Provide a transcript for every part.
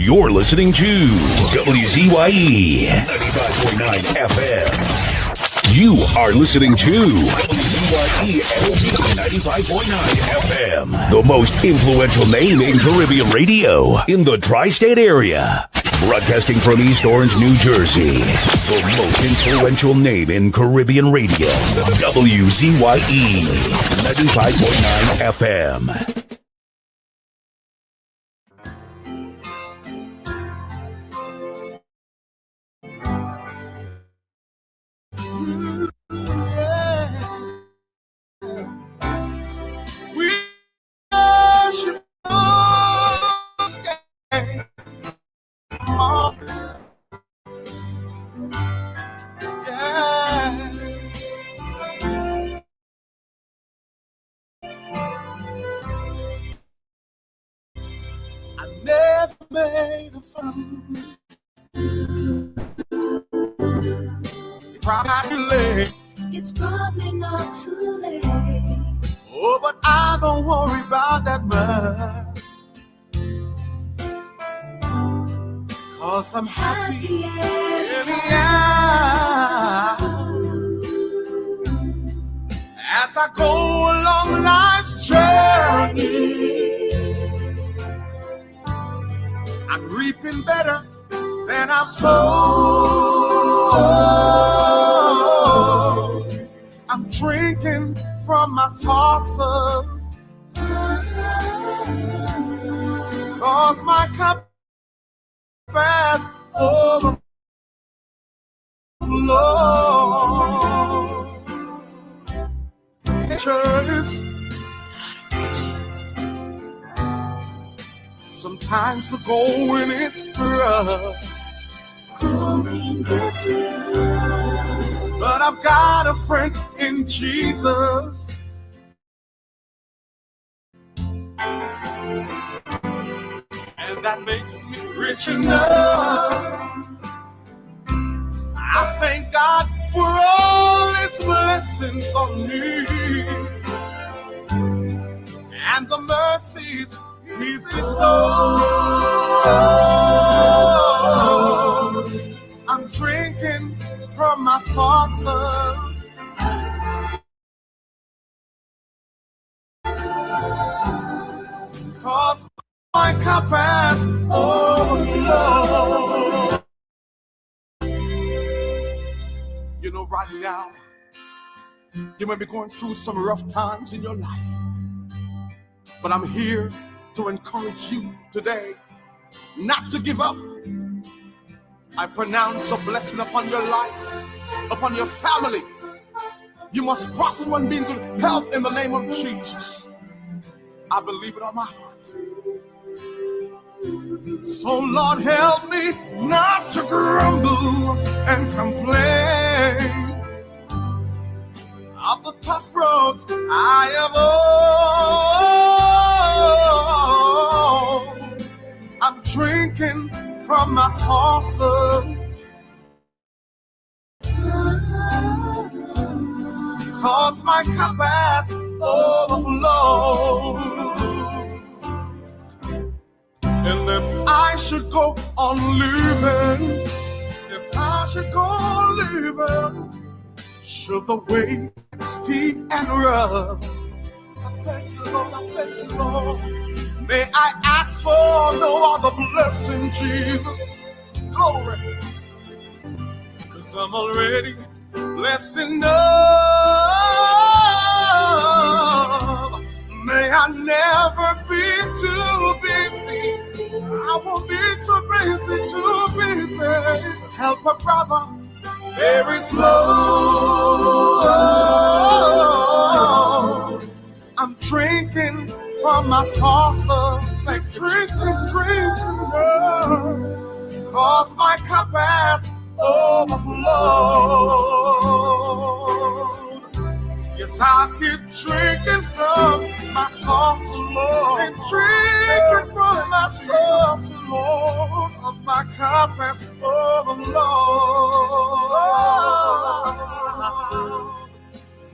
You're listening to WZYE 95.9 FM. You are listening to WZYE 95.9 FM, the most influential name in Caribbean radio in the tri-state area. Broadcasting from East Orange, New Jersey, the most influential name in Caribbean radio, WZYE 95.9 FM. It's probably not too late. Oh, but I don't worry about that much, 'cause I'm happy anyhow. As I go along life's journey, I'm reaping better than I've sown. I'm drinking from my saucer, 'cause my cup has overflowed. Sometimes the going is rough, Going gets rough, but I've got a friend in Jesus. And that makes me rich enough. I thank God for all his blessings on me and the mercies he's bestowed. I'm drinking from my saucer, 'cause my cup has overflowed. You know, right now, you may be going through some rough times in your life, but I'm here to encourage you today not to give up. I pronounce a blessing upon your life, upon your family. You must prosper and be in good health in the name of Jesus. I believe it on my heart. So Lord, help me not to grumble and complain of the tough roads I have owned. I'm drinking from my saucer, 'cause my cup has overflowed. And if I should go on living, should the way steep and rough, I thank you, Lord, I thank you, Lord. May I ask for no other blessing, Jesus. Glory. 'Cause I'm already blessed enough. May I never be too busy. I won't be too busy to help a brother bear his load. I'm drinking from my saucer, like drinking, 'cause my cup has overflowed. Yes, I keep drinking from my saucer, Lord. Keep drinking from my saucer, Lord, 'cause my cup has overflowed.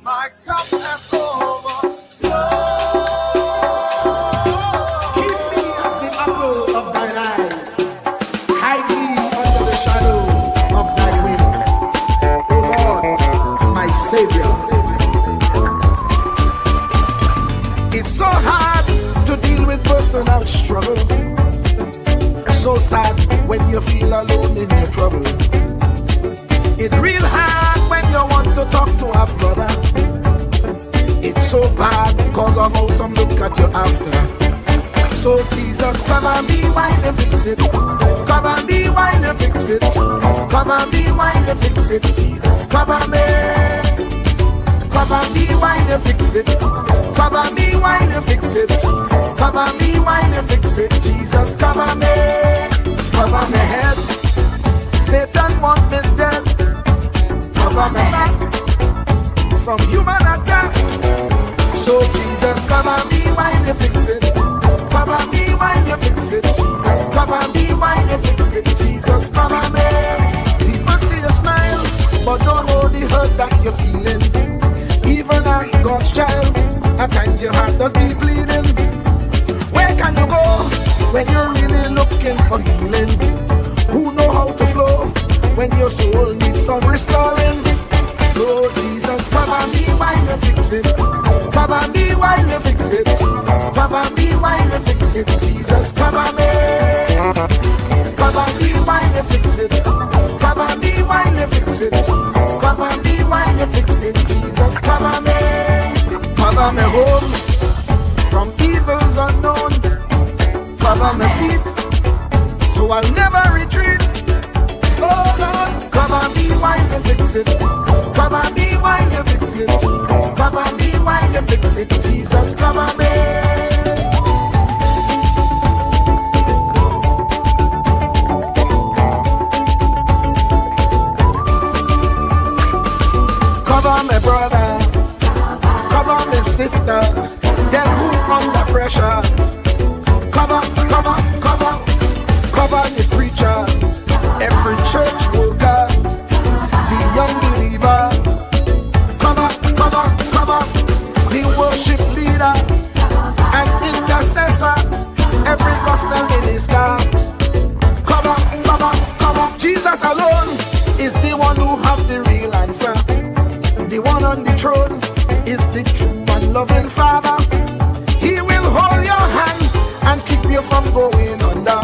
My cup has overflowed. Keep me as the apple of thine eye. personal struggle. It's so sad when you feel alone in your trouble. It's real hard when you want to talk to a brother. It's so bad because of how some look at you after. So Jesus, cover me while you fix it. Cover me while you fix it. Cover me while you fix it. Jesus, cover me. Cover me while you fix it. Cover me while you fix it. Cover me while you fix it. Jesus, cover me. Cover my head. Satan want me dead. Cover my back from human attack. So Jesus, cover me while you fix it. Cover me while you fix it. Jesus, cover me while you fix it. Jesus, cover me. People see you smile, but don't know the hurt that you're feeling. Even as God's child, at times your heart does be bleeding. Where can you go when you're really looking for healing? Who know how to flow when your soul needs some restoring? So Jesus, cover me while you fix it. Cover me while you fix it. Jesus, cover me while you fix it. Jesus, cover me. Cover me while you fix it. Cover me while you fix it. Jesus, cover me while you fix it. Jesus, cover me. Cover me home from evils unknown. Cover my feet so I'll never retreat. Oh Lord, cover me while you fix it. Cover me while you fix it. Cover me while you fix it. Jesus, cover me. Cover my brother, cover my sister, them who under pressure. Cover, cover, cover, cover the preacher, every church worker, the young believer. Cover, cover, cover, the worship leader and intercessor, every gospel minister. Cover, cover, cover. Jesus alone is the one who has the real answer. The one on the throne is the true and loving Father. He will hold your hand and keep you from going under.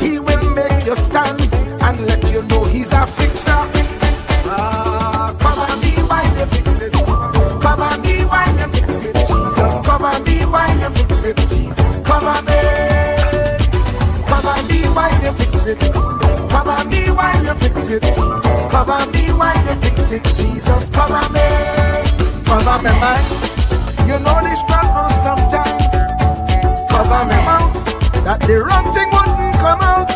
He will make you stand and let you know he's a fixer. Cover me while you fix it. Cover me while you fix it. Jesus, cover me while you fix it. Jesus, cover me. Cover me while you fix it. Cover me while you fix it. Jesus, cover me while you fix it. Jesus, cover me. Cover me, man. You know the struggle sometimes. Cover me mouth, that the wrong thing wouldn't come out.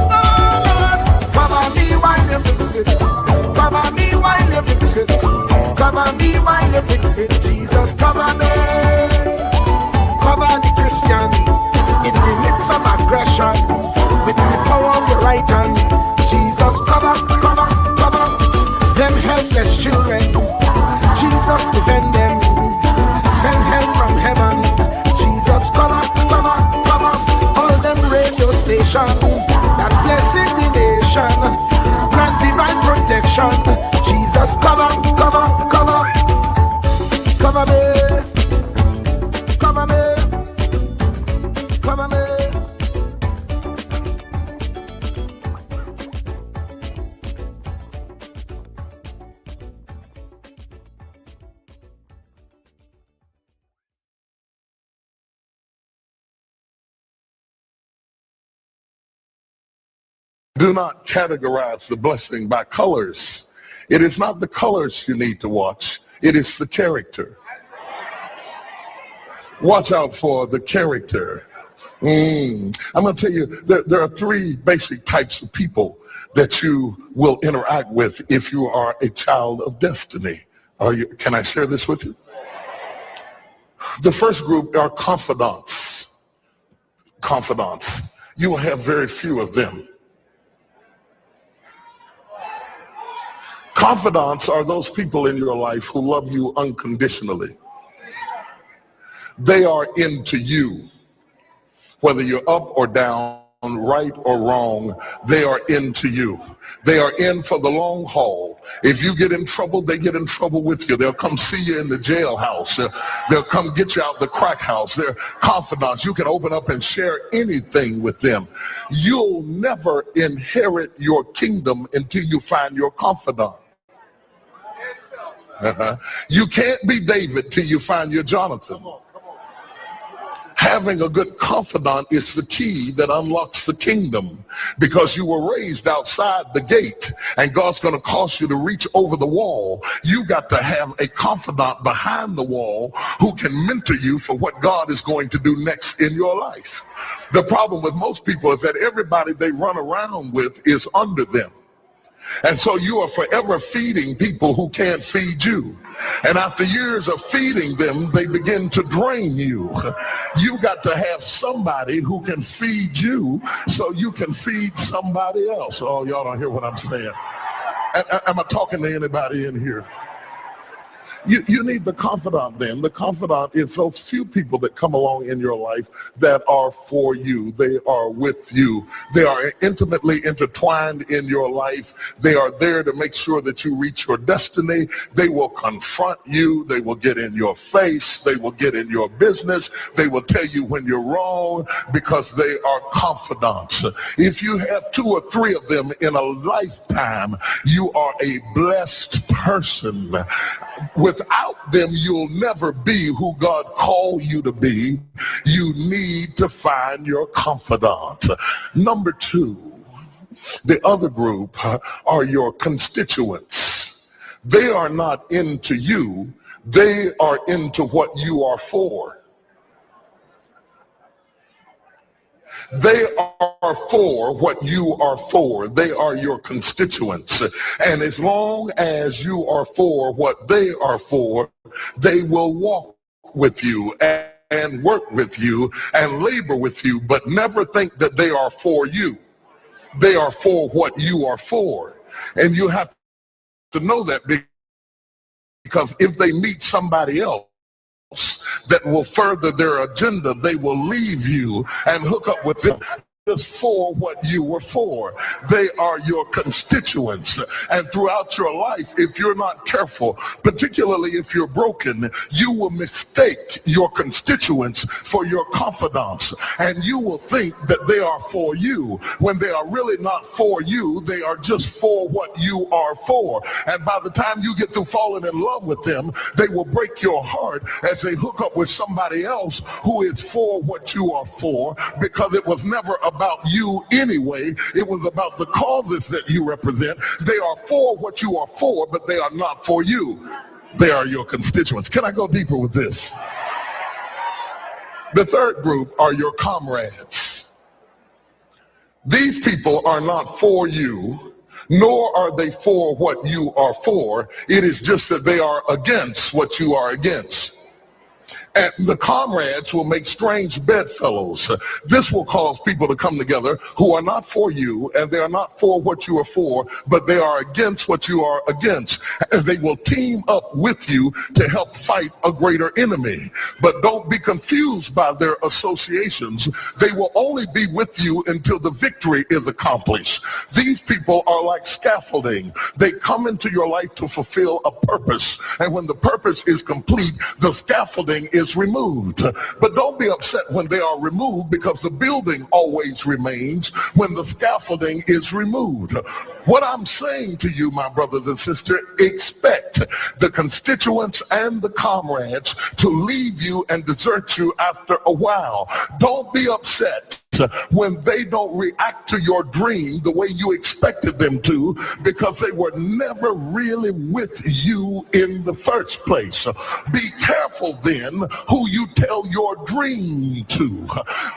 Oh Lord, cover me while you fix it. Cover me while you fix it. Cover me while you fix it. Jesus, cover me. Cover the Christian in the midst of aggression with the power of your right hand. Jesus, cover, cover, cover them helpless children. Jesus, defend them. Send help from heaven. Jesus, cover, cover, cover all them radio stations that blessing the nation. Grant divine protection. Jesus, cover, cover, cover, cover me, cover me, cover me. Do not categorize the blessing by colors. It is not the colors you need to watch. It is the character. Watch out for the character. I'm going to tell you, there are three basic types of people that you will interact with if you are a child of destiny. Can I share this with you? The first group are confidants. Confidants. You will have very few of them. Confidants are those people in your life who love you unconditionally. They are into you. Whether you're up or down, right or wrong, they are into you. They are in for the long haul. If you get in trouble, they get in trouble with you. They'll come see you in the jailhouse. They'll come get you out the crack house. They're confidants. You can open up and share anything with them. You'll never inherit your kingdom until you find your confidant. You can't be David till you find your Jonathan. Having a good confidant is the key that unlocks the kingdom, because you were raised outside the gate and God's going to cause you to reach over the wall. You got to have a confidant behind the wall who can mentor you for what God is going to do next in your life. The problem with most people is that everybody they run around with is under them. And so you are forever feeding people who can't feed you. And after years of feeding them, they begin to drain you. You got to have somebody who can feed you so you can feed somebody else. Oh, y'all don't hear what I'm saying. Am I talking to anybody in here? You need the confidant then. The confidant is those few people that come along in your life that are for you. They are with you. They are intimately intertwined in your life. They are there to make sure that you reach your destiny. They will confront you. They will get in your face. They will get in your business. They will tell you when you're wrong, because they are confidants. If you have 2 or 3 of them in a lifetime, you are a blessed person. Without them, you'll never be who God called you to be. You need to find your confidant. Number 2, the other group are your constituents. They are not into you. They are into what you are for. They are for what you are for. They are your constituents. And as long as you are for what they are for, they will walk with you and work with you and labor with you, but never think that they are for you. They are for what you are for. And you have to know that, because if they meet somebody else that will further their agenda, they will leave you and hook up with them just for what you were for. They are your constituents. And throughout your life, if you're not careful, particularly if you're broken, you will mistake your constituents for your confidants. And you will think that they are for you when they are really not for you. They are just for what you are for. And by the time you get through falling in love with them, they will break your heart as they hook up with somebody else who is for what you are for, because it was never about you anyway. It was about the causes that you represent. They are for what you are for, but they are not for you. They are your constituents. Can I go deeper with this? The third group are your comrades. These people are not for you, nor are they for what you are for. It is just that they are against what you are against. And the comrades will make strange bedfellows. This will cause people to come together who are not for you, and they are not for what you are for, but they are against what you are against. And they will team up with you to help fight a greater enemy. But don't be confused by their associations. They will only be with you until the victory is accomplished. These people are like scaffolding. They come into your life to fulfill a purpose. And when the purpose is complete, the scaffolding is removed. But don't be upset when they are removed, because the building always remains when the scaffolding is removed. What I'm saying to you, my brothers and sisters, expect the constituents and the comrades to leave you and desert you after a while. Don't be upset when they don't react to your dream the way you expected them to, because they were never really with you in the first place. Be careful then who you tell your dream to,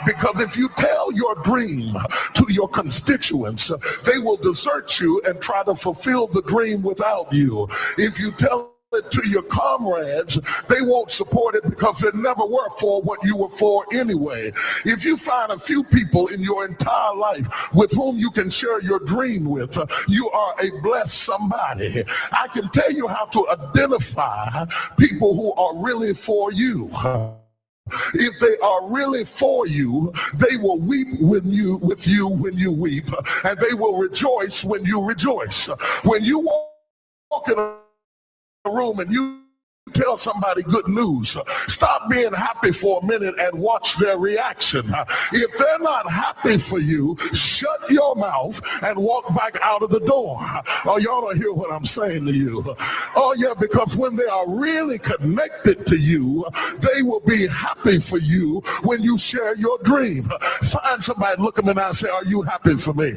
because if you tell your dream to your constituents, they will desert you and try to fulfill the dream without you. If you tell it to your comrades, they won't support it, because they never were for what you were for anyway. If you find a few people in your entire life with whom you can share your dream with, you are a blessed somebody. I can tell you how to identify people who are really for you. If they are really for you, they will weep with you when you weep, and they will rejoice when you rejoice. When you walk in a room and you tell somebody good news, stop being happy for a minute and watch their reaction. If they're not happy for you, shut your mouth and walk back out of the door. Oh, y'all don't hear what I'm saying to you. Oh, yeah, because when they are really connected to you, they will be happy for you when you share your dream. Find somebody, look them in the eye and say, are you happy for me?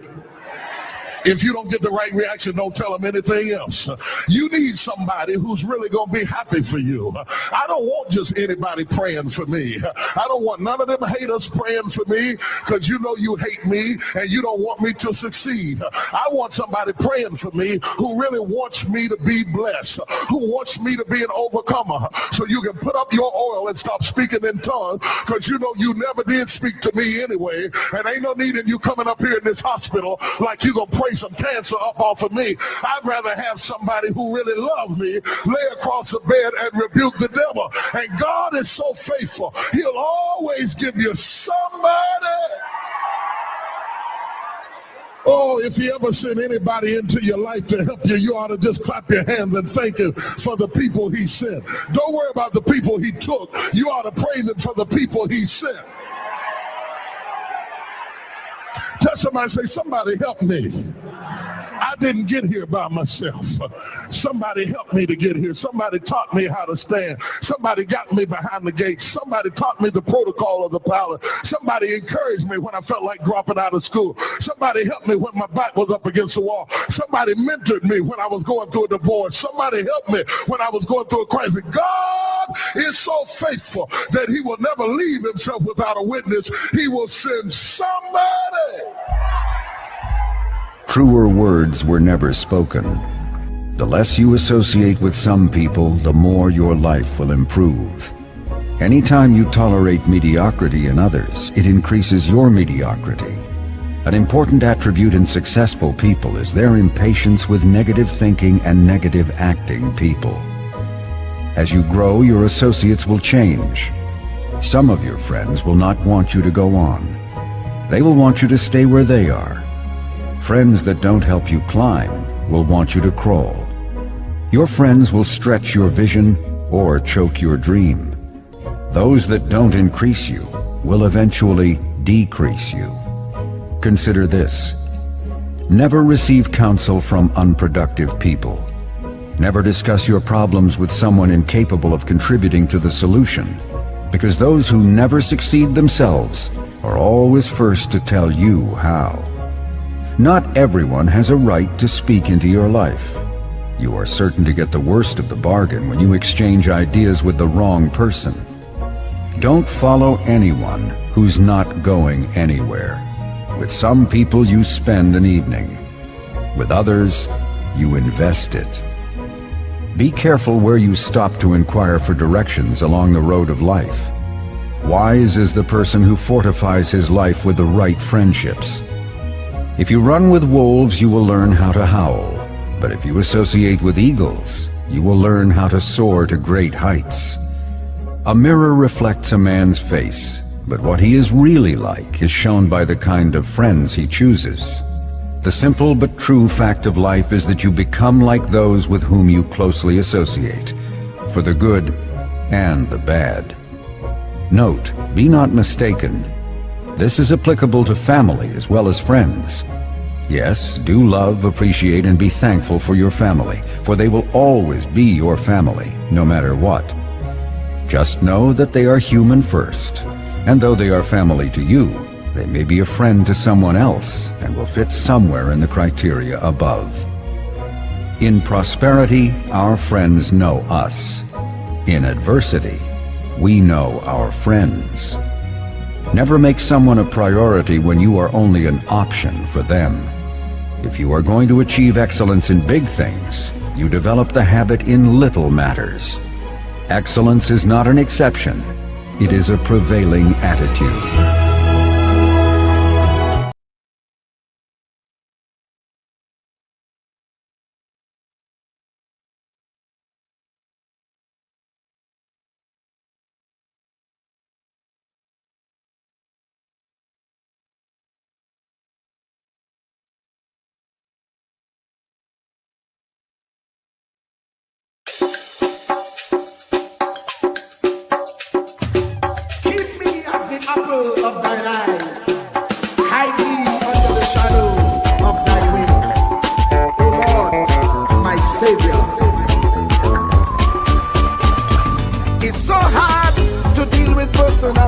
If you don't get the right reaction, don't tell them anything else. You need somebody who's really going to be happy for you. I don't want just anybody praying for me. I don't want none of them haters praying for me, because you know you hate me and you don't want me to succeed. I want somebody praying for me who really wants me to be blessed, who wants me to be an overcomer, so you can put up your oil and stop speaking in tongues, because you know you never did speak to me anyway, and ain't no need in you coming up here in this hospital like you going to pray some cancer up off of me. I'd rather have somebody who really loves me lay across the bed and rebuke the devil. And God is so faithful. He'll always give you somebody. Oh, if he ever sent anybody into your life to help you, you ought to just clap your hands and thank him for the people he sent. Don't worry about the people he took. You ought to praise him for the people he sent. Tell somebody, say, somebody help me. I didn't get here by myself. Somebody helped me to get here. Somebody taught me how to stand. Somebody got me behind the gate. Somebody taught me the protocol of the palace. Somebody encouraged me when I felt like dropping out of school. Somebody helped me when my back was up against the wall. Somebody mentored me when I was going through a divorce. Somebody helped me when I was going through a crisis. God is so faithful that he will never leave himself without a witness. He will send somebody. Truer words were never spoken. The less you associate with some people, the more your life will improve. Anytime you tolerate mediocrity in others, it increases your mediocrity. An important attribute in successful people is their impatience with negative thinking and negative acting people. As you grow, your associates will change. Some of your friends will not want you to go on. They will want you to stay where they are. Friends that don't help you climb will want you to crawl. Your friends will stretch your vision or choke your dream. Those that don't increase you will eventually decrease you. Consider this. Never receive counsel from unproductive people. Never discuss your problems with someone incapable of contributing to the solution, because those who never succeed themselves are always first to tell you how. Not everyone has a right to speak into your life. You are certain to get the worst of the bargain when you exchange ideas with the wrong person. Don't follow anyone who's not going anywhere. With some people you spend an evening. With others, you invest it. Be careful where you stop to inquire for directions along the road of life. Wise is the person who fortifies his life with the right friendships. If you run with wolves, you will learn how to howl. But if you associate with eagles, you will learn how to soar to great heights. A mirror reflects a man's face, but what he is really like is shown by the kind of friends he chooses. The simple but true fact of life is that you become like those with whom you closely associate, for the good and the bad. Note, be not mistaken. This is applicable to family as well as friends. Yes, do love, appreciate, and be thankful for your family, for they will always be your family, no matter what. Just know that they are human first, and though they are family to you, they may be a friend to someone else and will fit somewhere in the criteria above. In prosperity, our friends know us. In adversity, we know our friends. Never make someone a priority when you are only an option for them. If you are going to achieve excellence in big things, you develop the habit in little matters. Excellence is not an exception. It is a prevailing attitude.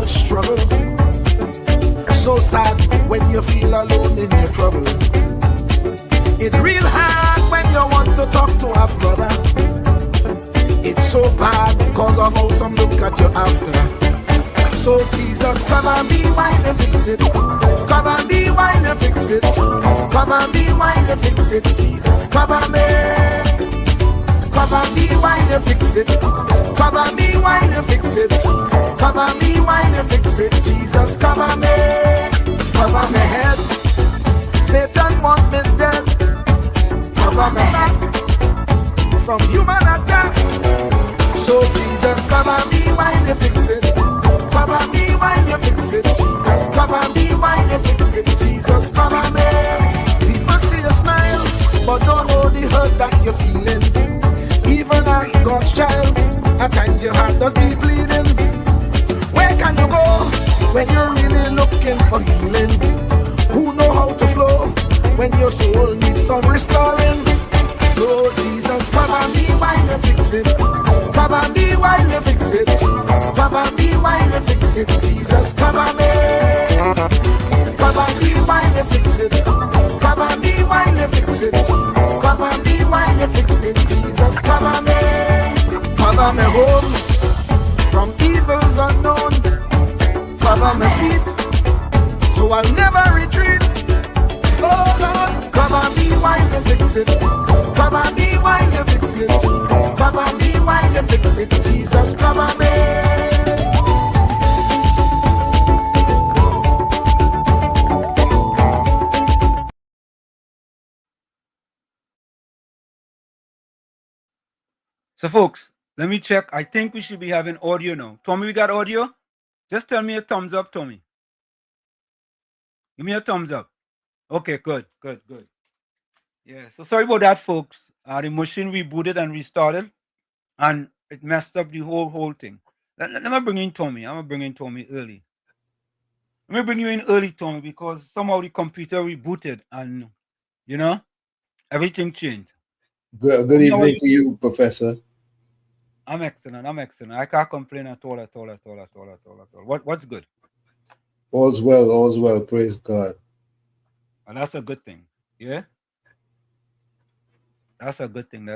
without struggle. It's so sad when you feel alone in your trouble. It's real hard when you want to talk to a brother. It's so bad because of how some look at you after. So Jesus, come and be while you fix it. Come and be while you fix it. Come and be while you fix it. Jesus, come and be. Come and be while you fix it. Come and be while you fix it. Come and be while you fix it. Jesus, come and be. Cover my head. Satan want me dead. Cover my back from human attack. So Jesus, come and be while you fix it. Come and be while you fix it. Jesus, come and be while you fix it. Jesus, come and be. People see you smile, but don't know the hurt that you're feeling. Even as God's child, at times your heart does be bleeding. Where can you go when you're really looking for healing? Who know how to flow when your soul needs some restoring? So Jesus, come and be while you fix it. Come and be while you fix it. Come and be while you fix it. Jesus, come and be. Come and be while you fix it. Come and be while you fix it. Come and be while you fix it. Jesus, come and be. Cover me home from evils unknown. Cover my feet so I'll never retreat. Oh Lord, come and be while you fix it. Come and be while you fix it. Come and be while you fix it. Jesus, come and be. So folks, let me check. I think we should be having audio now. Tommy, we got audio? Just tell me a thumbs up, Tommy. Give me a thumbs up. Okay, good. Yeah, so sorry about that, folks. The machine rebooted and restarted, and it messed up the whole thing. Let me bring in Tommy. I'm going to bring in Tommy early. Let me bring you in early, Tommy, because somehow the computer rebooted and, you know, everything changed. Good evening to you, Professor. I'm excellent. I can't complain at all. What's good? All's well. Praise God. And that's a good thing. Yeah? That's a good thing.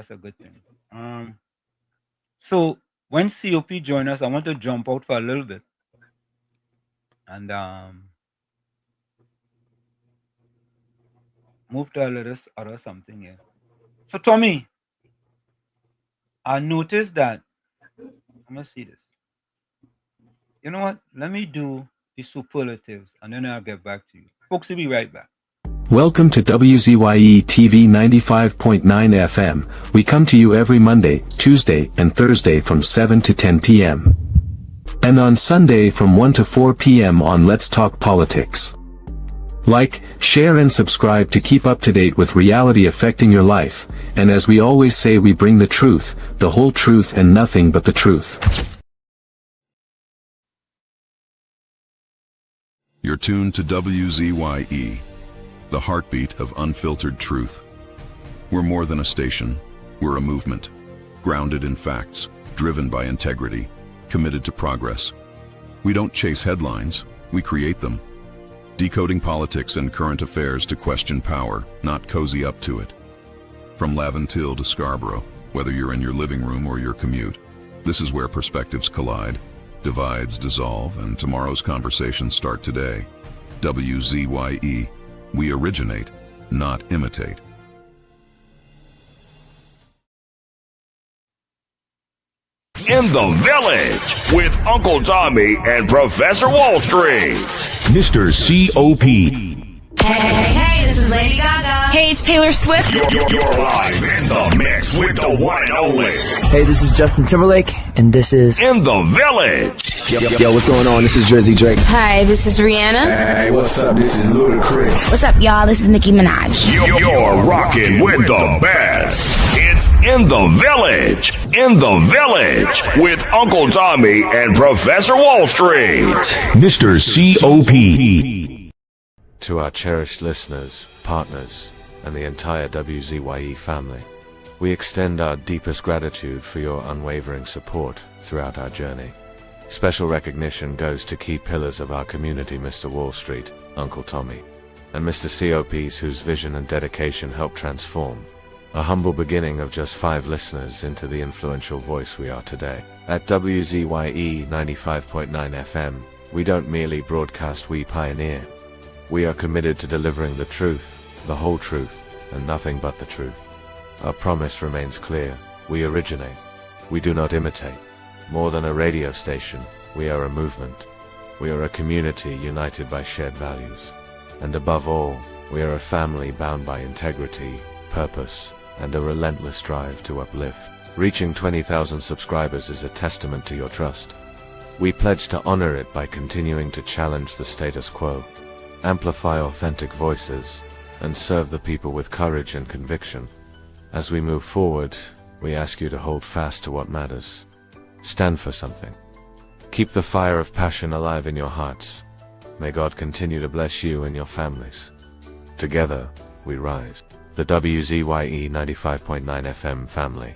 So when COP join us, I want to jump out for a little bit. And move to a little other something here. So Tommy, I noticed that, I'm going to see this. You know what? Let me do the superlatives and then I'll get back to you. Folks, we'll be right back. Welcome to WZYE TV 95.9 FM. We come to you every Monday, Tuesday, and Thursday from 7 to 10 p.m. And on Sunday from 1 to 4 p.m. on Let's Talk Politics. Like, share and subscribe to keep up to date with reality affecting your life. And as we always say, we bring the truth, the whole truth and nothing but the truth. You're tuned to WZYE, the heartbeat of unfiltered truth. We're more than a station, we're a movement, grounded in facts, driven by integrity, committed to progress. We don't chase headlines, we create them. Decoding politics and current affairs to question power, not cozy up to it. From Laventille to Scarborough, whether you're in your living room or your commute, this is where perspectives collide, divides dissolve, and tomorrow's conversations start today. WZYE. We originate, not imitate. In the Village with Uncle Tommy and Professor Wall Street. Mr. COP. Hey, this is Lady Gaga. Hey, it's Taylor Swift. You're live in the mix with the one and only. Hey, this is Justin Timberlake, and this is In the Village. Yo, what's going on? This is Jersey Drake. Hi, this is Rihanna. Hey, what's up? This is Ludacris. What's up, y'all? This is Nicki Minaj. You're rocking with the best. It's In the Village. In the Village with Uncle Tommy and Professor Wall Street. Mr. COP. To our cherished listeners, partners, and the entire WZYE family, we extend our deepest gratitude for your unwavering support throughout our journey. Special recognition goes to key pillars of our community, Mr. Wall Street, Uncle Tommy, and Mr. COPs, whose vision and dedication helped transform a humble beginning of just 5 listeners into the influential voice we are today. At WZYE 95.9 FM, we don't merely broadcast, we pioneer. We are committed to delivering the truth, the whole truth, and nothing but the truth. Our promise remains clear. We originate. We do not imitate. More than a radio station, we are a movement. We are a community united by shared values. And above all, we are a family bound by integrity, purpose, and a relentless drive to uplift. Reaching 20,000 subscribers is a testament to your trust. We pledge to honor it by continuing to challenge the status quo, amplify authentic voices, and serve the people with courage and conviction. As we move forward, we ask you to hold fast to what matters. Stand for something. Keep the fire of passion alive in your hearts. May God continue to bless you and your families. Together, we rise. The WZYE 95.9 FM family,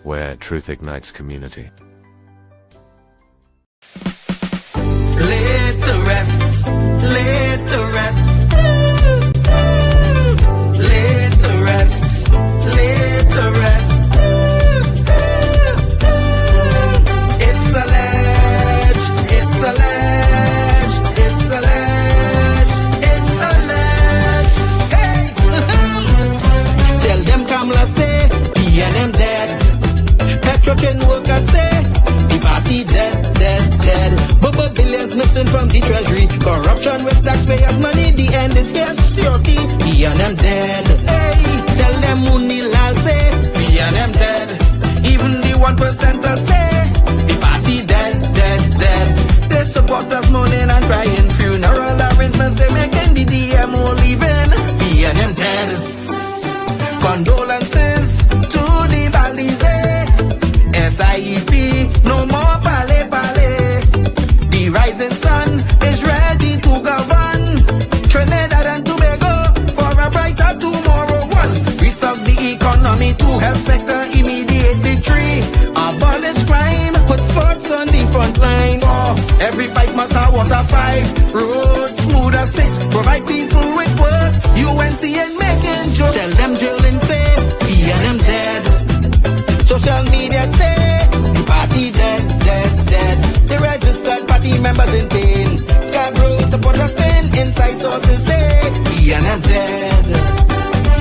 where truth ignites community. Laid to rest, laid to rest, laid to rest, laid to rest. It's alleged, it's alleged, it's alleged, it's alleged. Hey, tell them Kamala say, PNM dead. Petrotrain workers say, the party dead, dead, dead. But billions missing from the treasury. Corruption with taxpayers' money. The end is here, security. PNM dead. Hey, tell them Munilal say, PNM dead. Even the 1% say, the party dead, dead, dead. They support us mourning and crying. Funeral arrangements they making. The DMO leaving. PNM dead. Condolences to the Balize. SIEP, no more pale pale. The rising sun is ready to govern Trinidad and Tobago for a brighter tomorrow. One, restart the economy, 2, health sector, immediate victory. Abolish crime, put sports on the front line. 4, every pipe must have water. 5, roads smooth as 6, provide people with work. UNC and making jokes. Tell them drilling say, PNM dead. Social media say, the party dead, dead, dead. The registered party members in pain. Scarborough, the put a spin. Inside sources say, PNM dead.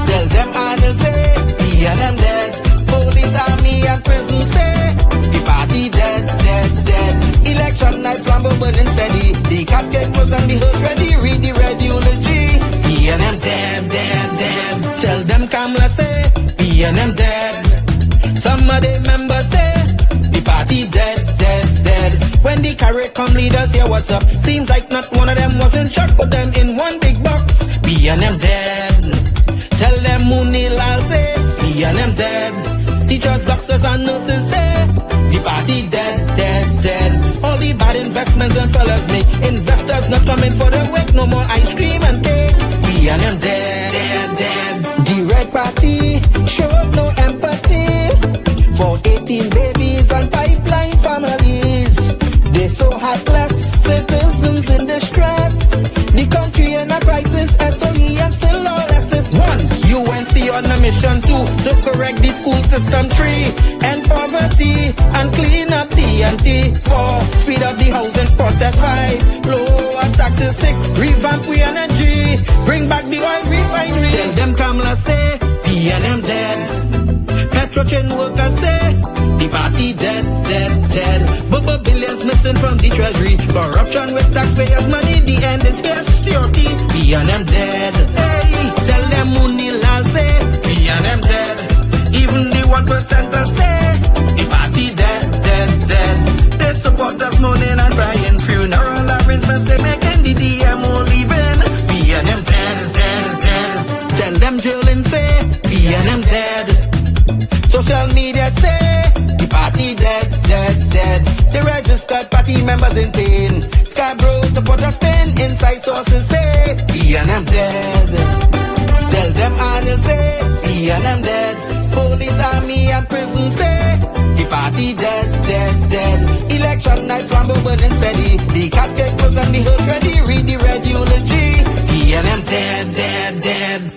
Tell them Arnold say, PNM dead. Police, army and prison say, the party dead, dead, dead. Election night, flambeau burning steady. The casket was on the hearse ready. Read the red eulogy. PNM dead, dead, dead. Tell them Kamala say, PNM dead. Some of the members say, the party dead, dead, dead. When the CARICOM leaders hear what's up, seems like not one of them was in shock. Put them in one big box, PNM dead. Tell them Munilal say, PNM dead. Teachers, doctors and nurses say, the party dead, dead, dead. All the bad investments and fellas make investors not coming for the wake. No more ice cream and cake, PNM dead, dead, dead. The red party showed no empathy for 18 babies and pipeline families. They so heartless, citizens in distress. The country in a crisis, SOE and still lawlessness. 1, UNC on a mission 2, to correct the school system. 3, end poverty and clean up TNT. 4, speed up the housing process. 5, lower taxes. 6, revamp we energy, bring back the oil refinery. Tell them Kamala say, PNM dead. Petrotrain workers say, the party dead, dead, dead. But billions missing from the treasury. Corruption with taxpayers' money. The end is here, security. PNM dead. Hey, tell them Munilal say, PNM dead. Even the 1% say, the party dead, dead, dead. They support us mourning and crying. Funeral arrangements they making. The DMO leaving. PNM dead, dead, dead. Tell them drilling say, PNM dead. Social media say, the party dead, dead, dead. The registered party members in pain. Scarborough to put a spin. Inside sources say, PNM dead. Tell them Arnold say, PNM dead. Police, army and prison say, the party dead, dead, dead. Election night, flambeau burning steady. The casket closed and the hearse ready. Read the red eulogy. He and them dead, dead, dead.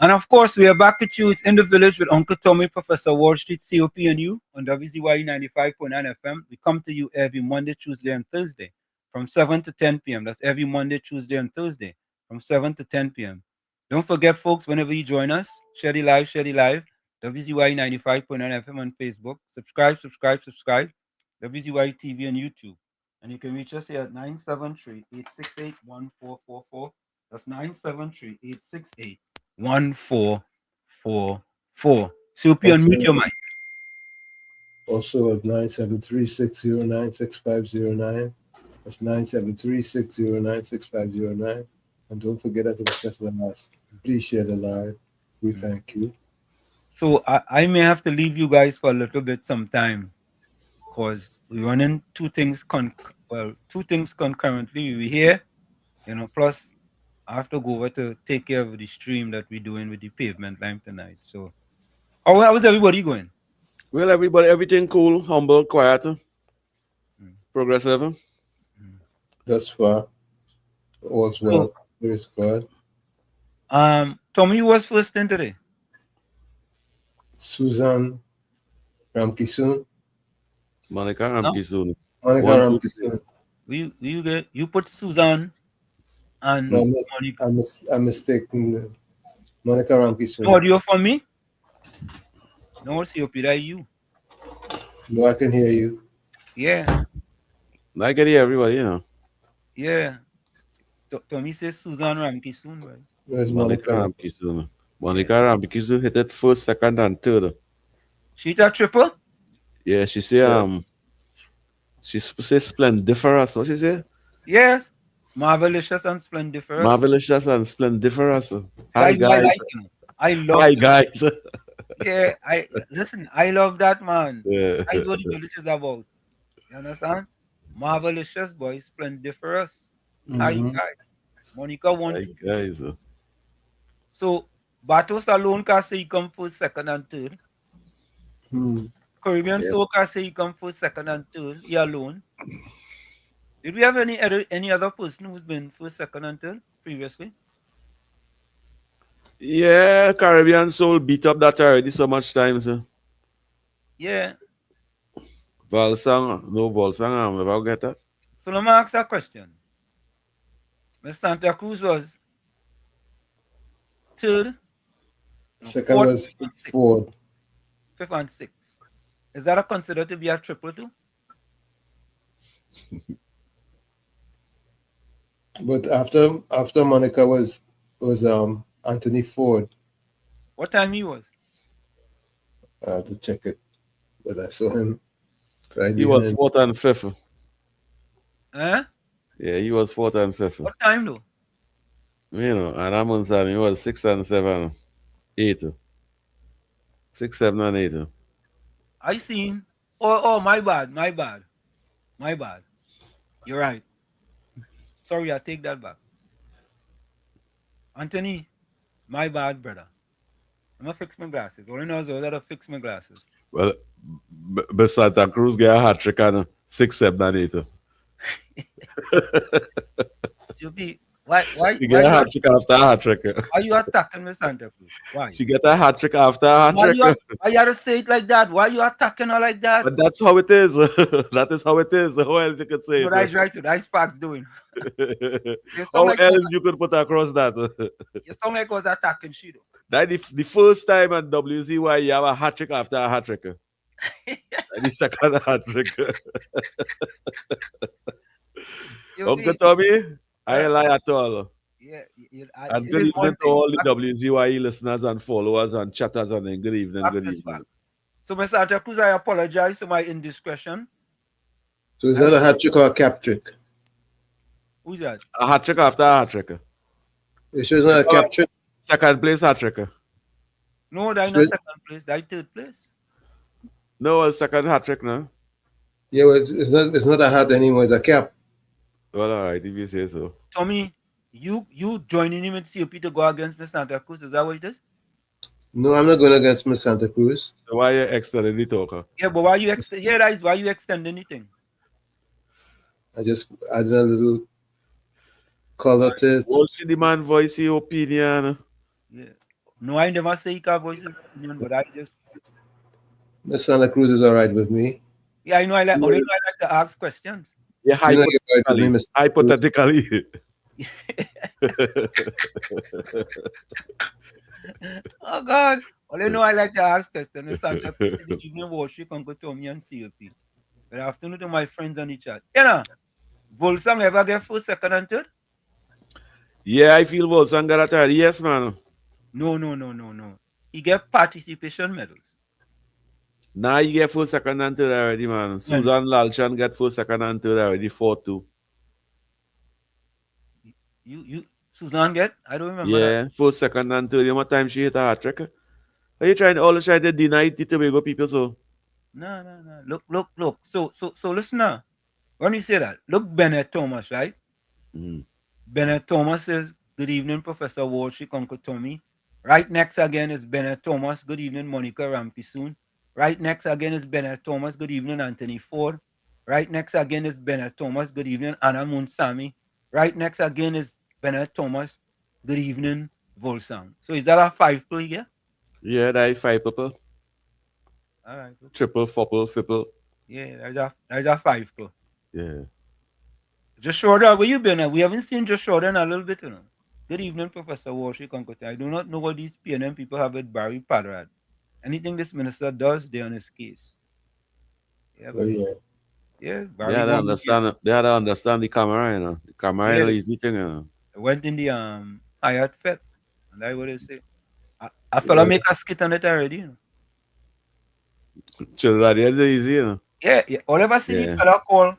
And of course, we are back with you. It's In the Village with Uncle Tommy, Professor Wall Street, COP, and you on WZYE 95.9 FM. We come to you every Monday, Tuesday, and Thursday from 7 to 10 p.m. That's every Monday, Tuesday, and Thursday from 7 to 10 p.m. Don't forget, folks, whenever you join us, share the live, WZYE 95.9 FM on Facebook. Subscribe. WZYE TV on YouTube. And you can reach us here at 973-868-1444. That's 973-868-1444. COP, unmute your mic. Also at 973-609-6509. That's 973-609-6509. And don't forget that to press the last. Please share the live. We thank you. So I may have to leave you guys for a little bit sometime because we're running two things concurrently. We're here, plus I have to go over to take care of the stream that we're doing with the pavement line tonight. So how is everybody going? Well, everything cool, humble, quiet, progressive. Thus far, all's well. Praise God. Tommy, who was first in today? Susan Ramkisoon. Monica Ramkisoon. Monica Ramkisoon. You put Susan and Monica. I'm mistaken. Monica Ramkisoon. No audio from me? No, COP, that you. No, I can hear you. Yeah. I can hear everybody, Yeah. Tommy says Susan Ramkisoon, right? Where's Monica? Ramkisoon. Monica Rambikizu hit it first, second, and third. She hit a triple? Yeah, she say she say splendiferous. What she say? Yes. It's marvelous and splendiferous. Marvelous and splendiferous. Hi Guys, I guys. like him. I love Hi that. guys. Yeah, I listen, I love that man. Yeah. That's what the village is about. You understand? Marvelous, boy, splendiferous. How you Mm-hmm. guys? Monica won Hi too. guys. So Batos alone can say he come first, second, and third. Hmm. Caribbean Yeah. Soul can say he come first, second, and third. He alone. Did we have any other person who's been first, second, and third previously? Yeah, Caribbean Soul beat up that already so much times. Yeah. Valsang, no Valsang, I'll never get that. So let me ask a question. Miss Santa Cruz was third, no, Second fourth, was and sixth. Ford. Fifth and sixth. Is that a considered to be a triple too? But after Monica was Anthony Ford. What time he was? I had to check it, but I saw him right He was behind. fourth and fifth. Huh? Yeah, he was fourth and fifth. What time though? You know, and Amunsan, he was 6 and 7, 8. 6, 7, and 8. I seen. Oh, my bad. You're right. Sorry, I take that back. Anthony, my bad, brother. I'm gonna fix my glasses. All I know is I gotta fix my glasses. Well, but Santa Cruz get a hat trick and 6, 7, and 8. COP, why She get a hat trick after a hat trick. why you attacking me, Santa Cruz? Why? She get a hat trick after a hat trick. Why you gotta say it like that? Why you attacking her like that? But that's how it is. That is how it is. How else you could say No, it? that's right. That's facts doing. How like else you could put across that? You sound like I was attacking Shido. That the first time at WZYE you have a hat trick after a hat trick. And the second hat trick. Uncle Tommy, I ain't lie at all. Yeah, And good evening to all the WZYE listeners and followers and chatters, and then good evening, good evening. So, Mr. Santa Cruz, I apologize for my indiscretion. So is that a hat trick or a cap trick? Who's that? A hat trick after a hat trick. You sure it's not a cap trick? Second place hat trick. No, that's not second place. That's third place. No, it's second hat trick now. Yeah, well, it's not a hat anymore, it's a cap. Well, all right, if you say so. Tommy, you joining him with COP to go against Miss Santa Cruz? Is that what it is? No, I'm not going against Miss Santa Cruz. So why you extending the talker? Yeah, but why you extend anything? I just added a little color to it. Well, she demand voice your opinion. Yeah. No, I never say he can voice his opinion, but I just. Miss Santa Cruz is all right with me. Yeah, I know. I like to ask questions. Yeah, hypothetically. Oh God! Well, you know I like to ask questions. Santa Cruz in the evening worship, Uncle Tommy and COP. Good afternoon to my friends on the chat. You know, Volsang ever get first, second, and third? Yeah, I feel Volsang got a third. Yes, man. No. He get participation medals. Nah, you get first, second, and third already, man. Susan Lalchan get first, second, and third already. 4-2. You Susan get? I don't remember that. Yeah, first, second, and third. You know what time she hit a hat trick? Are you always trying to deny the Tobago people so? No. Look. So listen now. When you say that, look Bennett Thomas, right? Mm. Bennett Thomas says, good evening, Professor Walshik, Uncle Tommy. Right next again is Bennett Thomas. Good evening, Monica Rampisoon. Right next again is Bennett Thomas. Good evening, Anthony Ford. Right next again is Bennett Thomas. Good evening, Anna Munsami. Right next again is Bennett Thomas. Good evening, Volsang. So is that a 5 play here? Yeah, that is 5 people. All right. Okay. Triple, four, triple. Yeah, that's a 5 play. Yeah. Just shorter, where you been at? We haven't seen just shorter in a little bit, you know. Good evening, Professor Walshik, Uncle Tommy. I do not know what these PNM people have with Barry Padrad. Anything this minister does, they're on his case. Yeah, but, Barry. They had to understand the camera, you know. The camera is easy thing, you know. I went in the Hyatt Fed, and that's what they say. I fella make a skit on it already. You know? Children, that's easy, you know. Yeah, yeah. All ever see the Yeah. fella call.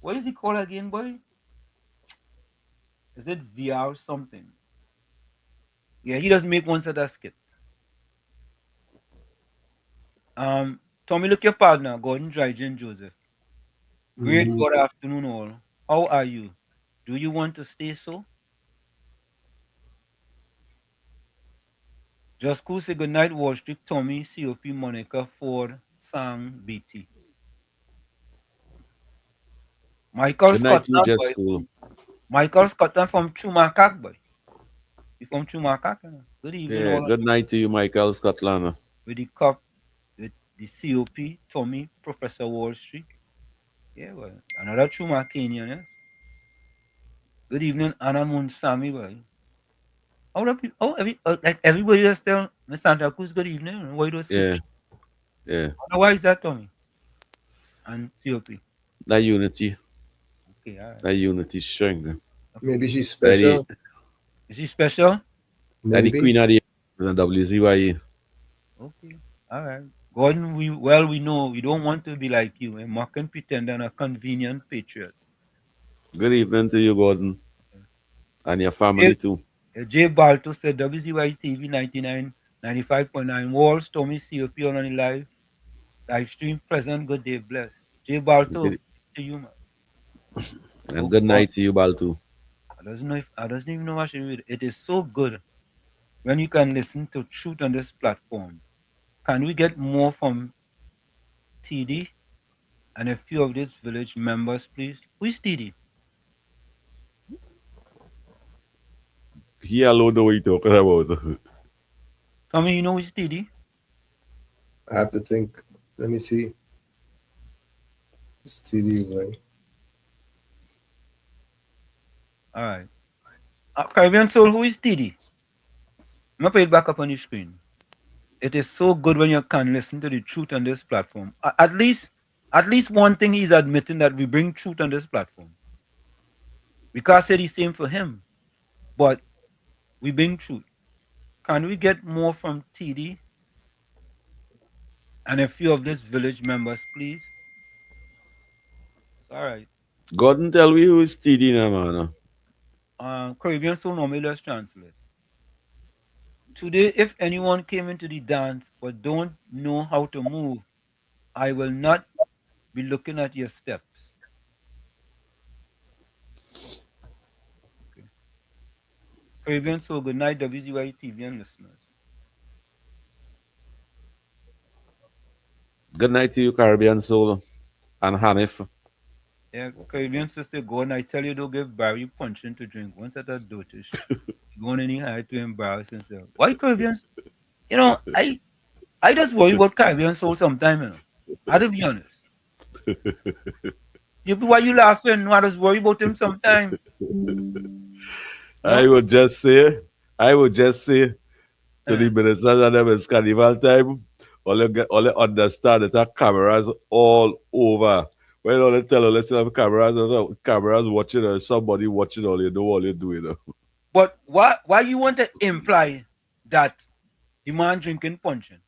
What is he called again, boy? Is it VR something? Yeah, he does make one set of skit. Tommy, look your partner, Gordon Dryden Joseph. Great Mhm. good afternoon, all. How are you? Do you want to stay so? Just cool say good night, Wall Street, Tommy, COP, Monica, Ford, Sang, BT. Michael Good night to you, Scotland, just boy. school. Michael Scotland from Chumakak, boy. You from Chumakak? You know? Good evening, Yeah, all. good night to you, Michael Scotland. With the cup, with the COP, Tommy, Professor Wall Street. Yeah, well, another Chumakanian, yes. Good evening, Anna Moon Sammy, boy. How do people, like everybody just tell Miss Santa Cruz good evening. Why do skip? Yeah, yeah. Why is that, Tommy? And COP. That unity. Okay, all right. That unity strength. Maybe she's That the, special. Is she special? that the Maybe. queen of the WZYE. Okay, all right. Gordon, we know we don't want to be like you, a mocking pretender and a convenient patriot. Good evening to you, Gordon. And your family too. Jay Balto said WZYE TV 95.9 Walls, Tommy COP on the live stream present. Good day, bless. Jay Balto, Good, to you, man. and Oh good God, night to you, Baltu. I doesn't even know what to read. It is so good when you can listen to truth on this platform. Can we get more from TD and a few of these village members, please? Who is TD? He alone know what you talking about. Tommy, you know who is TD? I have to think. Let me see. It's TD way. All right. Caribbean Soul, who is TD? I'm going to put it back up on the screen. It is so good when you can listen to the truth on this platform. At least one thing he's admitting that we bring truth on this platform. We can't say the same for him, but we bring truth. Can we get more from TD and a few of these village members, please? It's all right. Gordon tell me who is TD now, man. Caribbean Soul normally let's translate. Today, if anyone came into the dance but don't know how to move, I will not be looking at your steps. Okay. Caribbean Soul, good night, WZYE TV and listeners. Good night to you, Caribbean Soul. And Hanif. Yeah, Caribbean sister, go and I tell you, don't give Barry punching to drink. Once at a dotish, going any high to embarrass himself. Why Caribbeans? You know, I just worry about Caribbean Soul sometime, you know. I have to be honest. Why you laughing? No, I just worry about him sometime. I No? would just say to the ministers and them it's carnival time, all you understand that there are cameras all over. When all they tell you, let's have cameras watching or somebody watching all you know all you're doing. But why you want to imply that the man drinking punching?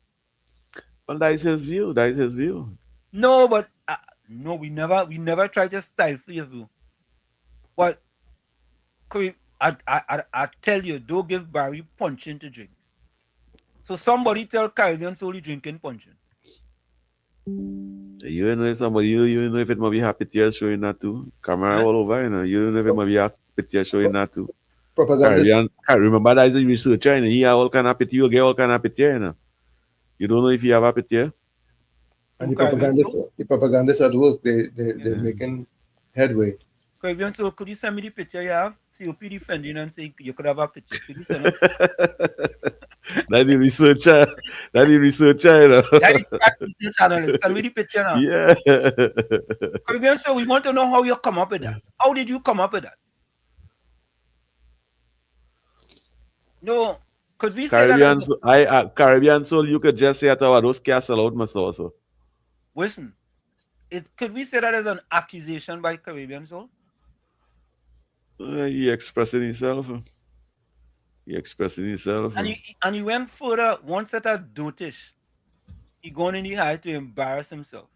Well, that is his view. That is his view. No, but no, we never try to stifle your view. But I tell you, don't give Barry punching to drink. So somebody tell Caribbean Soul he drinking punching. You know if somebody you know if it might be happy tears showing that too. Camera all over, you know. You don't know if it might be happy tears showing that too. Propagandist. Caribbean, remember that is a researcher, you know. He have all kind of pity, you get all kind of pity, you know. You don't know if you have a pity. And the propagandists at work, they're making headway. Caribbean Soul, could you send me the picture you have? COP defending and say you could have a picture. Could you send us? That the researcher. That the researcher, you know. That is research analyst. Send me the picture now. Yeah. Caribbean Soul, we want to know how you come up with that. How did you come up with that? No, could we say Caribbean, that? Caribbean Soul, you could just say at our those castle out my also. Listen, could we say that as an accusation by Caribbean Soul? He expressing himself. He expressing himself. And he went further. Once at a dotish, he gone in the high to embarrass himself.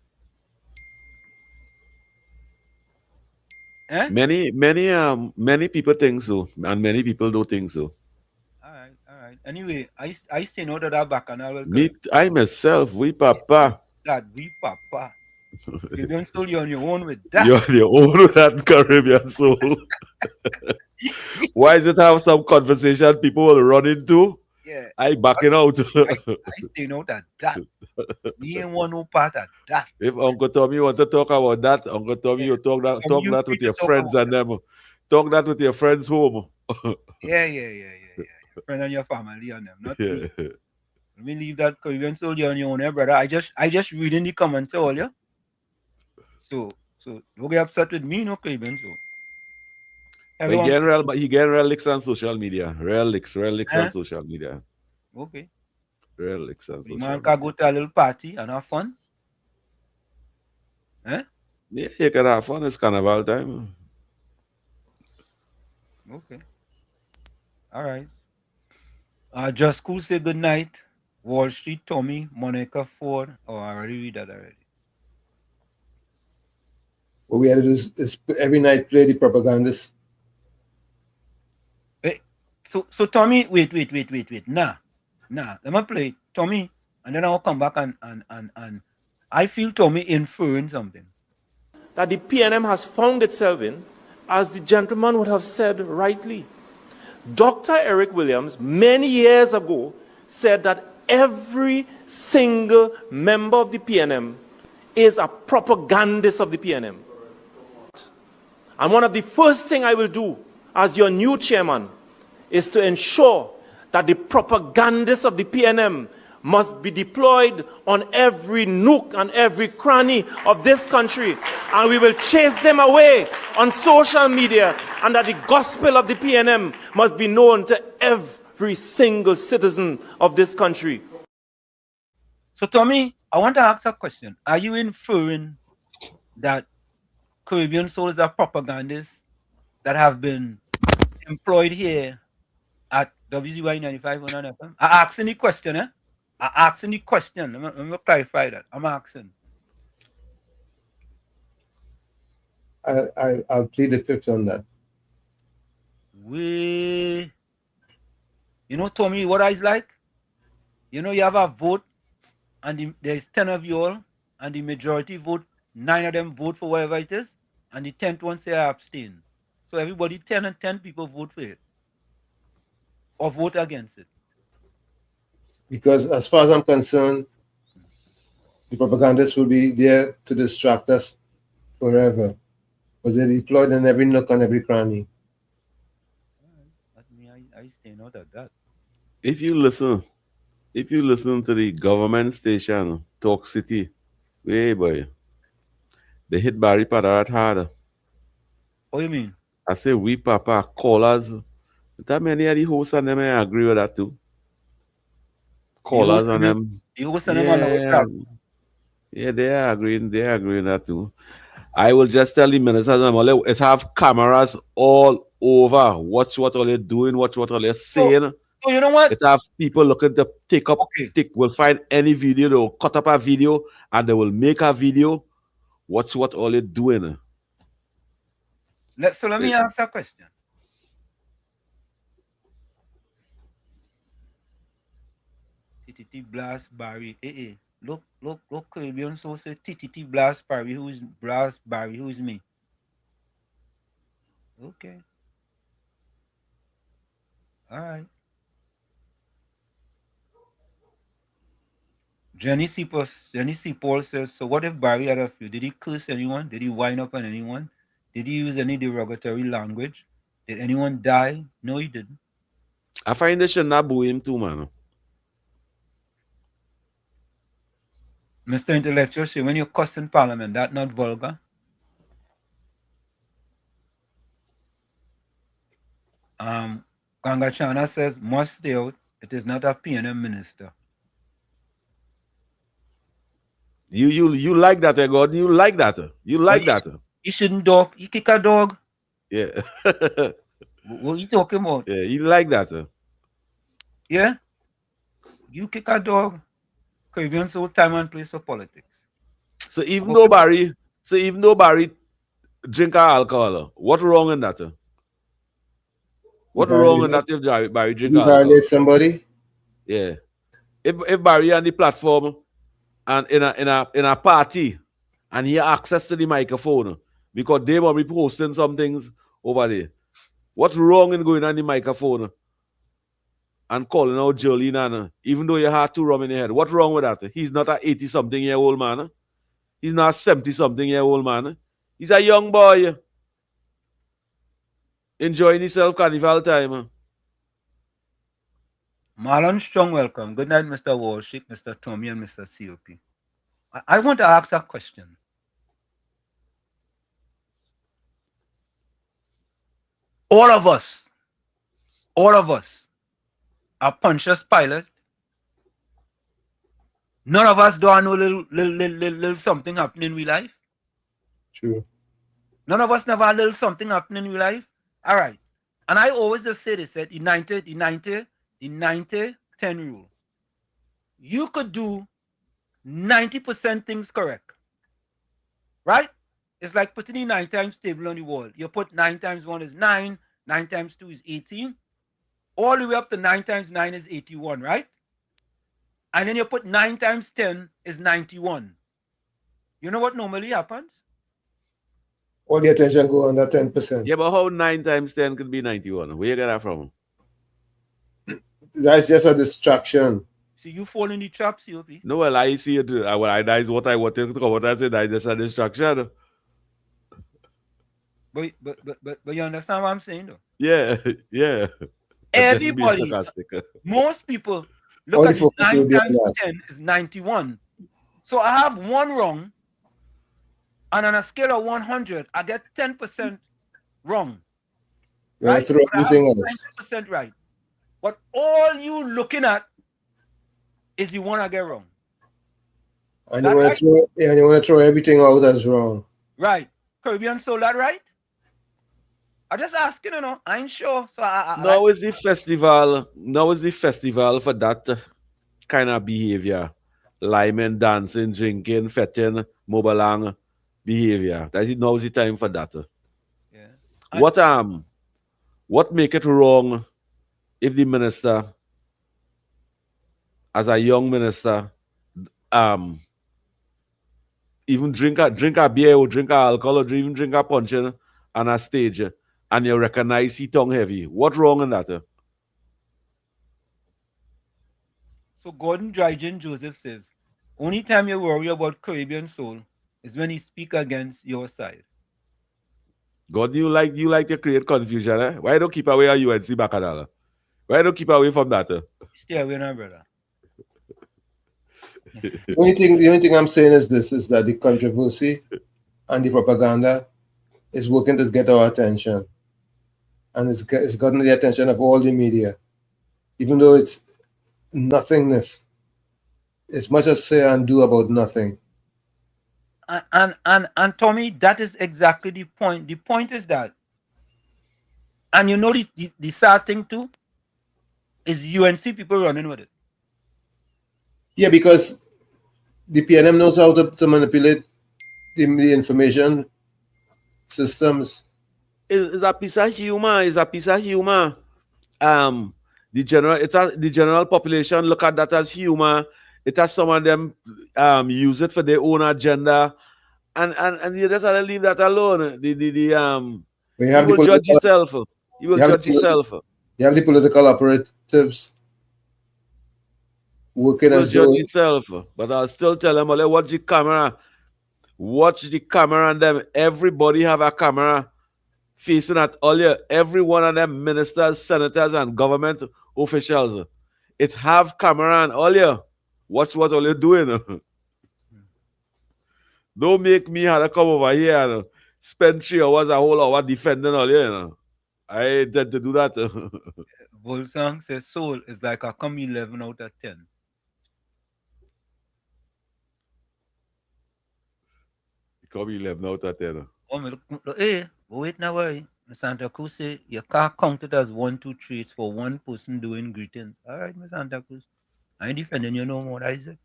Eh? Many people think so, and many people don't think so. All right. Anyway, I stay out of that bacchanal. I myself, we papa. That we papa. You don't still you on your own with that. You're the owner of that Caribbean soul. Why is it have some conversation people will run into? Yeah. I backing out. I stay out of that. Me ain't want no part of that. If Uncle Tommy want to talk about that, Uncle Tommy, you talk that with your friends and them. Talk that with your friends home. Yeah. Your friend and your family and them. Not me. Let me leave that Caribbean soldier on your own, brother. I just reading the comments all you. So don't get upset with me, no Caribbean so. He getting real licks on social media. Real licks on social media. Okay. Real licks on social media. Man can go to a little party and have fun. Eh? Yeah, you can have fun. It's carnival time. Okay. All right. Just cool say good night. Wall Street Tommy, Monica Ford. Oh, I already read that already. What we had to do is every night play the propagandist. So Tommy, wait. Nah. Let me play Tommy, and then I'll come back and I feel Tommy inferring something. That the PNM has found itself in, as the gentleman would have said rightly. Dr. Eric Williams, many years ago, said that every single member of the PNM is a propagandist of the PNM. And one of the first things I will do as your new chairman is to ensure that the propagandists of the PNM must be deployed on every nook and every cranny of this country. And we will chase them away on social media, and that the gospel of the PNM must be known to every single citizen of this country. So Tommy, I want to ask a question. Are you inferring that Caribbean souls are propagandists that have been employed here at WZYE 95.9 FM? I'm asking the question, eh? I'm asking the question. Let me clarify that. I'm asking. I'll plead the fifth on that. You know, Tommy, what I like? You know, you have a vote, and there's 10 of you all, and the majority vote, 9 of them vote for whatever it is, and the 10th one say I abstain. So everybody, 10 and 10 people vote for it, or vote against it. Because as far as I'm concerned, the propagandists will be there to distract us forever. Because they're deployed in every nook and every cranny. I stay out of that. If you listen to the government station, Talk City, hey boy, they hit Barry Padarat harder. What do you mean? I say we papa callers. That many of the hosts and them I agree with that too. Callers and them. The hosts and them on the WhatsApp. Yeah, they are agreeing that too. I will just tell the ministers and it have cameras all over. Watch what all they're doing, watch what all they're saying. So you know what? It have people looking to will find any video, they will cut up a video and they will make a video. Watch what all they're doing. Let me ask a question. TTT Blast Barry. Look, Caribbean so say TTT Blast Barry. Who's Blast Barry? Who's me? Okay. All right. Jenny C. Paul says, so what if Barry had a few? Did he curse anyone? Did he wind up on anyone? Did he use any derogatory language? Did anyone die? No, he didn't. I find they should not boo him too, man. Mr. Intellectual, say when you cuss in Parliament, that's not vulgar. Gangachana says, must stay out. It is not a PNM minister. You like that, God? You like that? You like that? You shouldn't dog. You kick a dog. Yeah. What are you talking about? Yeah, you like that? Yeah? You kick a dog, Caribbean soul time and place for politics. So even But though people, Barry, so even though Barry drink alcohol, what wrong in that? He What wrong in violated, that if Barry did drink he alcohol? violate somebody? Yeah. If Barry on the platform and in a party and he have access to the microphone because they will be posting some things over there. What's wrong in going on the microphone and calling out Jolene and even though you had two rum in your head? What's wrong with that? He's not an 80-something-year-old man. He's not a 70-something-year-old man. He's a young boy enjoying himself carnival time. Marlon Strong, welcome. Good night, Mr. Walshick, Mr. Tommy, and Mr. COP. I want to ask a question. All of us are Pontius Pilate. None of us don't know little something happening in real life. True. None of us never had little something happening in real life. All right. And I always just say this, the 90-10 rule. You could do 90% things correct. Right? It's like putting the 9 times table on the wall. You put 9 times 1 is 9, 9 times 2 is 18. All the way up to 9 times 9 is 81, right? And then you put 9 times 10 is 91. You know what normally happens? All the attention go on that 10%. Yeah, but how 9 times 10 could be 91? Where you get that from? That's just a distraction. See, you fall in the trap, COP. No, well, I see it. That is what I wanted to come out and say. That is just a distraction. But you understand what I'm saying, though? Yeah, yeah. Everybody, most people look All at the the focus will 9 be on times that. 10 is 91. So I have one wrong, and on a scale of 100, I get 10% wrong. You right? Throw everything out. 90% right. But all you looking at is the one I get wrong. And you want to throw everything out as wrong. Right. Caribbean soul, that right? I just asking, you know. I ain't sure. So now is the festival. Now is the festival for that kind of behavior. Liming, dancing, drinking, fetting, mobalang behavior. That is now is the time for that. Yeah. What make it wrong if the minister, as a young minister, even drink a beer or drink a alcohol or even drink a punching on a stage and you recognize he tongue heavy? What wrong in that? So Gordon Dryden Joseph says, only time you worry about Caribbean soul is when he speak against your side. God, you like to create confusion, eh? Why don't keep away a UNC Bacadala? Why don't keep away from that? Stay away now, brother. The only thing I'm saying is this, is that the controversy and the propaganda is working to get our attention. And it's gotten the attention of all the media. Even though it's nothingness. It's much as say and do about nothing. And Tommy, that is exactly the point. The point is that, and you know the sad thing too, is UNC people running with it. Yeah, because the PNM knows how to manipulate the information systems. It's a piece of humor. It's a piece of humor. The general population look at that as humor. It has some of them use it for their own agenda, and you just have to leave that alone. You will judge yourself. You will judge yourself. You have the political operatives working you will as judge though yourself. But I'll still tell them, watch the camera. Watch the camera and them. Everybody have a camera facing at all you. Every one of them ministers, senators, and government officials. It have camera and all you. Watch what all you doing. Don't make me have to come over here and spend 3 hours, a whole hour defending all you. I intend to do that. Volsang says soul is like a come 11 out of 10. Come 11 out of 10. Oh, look, hey, wait now, why? Santa Cruz say you can't count it as 1, 2, 3. It's for one person doing greetings. All right, Miss Santa Cruz. I ain't defending you no more, Isaac.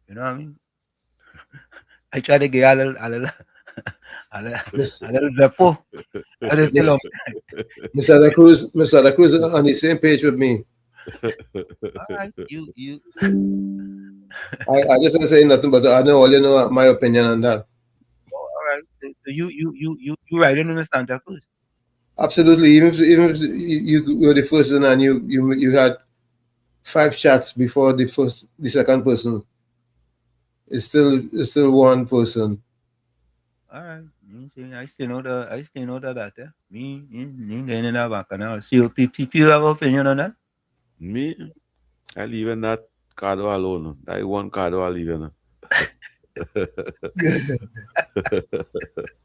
You know what I mean? I try to get a little, Miss, a little repo. I just tell Miss, Miss Santa Cruz is on the same page with me. all right, you. I just don't say nothing, but I know all you know my opinion on that. All right, so you riding in the Santa Cruz. Absolutely. Even if you were the first one and you had 5 chats before the second person, it's still one person. All right, I still know that. Me in the back now. See, people have opinion on that. Me, I leave in that card alone. That one card I leave in.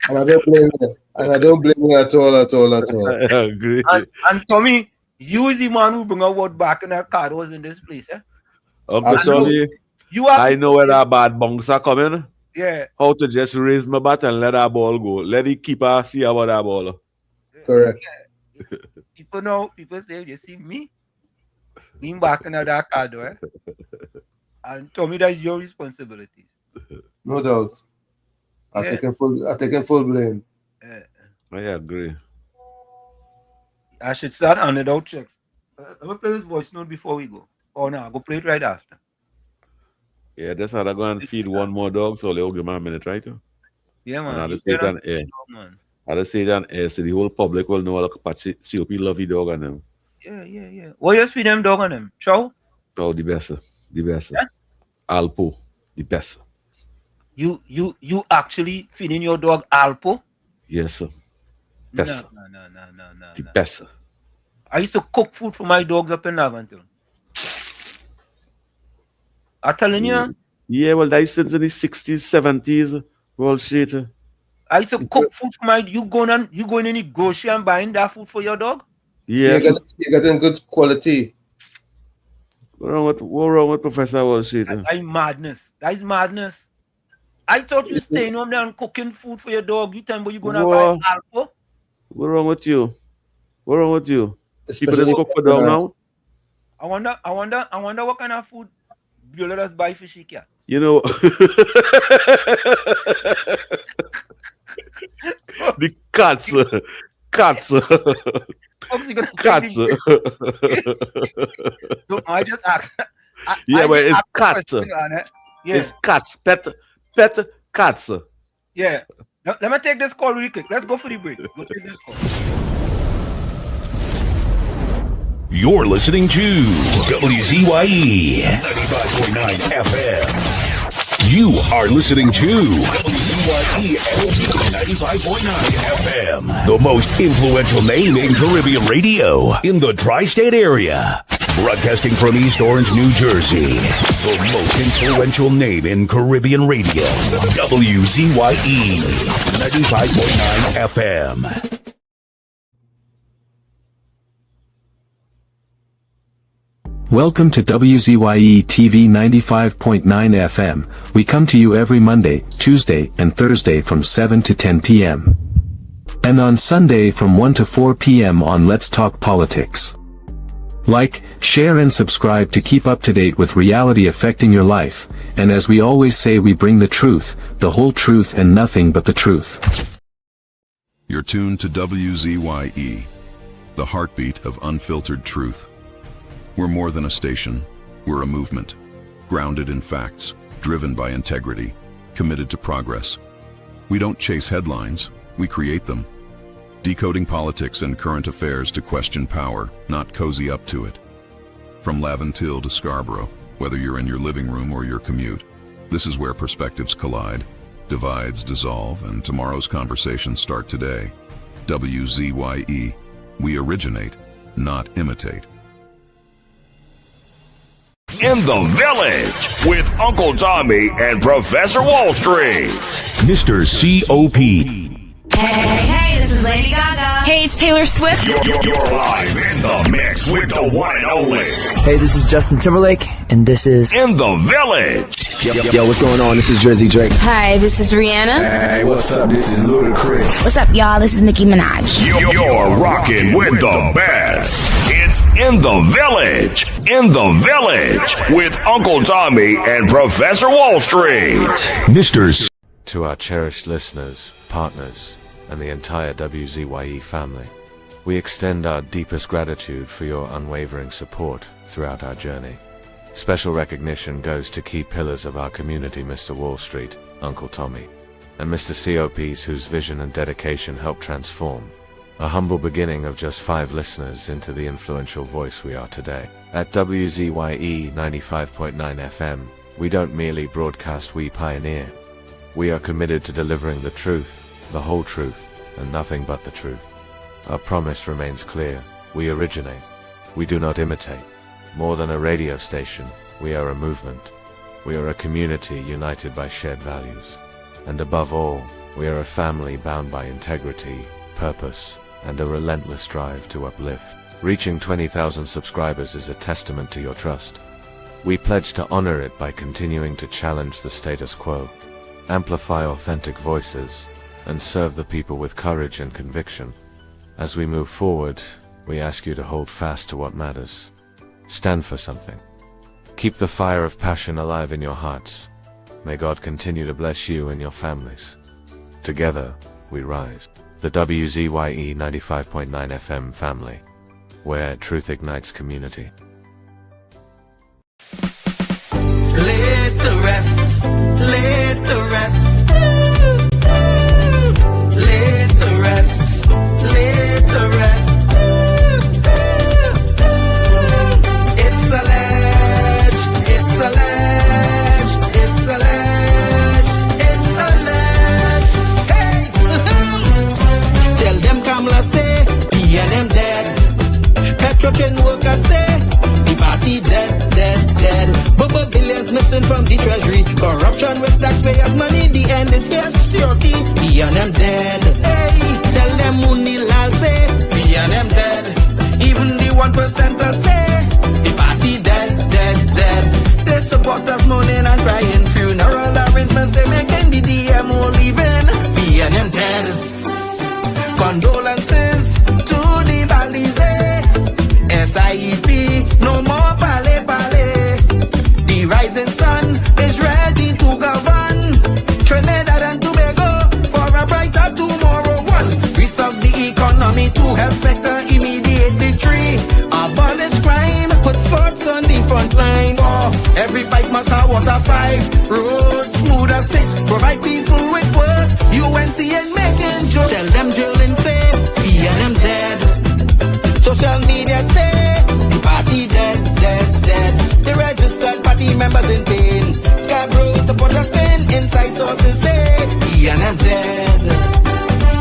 And I don't blame you at all. I agree. And Tommy, you is the man who bring a word back in that card was in this place, eh? Uncle Tommy, I know where that bad bunks are coming. Yeah. How to just raise my bat and let that ball go. Let the keeper see about that ball. Correct. Yeah. People say, you see me? Being back in that card, eh? And Tommy, that's your responsibility. No doubt. I take full blame. I agree. I should start handing out checks. I'm going to play this voice note before we go. Oh, no, I'll go play it right after. Yeah, that's how they're going to feed one more dog, so they'll give me a minute, right? Yeah, man. And I'll say it on air. I'll say it on air so the whole public will know what COP love the dog on them. Yeah. What you feed them dog on them? Chow? Oh, the best. Yeah? Alpo, the best. You actually feeding your dog Alpo? Yes, sir. Best. No. The best. I used to cook food for my dogs up in Laventille. I'm telling you. Yeah, well, that's since in the 60s, 70s, Wall Street. I used to cook food for my. You going in the grocery and buying that food for your dog? Yeah. You're getting good quality. What wrong with Professor Wall Street? That's madness. That is madness. I thought you staying home there and cooking food for your dog. You tell me you're gonna buy Alpo? What wrong with you? Especially people that cook for dog now? I wonder what kind of food you let us buy fishy cat. You know, the cats. No, I just asked. But it's cats. Yeah. It's cats. Pet cats. Yeah. Now, let me take this call really quick. Let's go for the break. Go take this call. You're listening to WZYE 95.9 FM. You are listening to WZYE 95.9 FM, the most influential name in Caribbean radio in the tri-state area. Broadcasting from East Orange, New Jersey, the most influential name in Caribbean radio. WZYE 95.9 FM. Welcome to WZYE TV 95.9 FM. We come to you every Monday, Tuesday, and Thursday from 7 to 10 p.m. And on Sunday from 1 to 4 p.m. on Let's Talk Politics. Like, share and subscribe to keep up to date with reality affecting your life, and as we always say, we bring the truth, the whole truth and nothing but the truth. You're tuned to WZYE, the heartbeat of unfiltered truth. We're more than a station, we're a movement, grounded in facts, driven by integrity, committed to progress. We don't chase headlines, we create them. Decoding politics and current affairs to question power, not cozy up to it. From Laventille to Scarborough, whether you're in your living room or your commute, this is where perspectives collide, divides dissolve, and tomorrow's conversations start today. WZYE, we originate, not imitate. In the Village with Uncle Tommy and Professor Wall Street. Mr. COP. Hey, this is Lady Gaga. Hey, it's Taylor Swift. You're live in the mix with the one and only. Hey, this is Justin Timberlake, and this is In the Village. Yo, what's going on? This is WZYE. Hi, this is Rihanna. Hey, what's up? This is Ludacris. What's up, y'all? This is Nicki Minaj. You're rocking with the best. It's In the Village. In the Village with Uncle Tommy and Professor Wall Street. Mr. To our cherished listeners, partners, and the entire WZYE family, we extend our deepest gratitude for your unwavering support throughout our journey. Special recognition goes to key pillars of our community, Mr. Wall Street, Uncle Tommy, and Mr. COPs whose vision and dedication helped transform a humble beginning of just 5 listeners into the influential voice we are today. At WZYE 95.9 FM, we don't merely broadcast, we pioneer. We are committed to delivering the truth, the whole truth, and nothing but the truth. Our promise remains clear. We originate. We do not imitate. More than a radio station, we are a movement. We are a community united by shared values. And above all, we are a family bound by integrity, purpose, and a relentless drive to uplift. Reaching 20,000 subscribers is a testament to your trust. We pledge to honor it by continuing to challenge the status quo, amplify authentic voices, and serve the people with courage and conviction. As we move forward, we ask you to hold fast to what matters. Stand for something. Keep the fire of passion alive in your hearts. May God continue to bless you and your families. Together, we rise. The WZYE 95.9 FM family, where truth ignites community. Laid to rest, laid to rest, laid to rest, laid to rest. It's a ledge, it's a ledge, it's a ledge, it's a ledge. Hey, tell them Kamala say, he and them dead. Petrotrain workers say, the party dead, dead, dead. Bubba billions missing from the treasury. Corruption with taxpayers' money. The end is here, security. Me and them dead. Hey, tell them Mooney Lal say, me and them dead. Even the 1%ers say, the party dead, dead, dead. They support us mourning and crying. Funeral arrangements they making. The DMO leaving. Me and them dead. Condolences to the Balize. SIEP, no more pale pale. The rising sun is ready to govern Trinidad and Tobago for a brighter tomorrow. 1. Restart the economy, 2. Health sector, immediate victory. Abolish crime, put sports on the front line. 4. Every pipe must have water. 5. Roads smooth as 6. Provide people with work. UNC and making jokes. Tell them drilling say, we and them dead. Social media say, the party dead, dead, dead. The registered party members in pain. Scarborough to put a spin. Inside sources say, he and them dead.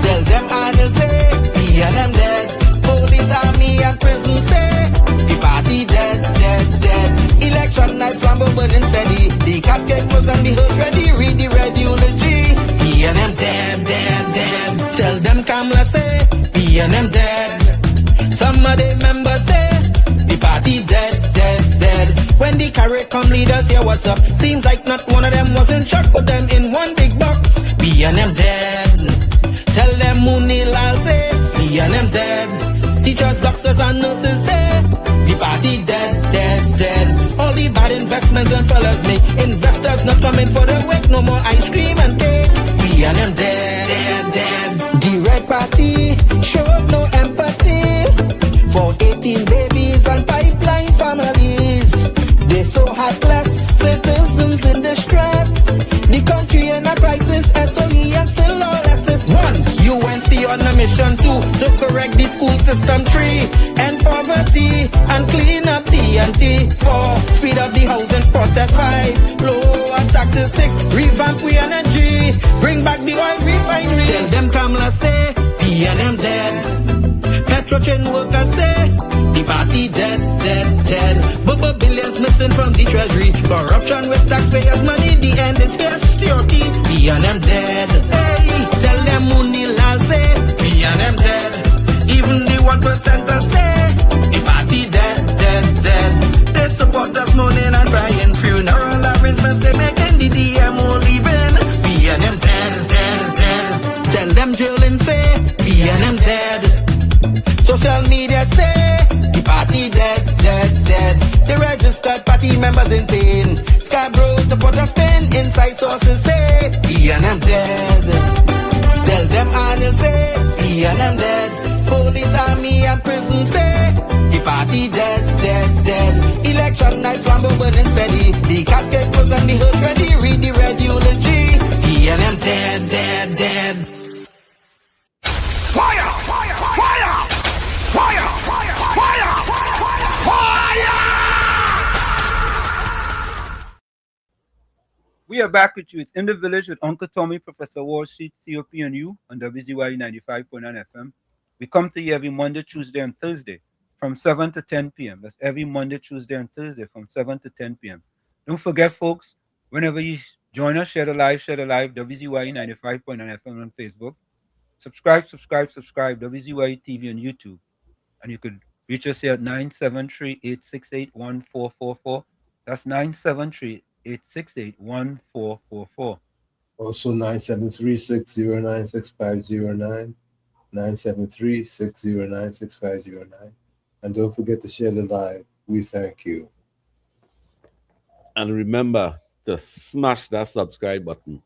Tell them Arnold say, he and them dead. Police, army and prison say, the party dead, dead, dead. Election night flambeau burning steady. The casket was on the hearse ready. Read the red eulogy. He and them dead, dead, dead. Tell them Kamala say, he and them dead. Some of the members say, the party dead, dead, dead. When the CARICOM leaders hear what's up, seems like not one of them was in shock. Put them in one big box, be and them dead. Tell them Mooney Lal say, be and them dead. Teachers, doctors and nurses say, the party dead, dead, dead. All the bad investments and fellas make investors not coming for the work. No more ice cream and cake, be and them dead, dead, dead. The Red Party showed no empathy for 18 babies and pipeline families. They so heartless, citizens in distress. The country in a crisis, SOE and still all Estes. 1. UNC on a mission 2 to correct the school system. 3. End poverty and clean up TNT. 4. Speed up the housing process. 5. Lower taxes. 6. Revamp we energy. Bring back the oil refinery. Tell them Kamala say, P and M dead. Petrotrain workers say, the party dead, dead, dead. Bubba billions missing from the treasury. Corruption with taxpayers' money. The end is here, security. P and M dead. Hey, tell them Mooney Lal say, will say the party dead, dead, dead. They support us mourning and crying. Funeral arrangements they making, the DMO leaving. We and them dead, dead, dead. Tell them drilling say we and them dead. Social media say the party dead, dead, dead. The registered party members in pain. Scarborough to put a spin. Inside sources say we and them dead. Tell them Arnold say we and them dead. Police, army and prison say the party dead, dead, dead. Election night flambeau burning steady. The casket closed and the hearse ready. Read the red eulogy. We and them dead, dead, dead. Fire! Fire! Fire! Fire! Fire! Fire! Fire! We are back with you. It's In the Village with Uncle Tommy, Professor Wall Street, COP and you on WZYE 95.9 FM. We come to you every Monday, Tuesday, and Thursday from 7 to 10 p.m. That's every Monday, Tuesday, and Thursday from 7 to 10 p.m. Don't forget, folks, whenever you join us, share the live, WZYE 95.9 FM on Facebook. Subscribe, WZYE TV on YouTube. And you could reach us here at 973-868-1444. That's 973-868-1444. Also 973-609-6509. 973-609-6509. And don't forget to share the live. We thank you. And remember to smash that subscribe button.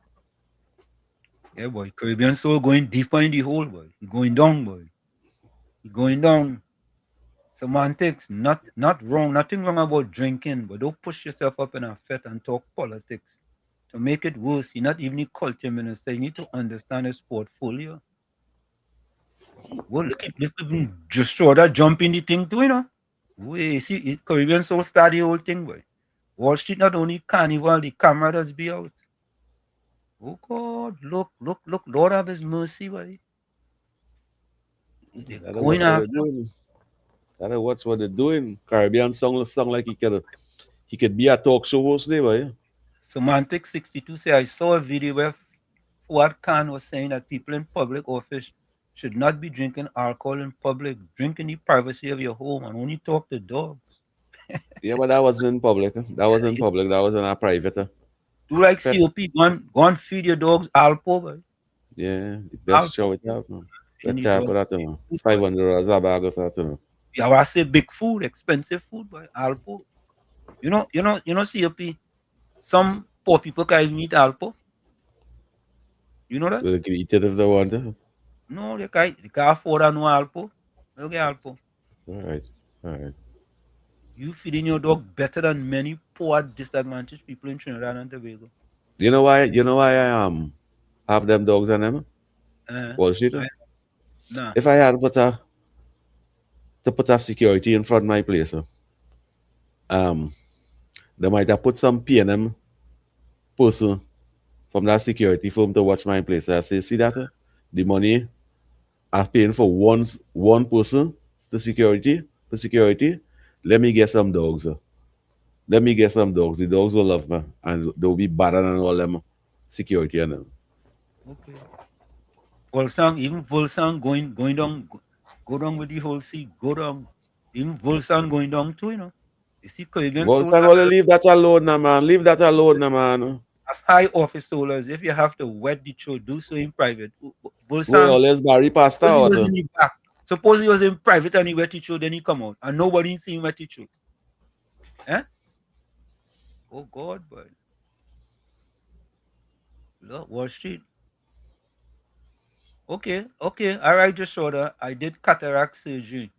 Yeah, boy. Caribbean Soul going deeper in the hole, boy. He going down, boy. He going down. Semantics, not wrong. Nothing wrong about drinking, but don't push yourself up in a fit and talk politics. To make it worse, you're not even a culture minister. You need to understand his portfolio. Well, look at just show that jump in the thing too, you know. Wait, see, Caribbean Soul start the whole thing, boy. Wall Street not only carnival, the camera does be out. Oh God, look, Lord have his mercy, boy. They're going after. Gotta watch what they're doing. Caribbean song like he could be a talk show host there, boy. Semantic 62 say I saw a video where Fuad Khan was saying that people in public office should not be drinking alcohol in public. Drink in the privacy of your home and only talk to dogs. Yeah, but that wasn't in public. That was in public. That was in a private. Do like COP, go and feed your dogs Alpo, boy. Yeah, the best show it out, man. Let's try for that, you know. $500 a bag of that, you know. Yeah, I say big food, expensive food, boy. Alpo. You know, COP. Some poor people can't even eat Alpo. You know that? They can eat it if they want to. No, they can't afford no Alpo. They'll get Alpo. All right. You feeding your dog better than many poor, disadvantaged people in Trinidad and Tobago. You know why I have them dogs on them? Bullshit. Nah. If I had to put a security in front of my place, they might have put some PNM person from that security firm to watch my place. I say, see that? The money I'm paying for one person, the security. Let me get some dogs. Let me get some dogs. The dogs will love me, and they'll be better than all them security and them. Okay. Volsang going down, go down with the whole sea, go down. Even Volsang going down too, you know. You see, Caribbean Volsang will leave that alone, now, man. Leave that alone, now, man. As high office holders, if you have to wet the throat, do so in private. Volsang always Barry pasta out. Suppose he was in private and he wet the throat, then he come out, and nobody see him wet the throat. Eh? Oh God, boy. Look, Wall Street. Okay. All right, just shorter. I did cataract surgery,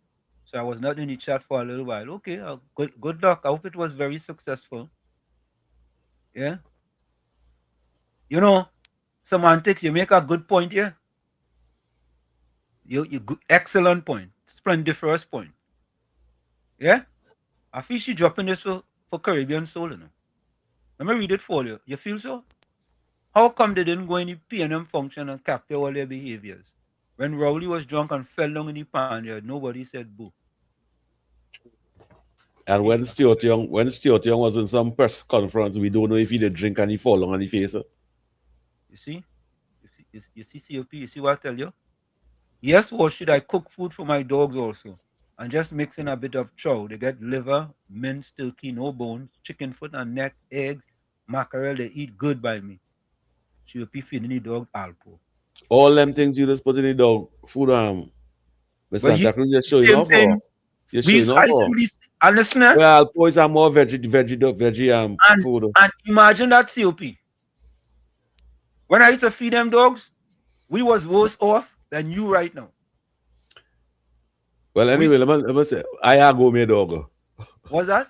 so I was not in the chat for a little while. Okay, good luck. I hope it was very successful. Yeah. You know, semantics. You make a good point here. You excellent point. Splendiferous point. Yeah. I feel she dropping this for Caribbean Soul, you know. Let me read it for you. You feel so? How come they didn't go in the PNM function and capture all their behaviors? When Rowley was drunk and fell down in the panyard, nobody said boo. And when Stuart Young was in some press conference, we don't know if he did drink and he fall down on the face. You see COP, you see what I tell you? Yes, or should I cook food for my dogs also? And just mix in a bit of chow. They get liver, minced turkey, no bones, chicken foot and neck, eggs, mackerel. They eat good by me. She'll be feeding the dog alpo. All them things you just put in the dog food, Mr. But you Santa Cruz, you're showing same off, or thing. you're We showing used, I off, used to or do this. And listen, eh? well, boys are more veggie and food. and imagine that COP. When I used to feed them dogs, we was worse off than you right now. Well, anyway, let me say, I have gourmet dog. What's that?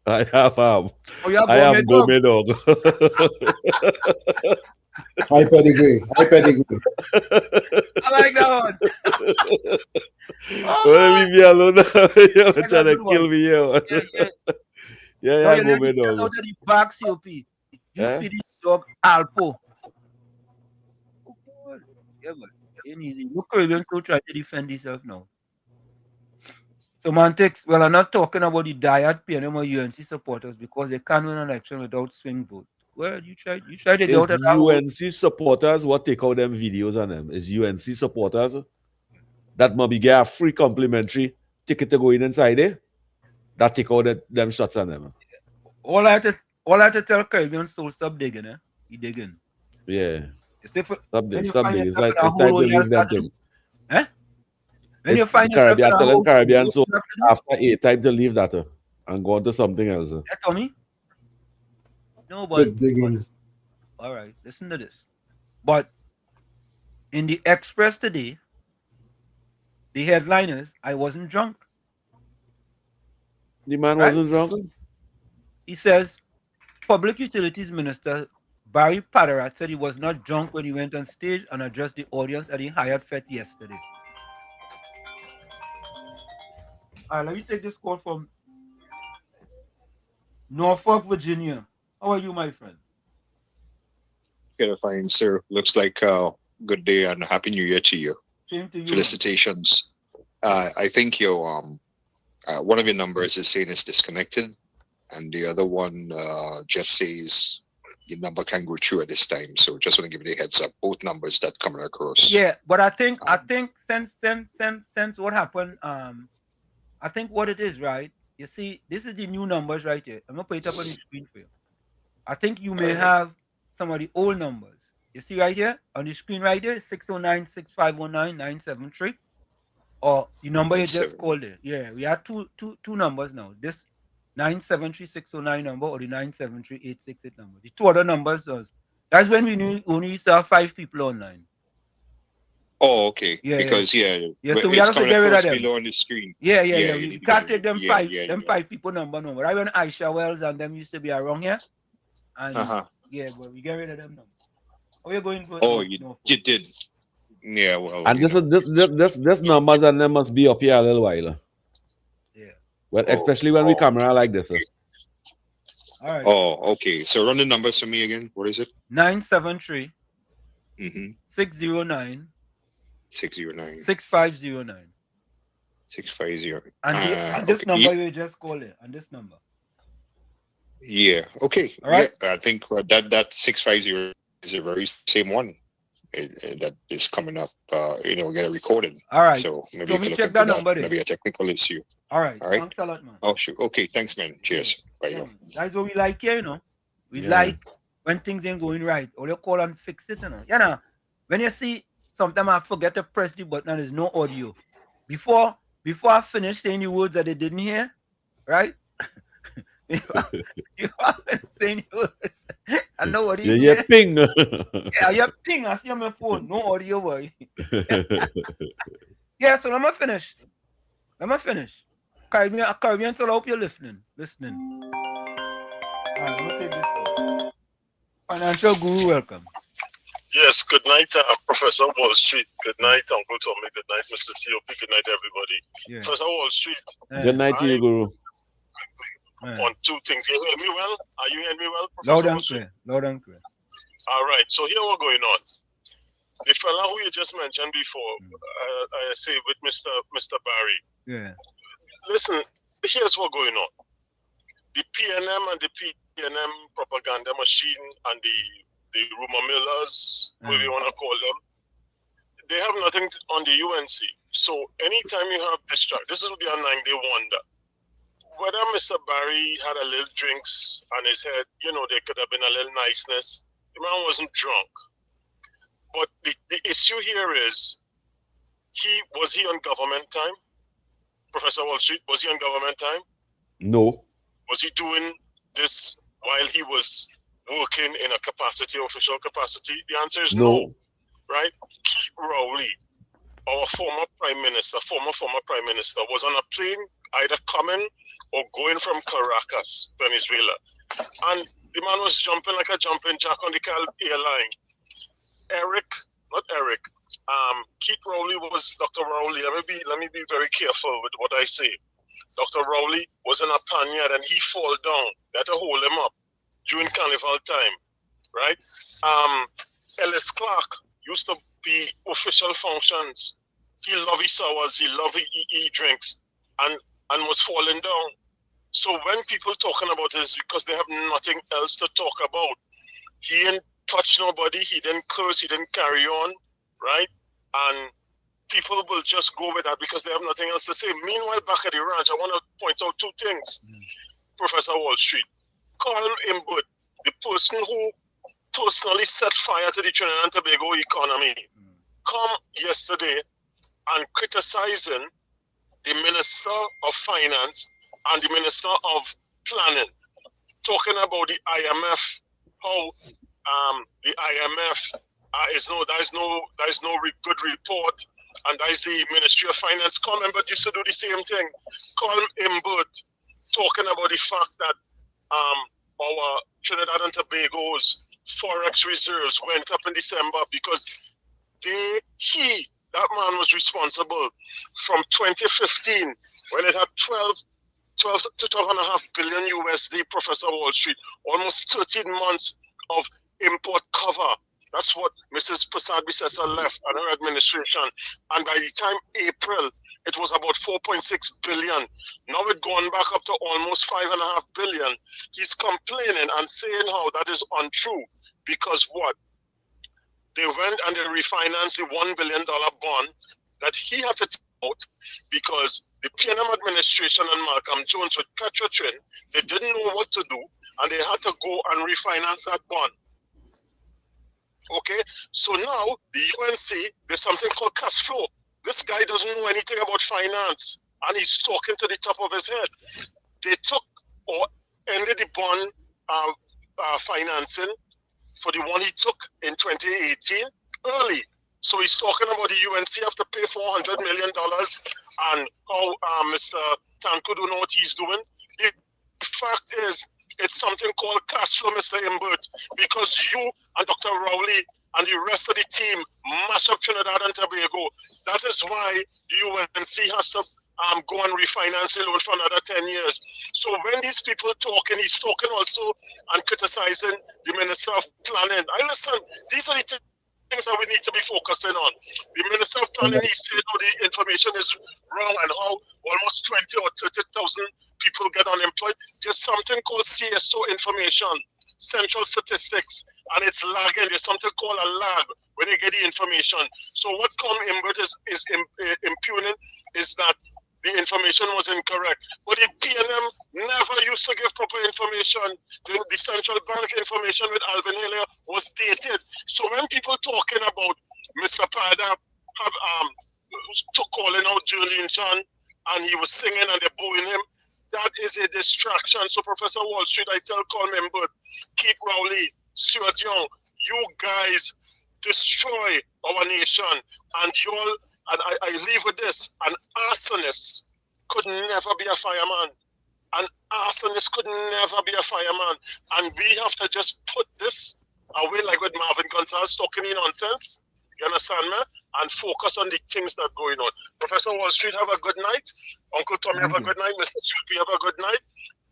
I have Oh, you have I have gourmet gourmet dog. High pedigree. High pedigree. I like that one. Well, leave me alone. You're That's a trying to good kill one. me here. No, Yeah, you let me gourmet get out dog. of the back, COP. You Eh? feed the dog alpo. Oh, God. Yeah, but ain't easy. Look, Caribbean still try to defend himself now. Semantics, well, I'm not talking about the diet PNM or UNC supporters because they can't win an election without swing vote. Well, you try to get Is out of that hole. UNC supporters what take out them videos on them? Is UNC supporters that maybe get a free complimentary ticket to go in inside there? That take out them shots on them. All I had to tell Caribbean soul, stop digging, eh? You digging. Yeah. You see, when you Stop find there. yourself in a It's time hole, to what you leave them start to do? thing. Eh? When It's you find yourself in Caribbean, a telling hole, Caribbean what so you have to do? after 8, time to leave that and go on to something else. Yeah, Tommy? No, Good digging. all right, listen to this. But in the Express today, the headline is, I wasn't drunk. The man Right? wasn't drunk? He says, Public Utilities Minister Barry Padarat said he was not drunk when he went on stage and addressed the audience at the Hyatt Fete yesterday. All right, let me take this call from Norfolk, Virginia. How are you, my friend? Okay, fine, sir. Looks like a good day and happy new year to you. Same to you. Felicitations. I think your one of your numbers is saying it's disconnected, and the other one just says your number can go through at this time. So just want to give you a heads up. Both numbers that coming across. Yeah, but I think since what happened, I think what it is, right? You see, this is the new numbers right here. I'm gonna put it up on the screen for you. I think you may have some of the old numbers. You see right here on the screen right there, 609-6519-973. Or the number you just called it. Yeah, we have two numbers now. This 973-609 number or the 973-868 number. The two other numbers does. That's when we only used to have 5 people online. Oh, okay. Yeah, Because so we it's have to coming get rid of across them. below on the screen. Yeah. We can't take them five yeah. 5 people number. Right when Aisha Wells and them used to be around here. And yeah, but we get rid of them now. Are you going to you did. Yeah, well. And this numbers and them must be up here a little while. Yeah. Well, especially when we camera like this. All right. Oh, okay. So run the numbers for me again. What is it? 973 609 6509. 650. And this number you just call it. And this number. Yeah. Okay. All right. Yeah, I think that 650 is the very same one that is coming up. Get it recorded. All right. So maybe you can check that number. Maybe a technical issue. All right. All right. Thanks a lot, man. Oh, sure. Okay. Thanks, man. Cheers. Bye. Yeah, that's what we like here, We like when things ain't going right. Or you call and fix it, When you see, sometimes I forget to press the button and there's no audio. Before I finish saying the words that they didn't hear, right? you haven't saying the words. I know what you Yeah, ping. Yeah, you ping. I see on my phone. No audio, boy. Yeah, so let me finish. Caribbean, so I hope you're listening. All right, let me take this one. Financial Guru, welcome. Yes, good night, Professor Wall Street. Good night, Uncle Tommy. Good night, Mr. COP. Good night, everybody. Yeah. Professor Wall Street. Good night to you, Guru. On 2 things. You hear me well? Are you hearing me well, Loud Professor and Wall Street? clear. Loud and clear. All right, so here what's going on. The fella who you just mentioned before, I say with Mr. Barry. Yeah. Listen, here's what's going on. The PNM and the PNM propaganda machine and the rumor millers, whatever you want to call them, they have nothing on the UNC. So anytime you have this will be a 9-day wonder. Whether Mr. Barry had a little drinks on his head, there could have been a little niceness. The man wasn't drunk. But the issue here is, was he on government time? Professor Wall Street, was he on government time? No. Was he doing this while he was working in a official capacity? The answer is no. Right? Keith Rowley, our former prime minister, former prime minister, was on a plane either coming or going from Caracas, Venezuela. And the man was jumping like a jumping jack on the airline. Keith Rowley was Dr. Rowley. Let me be very careful with what I say. Dr. Rowley was in a paniard and he fall down. They had to hold him up during carnival time, right? Ellis Clark used to be official functions. He loved his sours, he loved he drinks, and was falling down. So when people talking about this, because they have nothing else to talk about, he didn't touch nobody, he didn't curse, he didn't carry on, right? And people will just go with that because they have nothing else to say. Meanwhile, back at the ranch, I want to point out two things. Professor Wall Street, Colin Imbert, the person who personally set fire to the Trinidad and Tobago economy, come yesterday and criticizing the Minister of Finance and the Minister of Planning, talking about the IMF, how the IMF there's no good report, and that is the Ministry of Finance. Colin Imbert used to do the same thing. Colin Imbert talking about the fact that our Trinidad and Tobago's forex reserves went up in December because that man was responsible from 2015 when it had 12 to 12.5 billion USD, Professor Wall Street, almost 13 months of import cover. That's what Mrs. Prasad Bissessa left and her administration. And by the time April, it was about 4.6 billion. Now it's gone back up to almost 5.5 billion. He's complaining and saying how that is untrue because what? They went and they refinanced the $1 billion bond that he had to take out because the PNM administration and Malcolm Jones with Petrotrin, they didn't know what to do and they had to go and refinance that bond. Okay, so now the UNC, there's something called cash flow. This guy doesn't know anything about finance and he's talking to the top of his head. They took or ended the bond financing for the one he took in 2018 early. So he's talking about the UNC have to pay $400 million and how Mr. Tanku don't know what he's doing. The fact is, it's something called cash flow, Mr. Imbert, because you and Dr. Rowley and the rest of the team mash up Trinidad and Tobago. That is why the UNC has to go and refinance the loan for another 10 years. So when these people talking, he's talking also and criticizing the Minister of Planning. Listen, these are the things that we need to be focusing on. The Minister of Planning, he said how the information is wrong and how almost 20 or 30,000 people get unemployed. There's something called CSO information, Central Statistics, and it's lagging. There's something called a lag when you get the information. So what Colin Imbert is impugning is that the information was incorrect. But the PNM never used to give proper information. The central bank information with Alvin Hillier was dated. So when people talking about Mr. Pada calling out Julian Chan and he was singing and they're booing him, that is a distraction. So Professor Wall Street, I tell Colin Imbert, Keith Rowley, Stuart Young, you guys destroy our nation. And I leave with this, an arsonist could never be a fireman. An arsonist could never be a fireman. And we have to just put this away like with Marvin Gonzalez talking in nonsense. You understand me? And focus on the things that are going on. Professor Wall Street, have a good night. Uncle Tommy, have a good night. Mr. CLP, have a good night.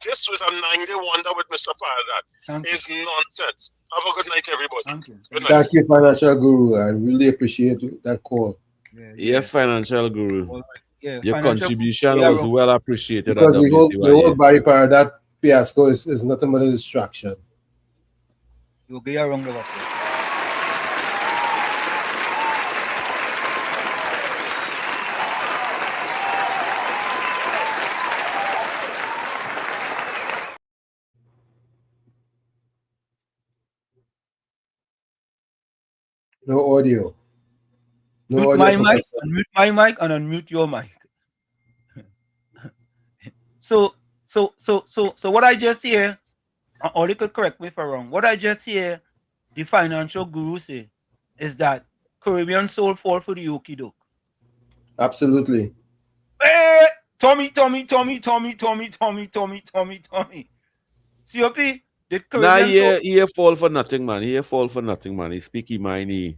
This was a 9-day wonder with Mr. Paradat. It's nonsense. Have a good night, everybody. Thank you. Good night. Thank you, Financial Guru. I really appreciate that call. Yes, Financial Guru. Yeah, your financial contribution was well appreciated. Because at the whole WZYE. Barry Paradat fiasco is nothing but a distraction. You'll get a round of applause. No audio. No Mute audio, my mic, Professor. unmute my mic, and unmute your mic. So what I just hear, or you could correct me if I'm wrong. What I just hear the financial guru say is that Caribbean soul fall for the okie doke. Absolutely. Hey, Tommy. COP, did Nah, Caribbean soul? he fall for nothing, man. He fall for nothing, man. He speak his mind. He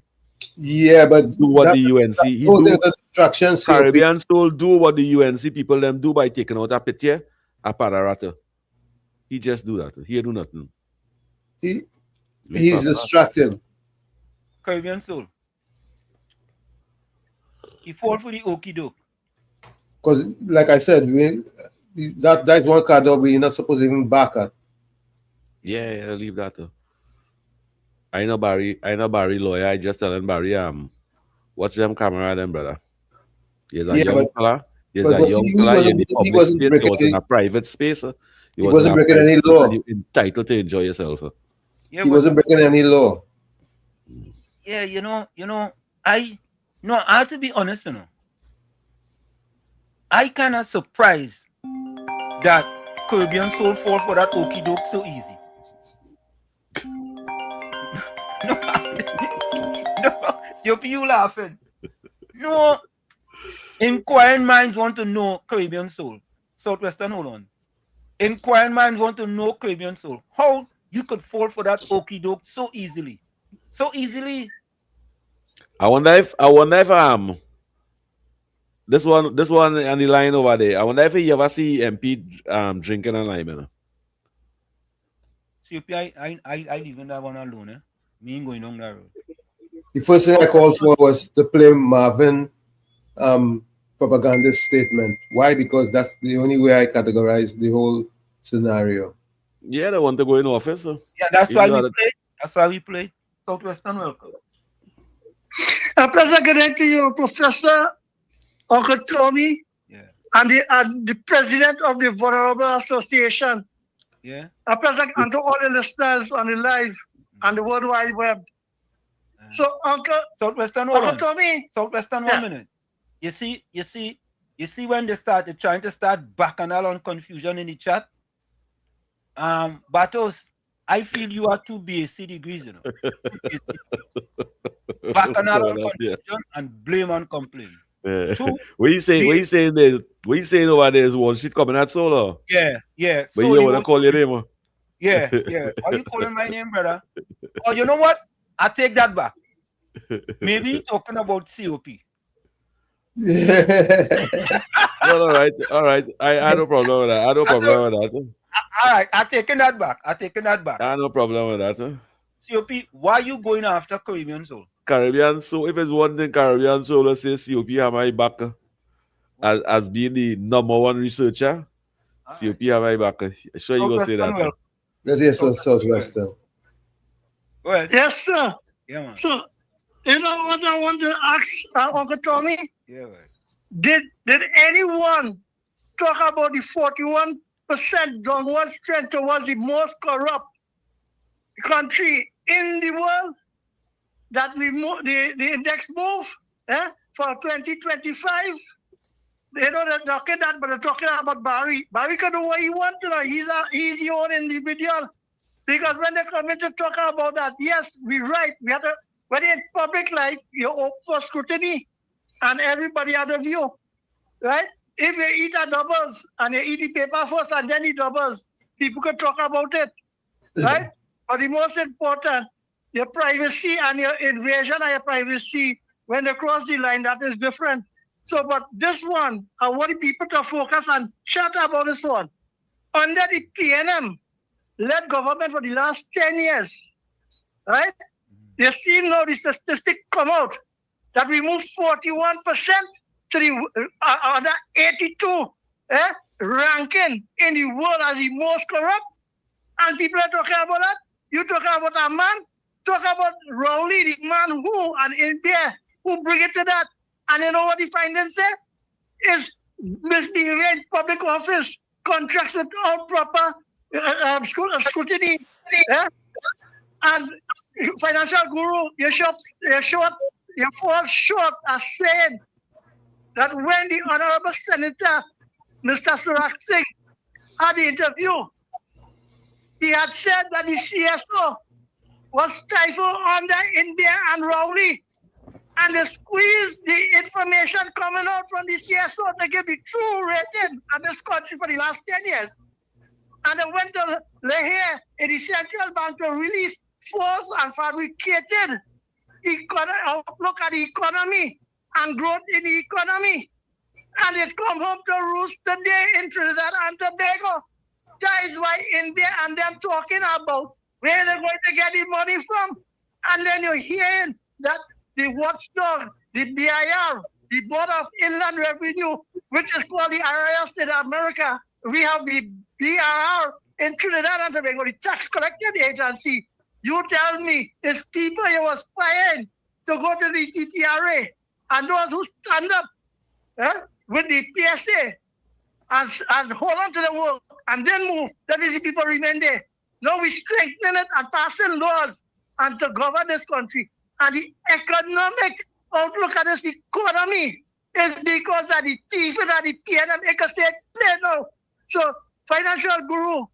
Yeah, but do what that, the UNC. He those do are the distractions, COP. Caribbean soul do what the UNC people them do by taking out a pity, a padarata. He just do that. He do nothing. He's distracted. Caribbean soul. He fall for the okie doke. Because, like I said, that's one card that we're not supposed to even back at. Yeah, leave that. I know Barry lawyer. I just telling Barry, watch them camera, them brother. He's a young fella. He's a young fella in the public space. He was in a private space. He wasn't breaking any law. You're entitled to enjoy yourself. Yeah, he wasn't breaking any law. Yeah, I have to be honest, I kind of surprised that Caribbean soul fall for that okie doke so easy. No, you laughing. No, inquiring minds want to know Caribbean soul. Southwestern, hold on. Inquiring minds want to know Caribbean soul. How you could fall for that okie doke so easily? So easily. I wonder if this one on the line over there. I wonder if you ever see MP drinking a lime, you know. CP, I leaving that one alone, eh? Me ain't going down that road. The first thing I called for was to play Marvin propaganda statement. Why? Because that's the only way I categorize the whole scenario. Yeah, they want to go in office. So. Yeah, that's why we play. That's why we play. Southwestern, welcome. A pleasure getting to you, Professor Uncle Tommy, and the president of the Vulnerable Association. Yeah. A pleasure and to all the listeners on the live and the World Wide Web. So, Uncle Southwestern, Uncle Tommy. Southwestern, 1 minute. You see when they started trying to start bacchanal on confusion in the chat. Batos, I feel you are 2 BAC degrees, you know. Bacchanal on confusion and blame on complaint. What you saying over there is one shit coming at solo. Yeah. But you want to call your name? Yeah. Are you calling my name, brother? Oh, you know what? I take that back. Maybe talking about COP. All right. I had no problem with that. All right, I taking that back. I had no problem with that. COP, why are you going after Caribbean soul? Caribbean soul. If it's one thing, Caribbean soul, let's say COP have my back as being the #1 researcher. COP have my back. Sure, you gonna say that. Let's hear Southwestern. Well, yes, sir. Yeah, man. So, you know what I want to ask Uncle Tommy? Yeah, right. Did anyone talk about the 41% downward trend towards the most corrupt country in the world? That we move, the index move for 2025? They know they're talking that, but they're talking about Barry. Barry can do what he wants to know. He's your own individual. Because when they come in to talk about that, yes, we're right. We have to, when in public life, you're open for scrutiny and everybody has a view, right? If you eat a doubles and you eat the paper first and then the doubles, people can talk about it, right? But the most important, your privacy and your invasion of your privacy, when they cross the line, that is different. So, but this one, I want the people to focus and chat about this one. Under the PNM-led government for the last 10 years, right? You see now the statistic come out that we moved 41% to the other 82 ranking in the world as the most corrupt. And people are talking about that. You talk about a man, talk about Rowley, the man who, and in there, who bring it to that. And you know what the findings say? Is misbehavior in public office, contracts without proper scrutiny, And financial guru, you fall short of saying that when the Honorable Senator, Mr. Surak Singh, had the interview, he had said that the CSO was stifled under India and Rowley, and they squeezed the information coming out from the CSO to give the true rating of this country for the last 10 years. And they went to Lahore in the central bank to release false and fabricated outlook at the economy and growth in the economy. And it come home to roost today in Trinidad and Tobago. That is why India and them talking about where they're going to get the money from. And then you're hearing that the watchdog, the BIR, the Board of Inland Revenue, which is called the IRS in America, we have the BRR in Trinidad and Tobago, the tax collecting agency. You tell me, it's people you was fired to go to the TTRA, and those who stand up with the PSA and hold on to the work and then move, that is the people remain there. Now we're strengthening it and passing laws and to govern this country. And the economic outlook at this economy is because of the thief and the PNM, they can say it plain now. So financial guru,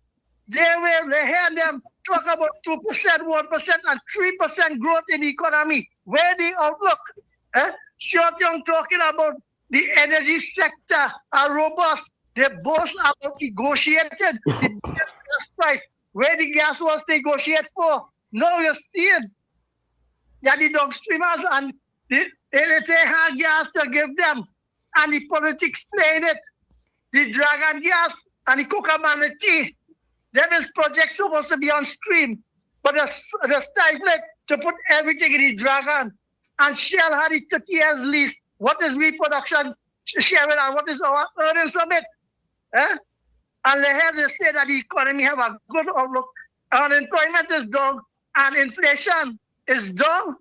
they hear them talk about 2%, 1%, and 3% growth in the economy. Where the outlook? Short Young talking about the energy sector are robust. They boast about negotiated the best gas price. Where the gas was negotiated for. Now you're seeing that the downstreamers and they had gas to give them. And the politics playing it. The dragon gas and the coca tea. Then this project supposed to be on stream, but the stifling to put everything in the dragon. And Shell had it 30 years lease. What is reproduction sharing and what is our earnings from it? And they say that the economy have a good outlook. Unemployment is down and inflation is down.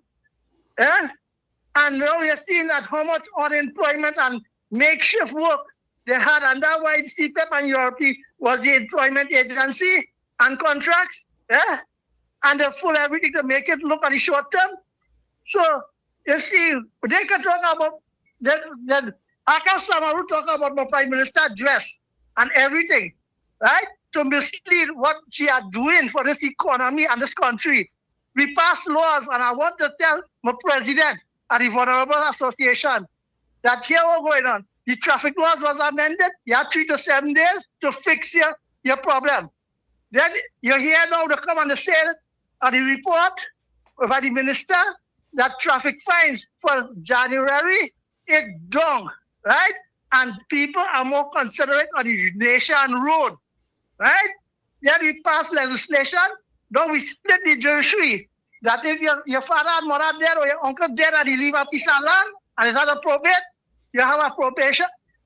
And now we are seeing that how much unemployment and makeshift work they had, and that's why CPEP and URP was the employment agency and contracts. And they pull everything to make it look at the short term. So you see, they can talk about that. Akash Samaru talk about the Prime Minister dress and everything, right? To mislead what she are doing for this economy and this country. We passed laws, and I want to tell my president and the Vulnerable Association that here what's going on. The traffic laws was amended. You have 3 to 7 days to fix your problem. Then you're here now to come on the sale of the report by the minister that traffic fines for January is down, right? And people are more considerate on the nation road, right? Then we pass legislation. Now we split the jurisdiction. That if your father and mother dead or your uncle dead and you leave a piece of land and it's not a probate, you have a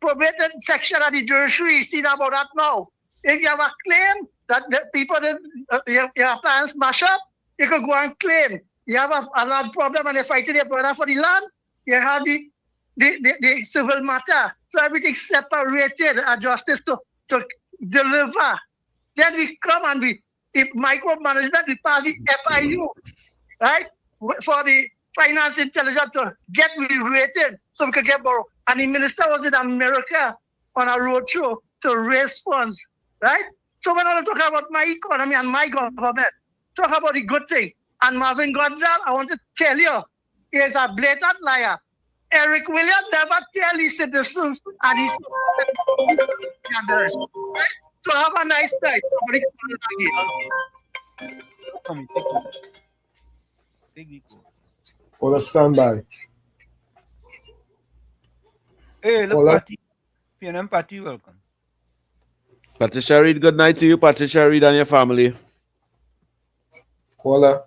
probated section of the jurisdiction. See about that now. If you have a claim that the people your parents mash up, you can go and claim. You have a land problem and you're fighting your brother for the land, you have the civil matter. So everything's separated and justice to deliver. Then we come and if micromanagement, we pass the FIU, right? For the finance intelligence to get rated so we could get borrowed. And the minister was in America on a roadshow to raise funds, right? So when I talk about my economy and my government, talk about the good thing. And Marvin Gonzalez, I want to tell you, he is a blatant liar. Eric Williams never tell his citizens and his others, right? So have a nice night. Hold a standby. Hey, look, Patty. PNM Patty, welcome. Patricia Reed, good night to you, Patricia Reed and your family. Caller.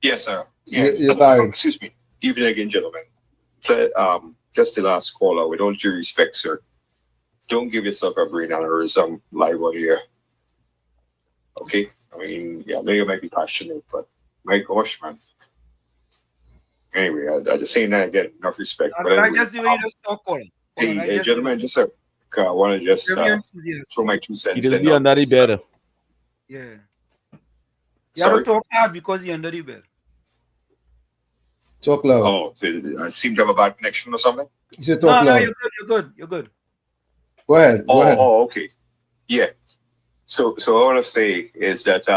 Yes, sir. Excuse me. Evening again, gentlemen. Just the last caller, with all due respect, sir. Don't give yourself a brain aneurysm live on here. Okay? I mean, yeah, I know you might be passionate, but my gosh, man. Anyway, I just saying that again, enough respect. But anyway, I just do you just talk on. Hey, gentlemen, just I want to just throw my 2 cents in. Be on that better. Yeah. You have to Sorry? talk hard because you're under the bed. Talk loud. Oh, I seem to have a bad connection or something. You said No, talk no, loud. you're good. You're good. Go ahead. Go ahead. Oh, okay. Yeah. So what I want to say is that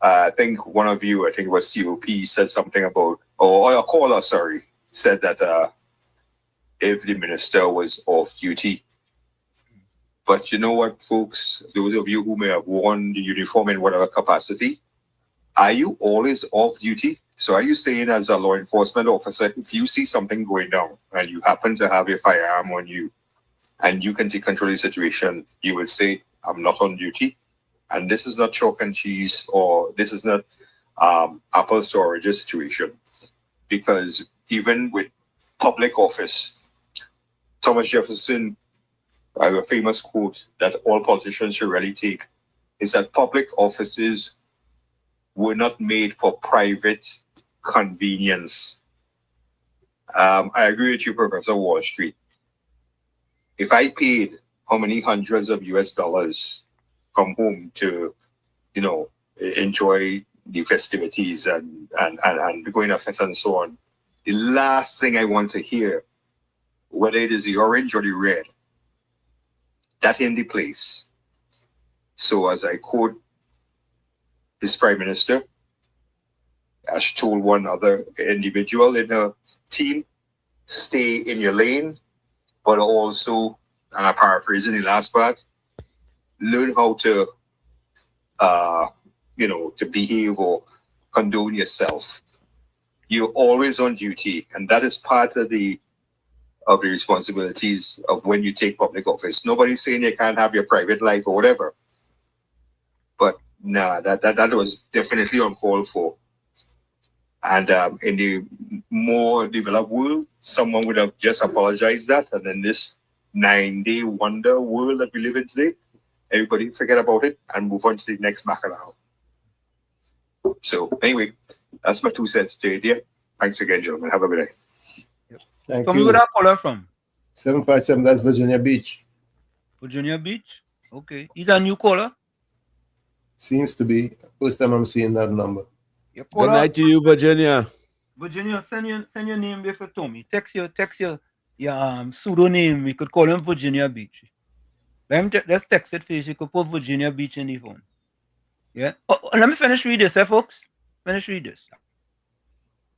I think one of you, I think it was COP, said something about, or a caller, sorry, said that if the minister was off duty. But you know what, folks? Those of you who may have worn the uniform in whatever capacity, are you always off duty? So are you saying, as a law enforcement officer, if you see something going down and you happen to have a firearm on you and you can take control of the situation, you will say, I'm not on duty? And this is not chalk and cheese, or this is not apples to oranges situation. Because even with public office, Thomas Jefferson has a famous quote that all politicians should really take, is that public offices were not made for private convenience. I agree with you, Professor Wall Street. If I paid how many hundreds of US dollars from home to, enjoy the festivities and going to fete and so on, the last thing I want to hear, whether it is the orange or the red, that in the place. So as I quote this Prime Minister, as told one other individual in her team, stay in your lane, but also, and I'm paraphrasing the last part, learn how to, to behave or condone yourself. You're always on duty, and that is part of the responsibilities of when you take public office. Nobody's saying you can't have your private life or whatever, but nah, that was definitely uncalled for. And in the more developed world, someone would have just apologized that, and in this 9-day wonder world that we live in today, everybody forget about it and move on to the next bacchanal. So anyway, that's my 2 cents today, dear. Thanks again, gentlemen. Have a good day. Thank From you. where that caller from? 757, that's Virginia Beach. Virginia Beach? Okay. He's a new caller? Seems to be. First time I'm seeing that number. Good night to you, Virginia. Virginia, send your name there for Tommy. Text your pseudonym. We could call him Virginia Beach. Let's text it first. You could put Virginia Beach in the phone. Yeah. Oh, let me finish read this, folks. Finish read this.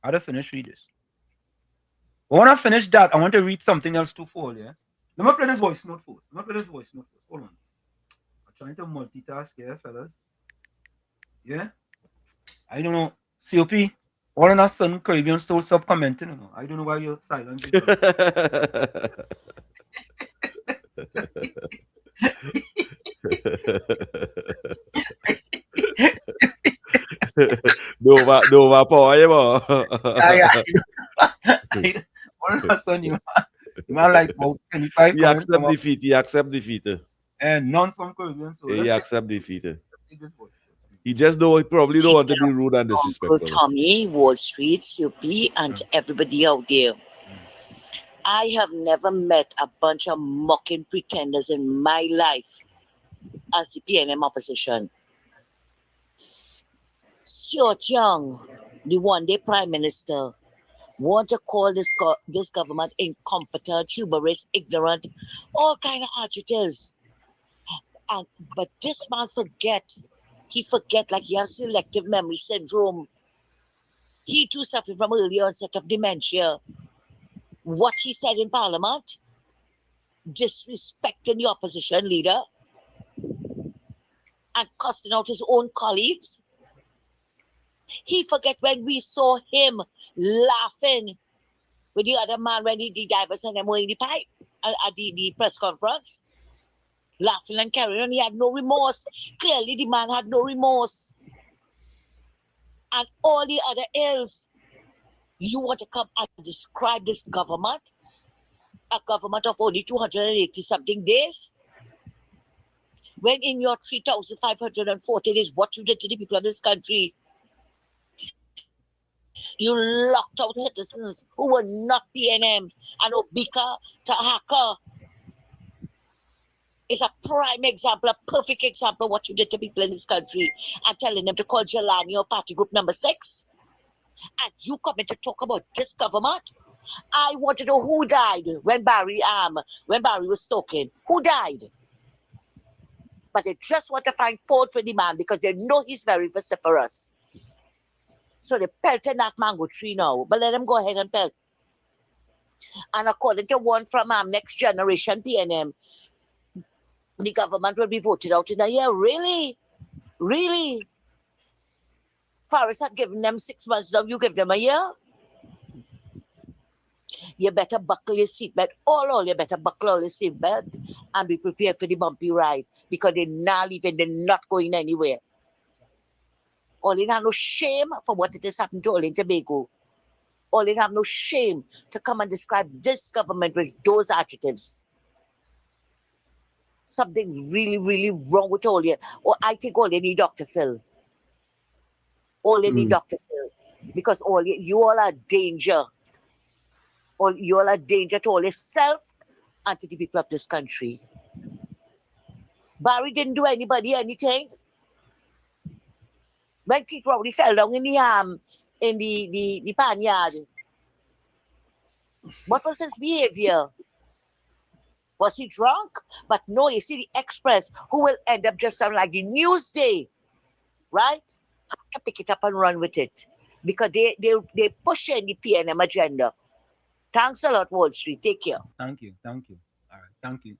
I had to finish read this. When I finish that, I want to read something else too for you. Yeah? Let me play this voice note first. Hold on. I'm trying to multitask here, fellas. Yeah? I don't know. COP, all in a sudden Caribbean still stop commenting. I don't know why you're silent. Nova Poy, mo. All of a sudden, you man like about 25 He accept defeat. And none from Caribbean. So he accept defeat. He probably don't want to be rude and disrespectful. Uncle Tommy, Wall Street, COP, and everybody out there. I have never met a bunch of mocking pretenders in my life as the PNM opposition. Stuart Young, the one-day Prime Minister, want to call this government incompetent, hubris, ignorant, all kind of adjectives. But this man he forget like he has selective memory syndrome. He too suffered from early onset of dementia. What he said in Parliament, disrespecting the opposition leader and cussing out his own colleagues. He forget when we saw him laughing with the other man when the divers and them were in the pipe at the press conference. Laughing and carrying on. He had no remorse. Clearly the man had no remorse. And all the other ills. You want to come and describe this government? A government of only 280 something days? When in your 3,540 days, what you did to the people of this country? You locked out citizens who were not PNM and Obika to Haka. is a prime example, a perfect example of what you did to people in this country and telling them to call Jelani or party group number 6. And you come in to talk about this government. I want to know who died when Barry was talking. Who died? But they just want to find fault with the man because they know he's very vociferous. So they pelted that mango tree now. But let them go ahead and pelt. And according to one from Next Generation PNM, the government will be voted out in a year. Really? Really? Forrest had given them 6 months, now you give them a year? You better buckle your seatbelt. All you better buckle all your seatbelt and be prepared for the bumpy ride because they're not leaving, they're not going anywhere. All have no shame for what it has happened to all in Tobago. All have no shame to come and describe this government with those adjectives. Something really, really wrong with all you. Or I think all you need Dr. Phil. All you need Dr. Phil. Because you all are danger. Or you all are danger to all yourself and to the people of this country. Barry didn't do anybody anything. When Keith Rowley fell down in the panyard, what was his behavior? Was he drunk? But no, you see the Express, who will end up just sound like the Newsday, right? Have to pick it up and run with it because they pushing the PNM agenda. Thanks a lot, Wall Street. Take care. Thank you. All right, thank you.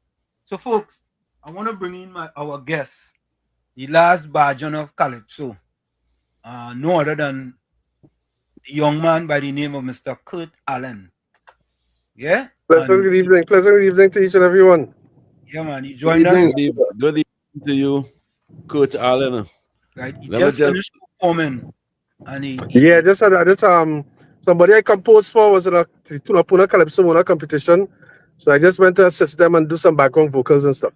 So, folks, I want to bring in our guest, the last Bajan of Calypso. No other than the young man by the name of Mr. Kurt Allen. Yeah? Pleasant good evening to each and everyone. Yeah, man. He joined us. Good evening to you, Coach Allen. Right. He just finished performing. And somebody I composed for was in a Puna Calypso competition. So I just went to assist them and do some background vocals and stuff.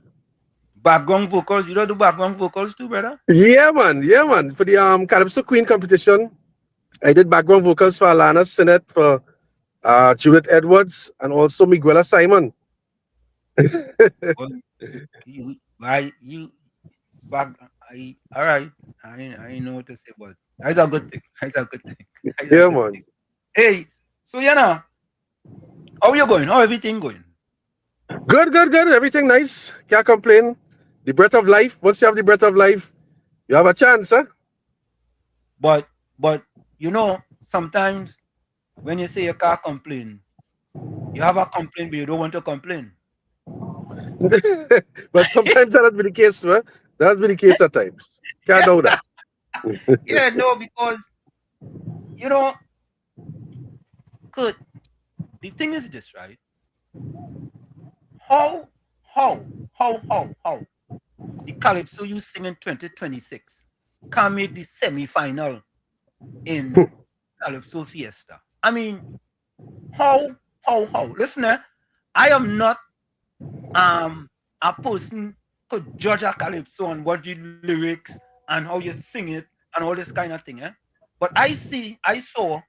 Background vocals? You don't do background vocals too, brother? Yeah, man. For the Calypso Queen competition, I did background vocals for Alana Sinnett, for Judith Edwards, and also Miguela Simon. All right. I didn't know what to say, but that's a good thing. Yeah, man. Hey, so how you going? How everything going? Good. Everything nice. Can't complain. The breath of life. Once you have the breath of life, you have a chance, huh? But sometimes when you say you can't complain, you have a complaint, but you don't want to complain. But sometimes that has been the case, man. That has been the case at times. Can't know that. Yeah, no, because good. The thing is this, right? How the Calypso you sing in 2026 can make the semi-final in Calypso Fiesta? I mean, how? Listen, I am not a person could judge a Calypso on what the lyrics and how you sing it and all this kind of thing, But I saw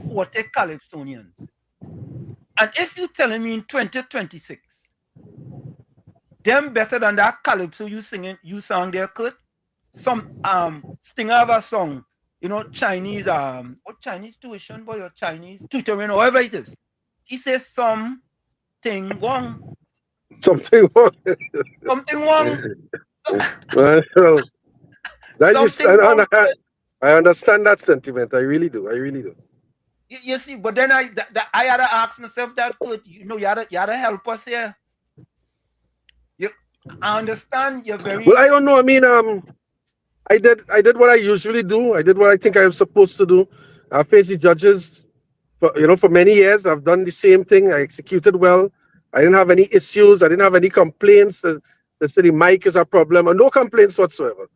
40 Calypsonians. And if you're telling me in 2026, them better than that Calypso you sang there, Kurt? Some Stinger have a song, Chinese, what Chinese tuition boy or Chinese tutoring, however it is. He says something wrong. Something wrong. I understand that sentiment. I really do. You see, but then I had to ask myself that, Kurt, you had to help us here. I understand you're very... Well, I don't know. I mean, I did what I usually do. I did what I think I was supposed to do. I faced the judges for many years. I've done the same thing. I executed well. I didn't have any issues. I didn't have any complaints. The mic is a problem, and no complaints whatsoever.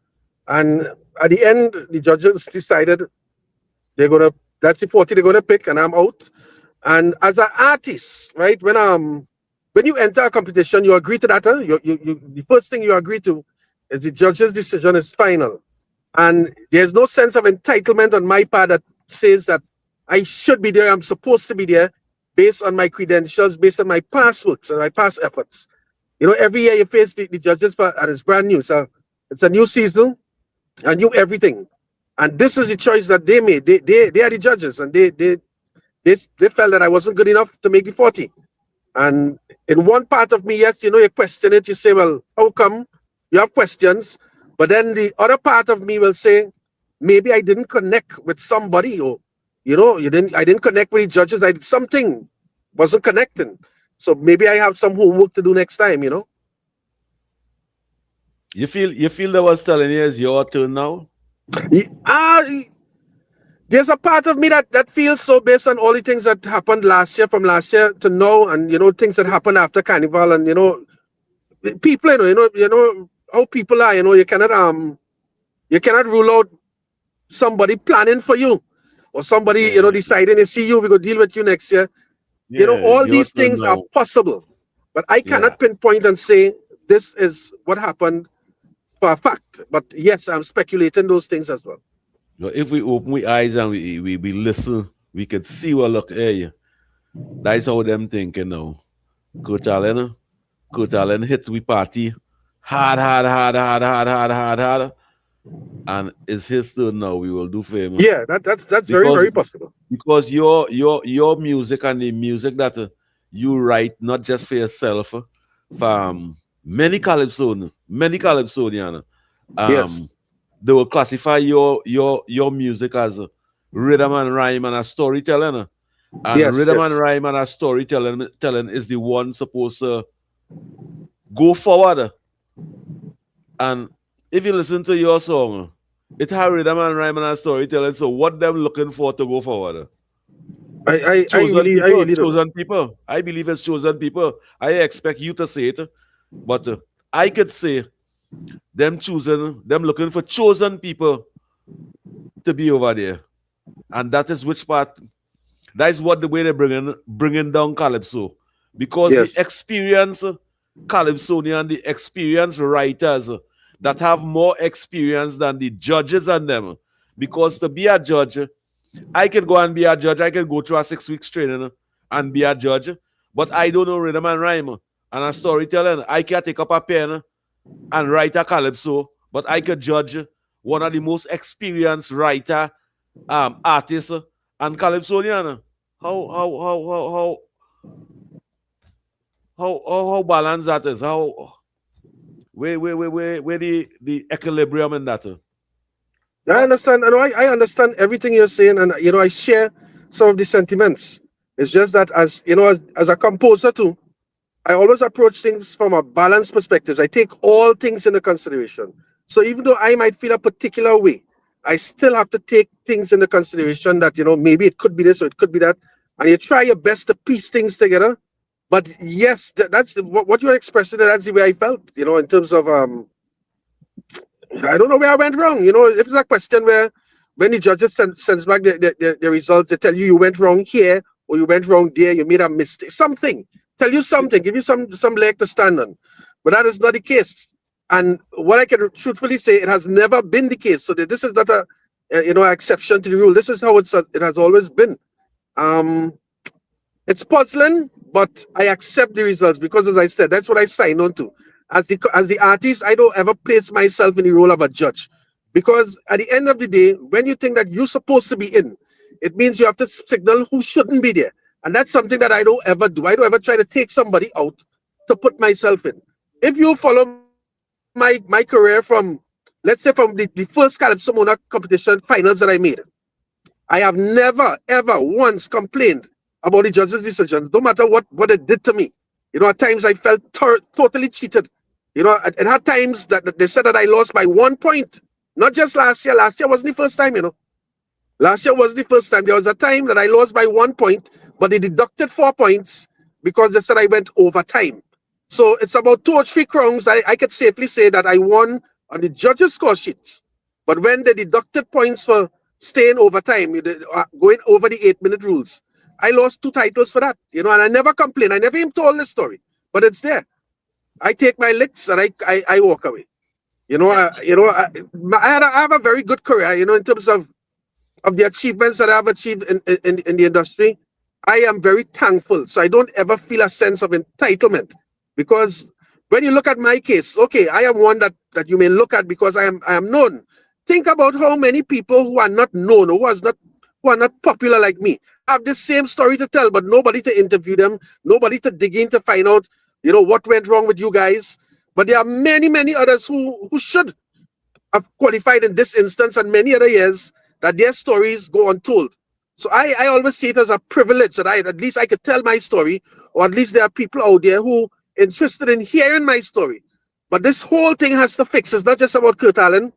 And at the end, the judges decided that's the 40 they're gonna pick, and I'm out. And as an artist, right, when you enter a competition, you agree to that. The first thing you agree to is the judge's decision is final. And there's no sense of entitlement on my part that says that I should be there, I'm supposed to be there, based on my credentials, based on my past works and my past efforts. You know, every year you face the judges, and it's brand new. So it's a new season, a new everything. And this is the choice that they made. They are the judges, and they felt that I wasn't good enough to make the 40. And in one part of me, yes, you know, you question it. You say, well, how come? You have questions. But then the other part of me will say, maybe I didn't connect with somebody, or, you know, I didn't connect with the judges. Something wasn't connecting. So maybe I have some homework to do next time, you know. You feel that was telling you it's your turn now? There's a part of me that feels so, based on all the things that happened from last year to now, and you know, things that happened after Carnival, and you know, people, you know how people are, you know, you cannot rule out somebody planning for you, or somebody, you know, deciding to see you, we go deal with you next year. You know, Yeah, all your these turn things are now. possible, but I Yeah. cannot pinpoint and say this is what happened for a fact. But yes, I'm speculating those things as well. So if we open our eyes and we listen, we can see what look hey. That's how them thinking now. Coach Allen hit we party hard, and it's his turn now. We will do for him. Yeah, that's very, because very possible. because your music and the music that you write not just for yourself, for many Calypsonian, Yes. they will classify your music as rhythm and rhyme and a storytelling. And Yes, rhythm and yes. rhyme and a storytelling is the one supposed to go forward. And if you listen to your song, it has rhythm and rhyme and a storytelling. So what them looking for to go forward? I Chosen really don't know. chosen people. I believe it's chosen people. I expect you to say it, but I could say them looking for chosen people to be over there, and that is which part. That is what the way they're bringing down Calypso, because the Yes. experienced Calypsonian, the experienced writers that have more experience than the judges and them. Because to be a judge, I can go and be a judge. I can go through a 6 weeks training and be a judge, but I don't know rhythm and rhyme and a storytelling. I can take up a pen and write a calypso, but I could judge one of the most experienced writer, artists, and calypsonian. How balanced that is? How where the equilibrium in that? I understand. I understand everything you're saying, and you know, I share some of the sentiments. It's just that, as you know, as a composer too, I always approach things from a balanced perspective. I take all things into consideration. So even though I might feel a particular way, I still have to take things into consideration that, you know, maybe it could be this or it could be that, and you try your best to piece things together. But yes, that's what you're expressing. That's the way I felt, you know, in terms of I don't know where I went wrong. You know, if it's a question where when the judges sends back the results, they tell you you went wrong here or you went wrong there, you made a mistake, something. Tell you something, give you some leg to stand on. But that is not the case. And what I can truthfully say, it has never been the case. So this is not you know, exception to the rule. This is how it has always been. It's puzzling, but I accept the results because, as I said, that's what I signed on to. As the artist, I don't ever place myself in the role of a judge, because at the end of the day, when you think that you're supposed to be in, it means you have to signal who shouldn't be there, and that's something that I don't ever do. I don't ever try to take somebody out to put myself in. If you follow my career from, let's say, from the first Calypso Monarch competition finals that I made, I have never, ever once complained about the judges' decisions, no matter what it did to me. You know, at times I felt totally cheated. You know, and at times that they said that I lost by 1 point. Not just last year. Last year wasn't the first time, you know. Last year was the first time. There was a time that I lost by 1 point, but they deducted 4 points because they said I went overtime. So it's about 2 or 3 crowns. I could safely say that I won on the judges' score sheets. But when they deducted points for staying overtime, going over the 8-minute rules, I lost 2 titles for that. You know, and I never complain. I never even told this story, but it's there. I take my licks and I walk away. You know, I have a very good career. You know, in terms of the achievements that I've achieved in the industry, I am very thankful. So I don't ever feel a sense of entitlement, because when you look at my case, okay, I am one that you may look at because I am known. Think about how many people who are not known, who are not popular like me, have the same story to tell, but nobody to interview them, nobody to dig in to find out, what went wrong with you guys. But there are many, many others who should have qualified in this instance and many other years that their stories go untold. So I always see it as a privilege that at least I could tell my story, or at least there are people out there who interested in hearing my story. But this whole thing has to fix. It's not just about Kurt Allen.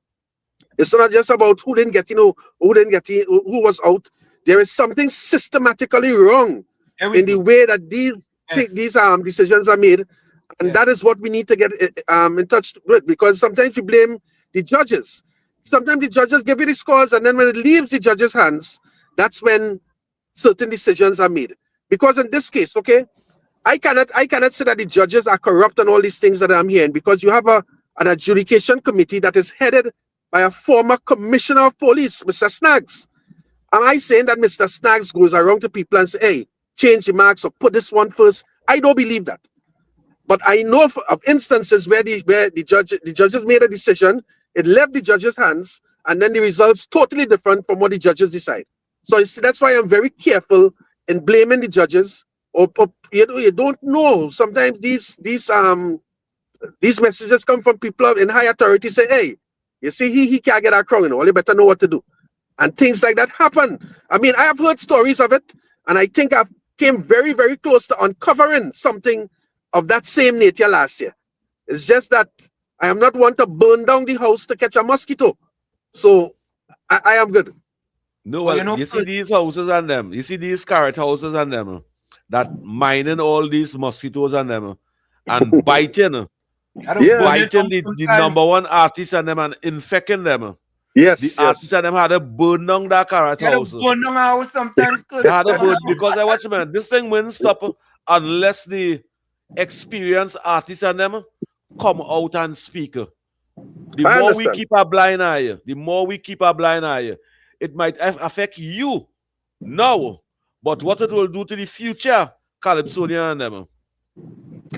It's not just about who didn't get in, who didn't get in, who was out. There is something systematically wrong in the way that these decisions are made, and that is what we need to get in touch with. Because sometimes you blame the judges. Sometimes the judges give you the scores, and then when it leaves the judges' hands, that's when certain decisions are made. Because in this case, okay, I cannot say that the judges are corrupt and all these things that I'm hearing, because you have an adjudication committee that is headed by a former commissioner of police, Mr. Snaggs. Am I saying that Mr. Snaggs goes around to people and say, hey, change the marks or put this one first? I don't believe that. But I know of instances where the judges made a decision, it left the judges' hands, and then the results totally different from what the judges decide. So you see, that's why I'm very careful in blaming the judges. Or you don't know. Sometimes these messages come from people in high authority, say, hey, you see, he can't get a crown, you better know what to do. And things like that happen. I mean, I have heard stories of it, and I think I've came very, very close to uncovering something of that same nature last year. It's just that I am not one to burn down the house to catch a mosquito. So I am good. No, well, you see these houses and them, you see these carrot houses and them, that mining all these mosquitoes and them, and biting. Biting the number one artist and them and infecting them. Yes, the artists and them had to burn down that carrot house. Burn down house sometimes. They had to burn because I watch, man, this thing wouldn't stop unless the experienced artists and them come out and speak. The more we keep a blind eye, it might affect you now, but what it will do to the future Calypsonian and them.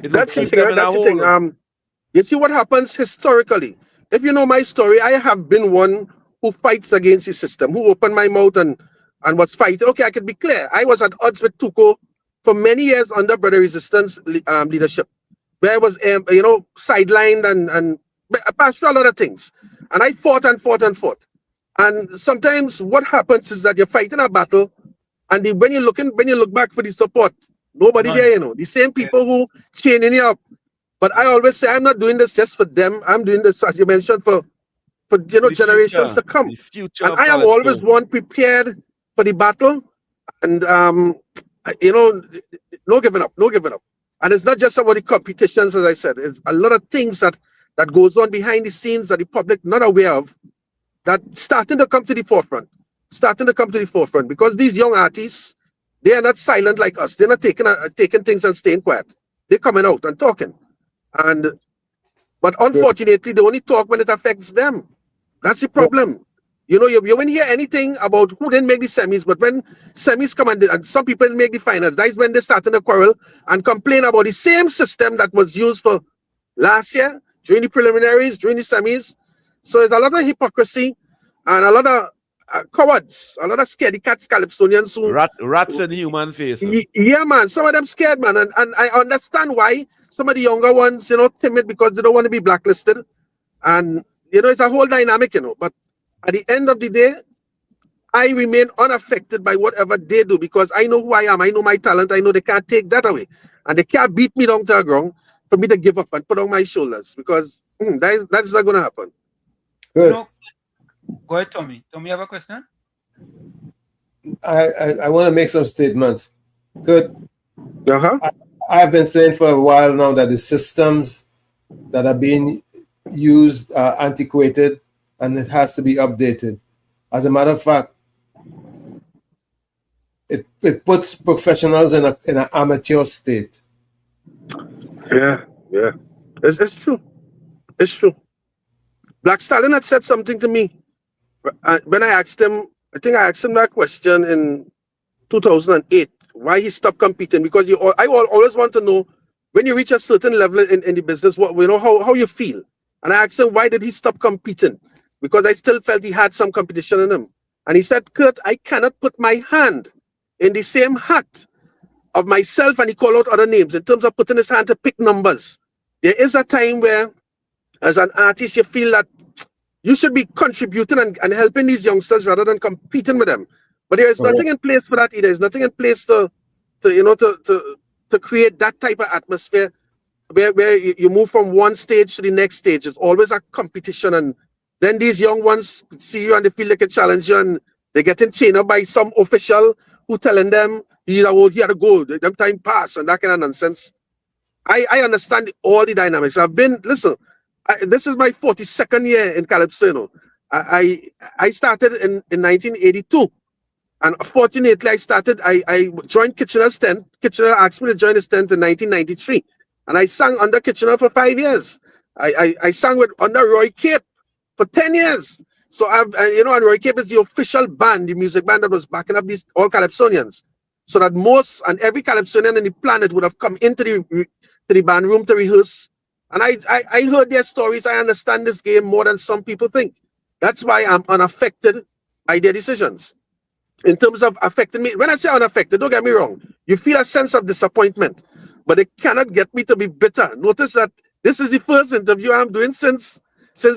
That's the thing. You see what happens historically. If you know my story, I have been one who fights against the system, who opened my mouth and was fighting. Okay, I can be clear. I was at odds with Tuko for many years under Brother Resistance leadership, where I was, sidelined and past a lot of things. And I fought and fought and fought. And sometimes what happens is that you're fighting a battle, and when you look back for the support, nobody there, The same people who chaining you up. But I always say I'm not doing this just for them. I'm doing this, as you mentioned, for generations to come. And I am always one prepared for the battle, and no giving up. And it's not just about the competitions, as I said. It's a lot of things that goes on behind the scenes that the public not aware of, that starting to come to the forefront. Because these young artists, they are not silent like us. They're not taking things and staying quiet. They're coming out and talking. But unfortunately, they only talk when it affects them. That's the problem. You won't hear anything about who didn't make the semis, but when semis come and some people didn't make the finals, that is when they start to quarrel and complain about the same system that was used for last year, during the preliminaries, during the semis. So there's a lot of hypocrisy and a lot of cowards, a lot of scaredy cats, Calypsonians who rats in human face. Yeah, man. Some of them scared, man, and I understand why. Some of the younger ones, timid because they don't want to be blacklisted, and it's a whole dynamic, But at the end of the day, I remain unaffected by whatever they do because I know who I am. I know my talent. I know they can't take that away, and they can't beat me down to the ground for me to give up and put on my shoulders because that's not going to happen. Good. Go ahead, Tommy. Tommy, you have a question? I want to make some statements. Good. Uh-huh. I've been saying for a while now that the systems that are being used are antiquated and it has to be updated. As a matter of fact, it puts professionals in an amateur state. Yeah. It's true. It's true. Black Stallion had said something to me when I asked him, I think I asked him that question in 2008, why he stopped competing, because I always want to know when you reach a certain level in the business, what how you feel. And I asked him, why did he stop competing? Because I still felt he had some competition in him. And he said, Kurt, I cannot put my hand in the same hat of myself, and he called out other names in terms of putting his hand to pick numbers. There is a time where, as an artist, you feel that you should be contributing and helping these youngsters rather than competing with them. But there is nothing in place for that either. There's nothing in place to create that type of atmosphere where you move from one stage to the next stage. It's always a competition, and then these young ones see you and they feel like a challenge, and they get chained up by some official who telling them you got to go, them time pass, and that kind of nonsense. I understand all the dynamics. This is my 42nd year in Calypso. I started in 1982. And fortunately, I joined Kitchener's tent. Kitchener asked me to join his tent in 1993. And I sang under Kitchener for 5 years. I sang under Roy Cape for 10 years. So and Roy Cape is the official band, the music band that was backing up these all Calypsonians. So that most and every Calypsonian on the planet would have come into the band room to rehearse. And I heard their stories. I understand this game more than some people think. That's why I'm unaffected by their decisions. In terms of affecting me, when I say unaffected, don't get me wrong, you feel a sense of disappointment, but it cannot get me to be bitter. Notice that this is the first interview I'm doing since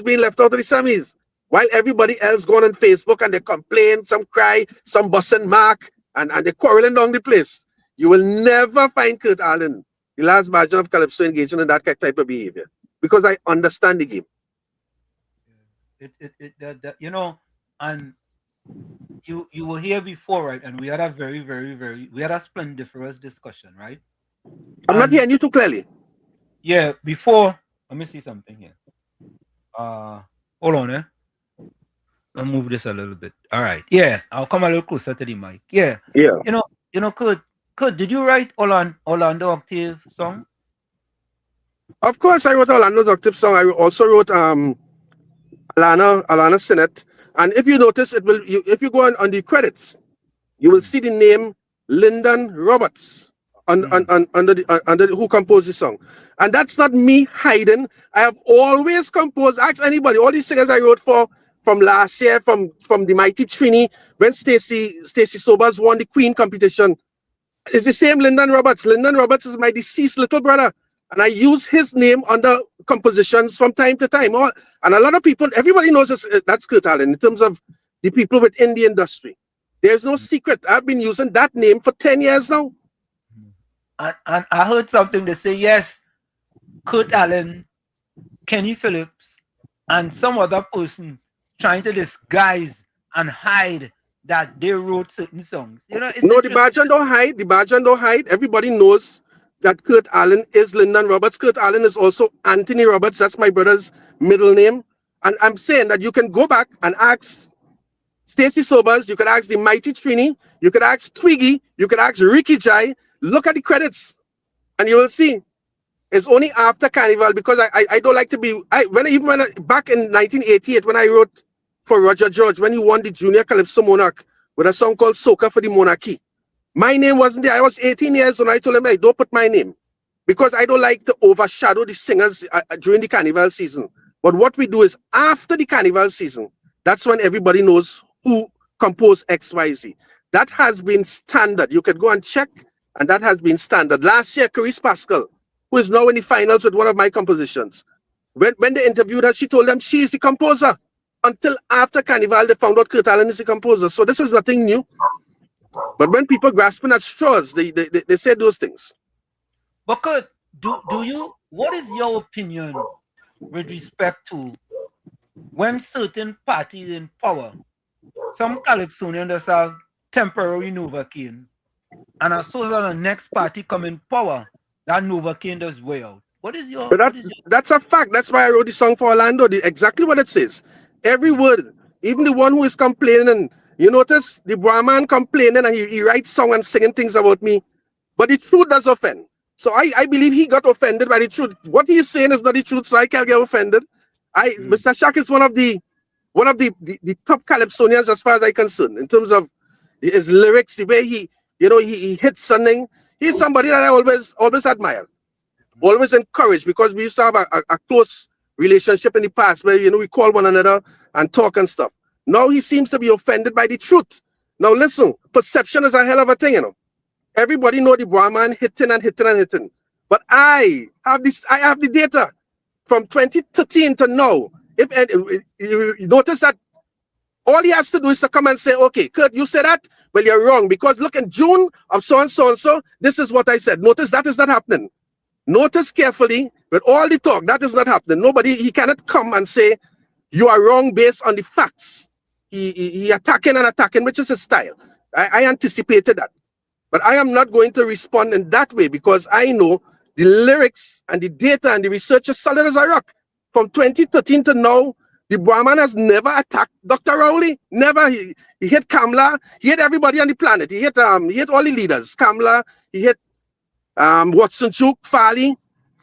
being left out of the semis. While everybody else going on Facebook and they complain, some cry, some busting mark, and they're quarreling down the place. You will never find Kurt Allen, the last version of Calypso, engaging in that type of behavior, because I understand the game. And you were here before, right? And we had a we had a splendiferous discussion, right? I'm not hearing you too clearly. Yeah, before, let me see something here. Hold on, I'll move this a little bit. All right. Yeah, I'll come a little closer to the mic. Yeah. Yeah. Kurt, did you write Orlando Octave song? Of course, I wrote Orlando's Octave song. I also wrote Alana Sinnott. And if you notice, if you go on the credits, you will see the name Lyndon Roberts under who composed the song. And that's not me hiding. I have always composed. Ask anybody. All these singers I wrote for from last year, from the Mighty Trini, when Stacey Sobers won the Queen competition. It's the same Lyndon Roberts. Lyndon Roberts is my deceased little brother. And I use his name under compositions from time to time. And a lot of people, everybody knows that's Kurt Allen in terms of the people within the industry. There's no secret. I've been using that name for 10 years now. And I heard something to say, yes, Kurt Allen, Kenny Phillips, and some other person trying to disguise and hide that they wrote certain songs. No, the Bajan don't hide. The Bajan don't hide. Everybody knows that Kurt Allen is Lyndon Roberts. Kurt Allen is also Anthony Roberts. That's my brother's middle name. And I'm saying that you can go back and ask Stacey Sobers, you could ask the Mighty Trini, you could ask Twiggy, you could ask Ricky Jai. Look at the credits and you will see. It's only after Carnival, because I don't like to be, back in 1988 when I wrote for Roger George, when he won the Junior Calypso Monarch with a song called Soca for the Monarchy. My name wasn't there. I was 18 years old. I told him, hey, don't put my name, because I don't like to overshadow the singers during the Carnival season. But what we do is after the Carnival season, that's when everybody knows who composed XYZ. That has been standard. You can go and check, and that has been standard. Last year, Carice Pascal, who is now in the finals with one of my compositions, when they interviewed her, she told them she is the composer. Until after Carnival, they found out Kurt Allen is the composer. So this is nothing new. But when people grasping at straws, they say those things. But Kurt, what is your opinion with respect to when certain parties in power, some Calypsonians just have temporary Novocaine, and as soon as the next party come in power, that Novocaine does way out? That's a fact. That's why I wrote the song for Orlando. Exactly what it says. Every word, even the one who is complaining. You notice the Brahman complaining and he writes song and singing things about me. But the truth does offend. So I believe he got offended by the truth. What he is saying is not the truth, so I can't get offended. Mr. Shaq is one of the top Calypsonians as far as I'm concerned, in terms of his lyrics, the way he hits something. He's somebody that I always admire. always encouraged, because we used to have a close relationship in the past where, we call one another and talk and stuff. Now he seems to be offended by the truth. Now listen, perception is a hell of a thing, Everybody know the Brahman hitting and hitting and hitting. But I have the data from 2013 to now. If you notice that all he has to do is to come and say, okay, Kurt, you said that? Well, you're wrong, because look, in June of so and so and so, this is what I said. Notice that is not happening. Notice carefully, with all the talk, that is not happening. He cannot come and say, you are wrong based on the facts. He attacking and attacking, which is his style. I anticipated that. But I am not going to respond in that way, because I know the lyrics and the data and the research is solid as a rock. From 2013 to now, the Brahman has never attacked Dr. Rowley. Never. He hit Kamla. He hit everybody on the planet. He hit all the leaders. Kamla. He hit Watson Chuk, Farley.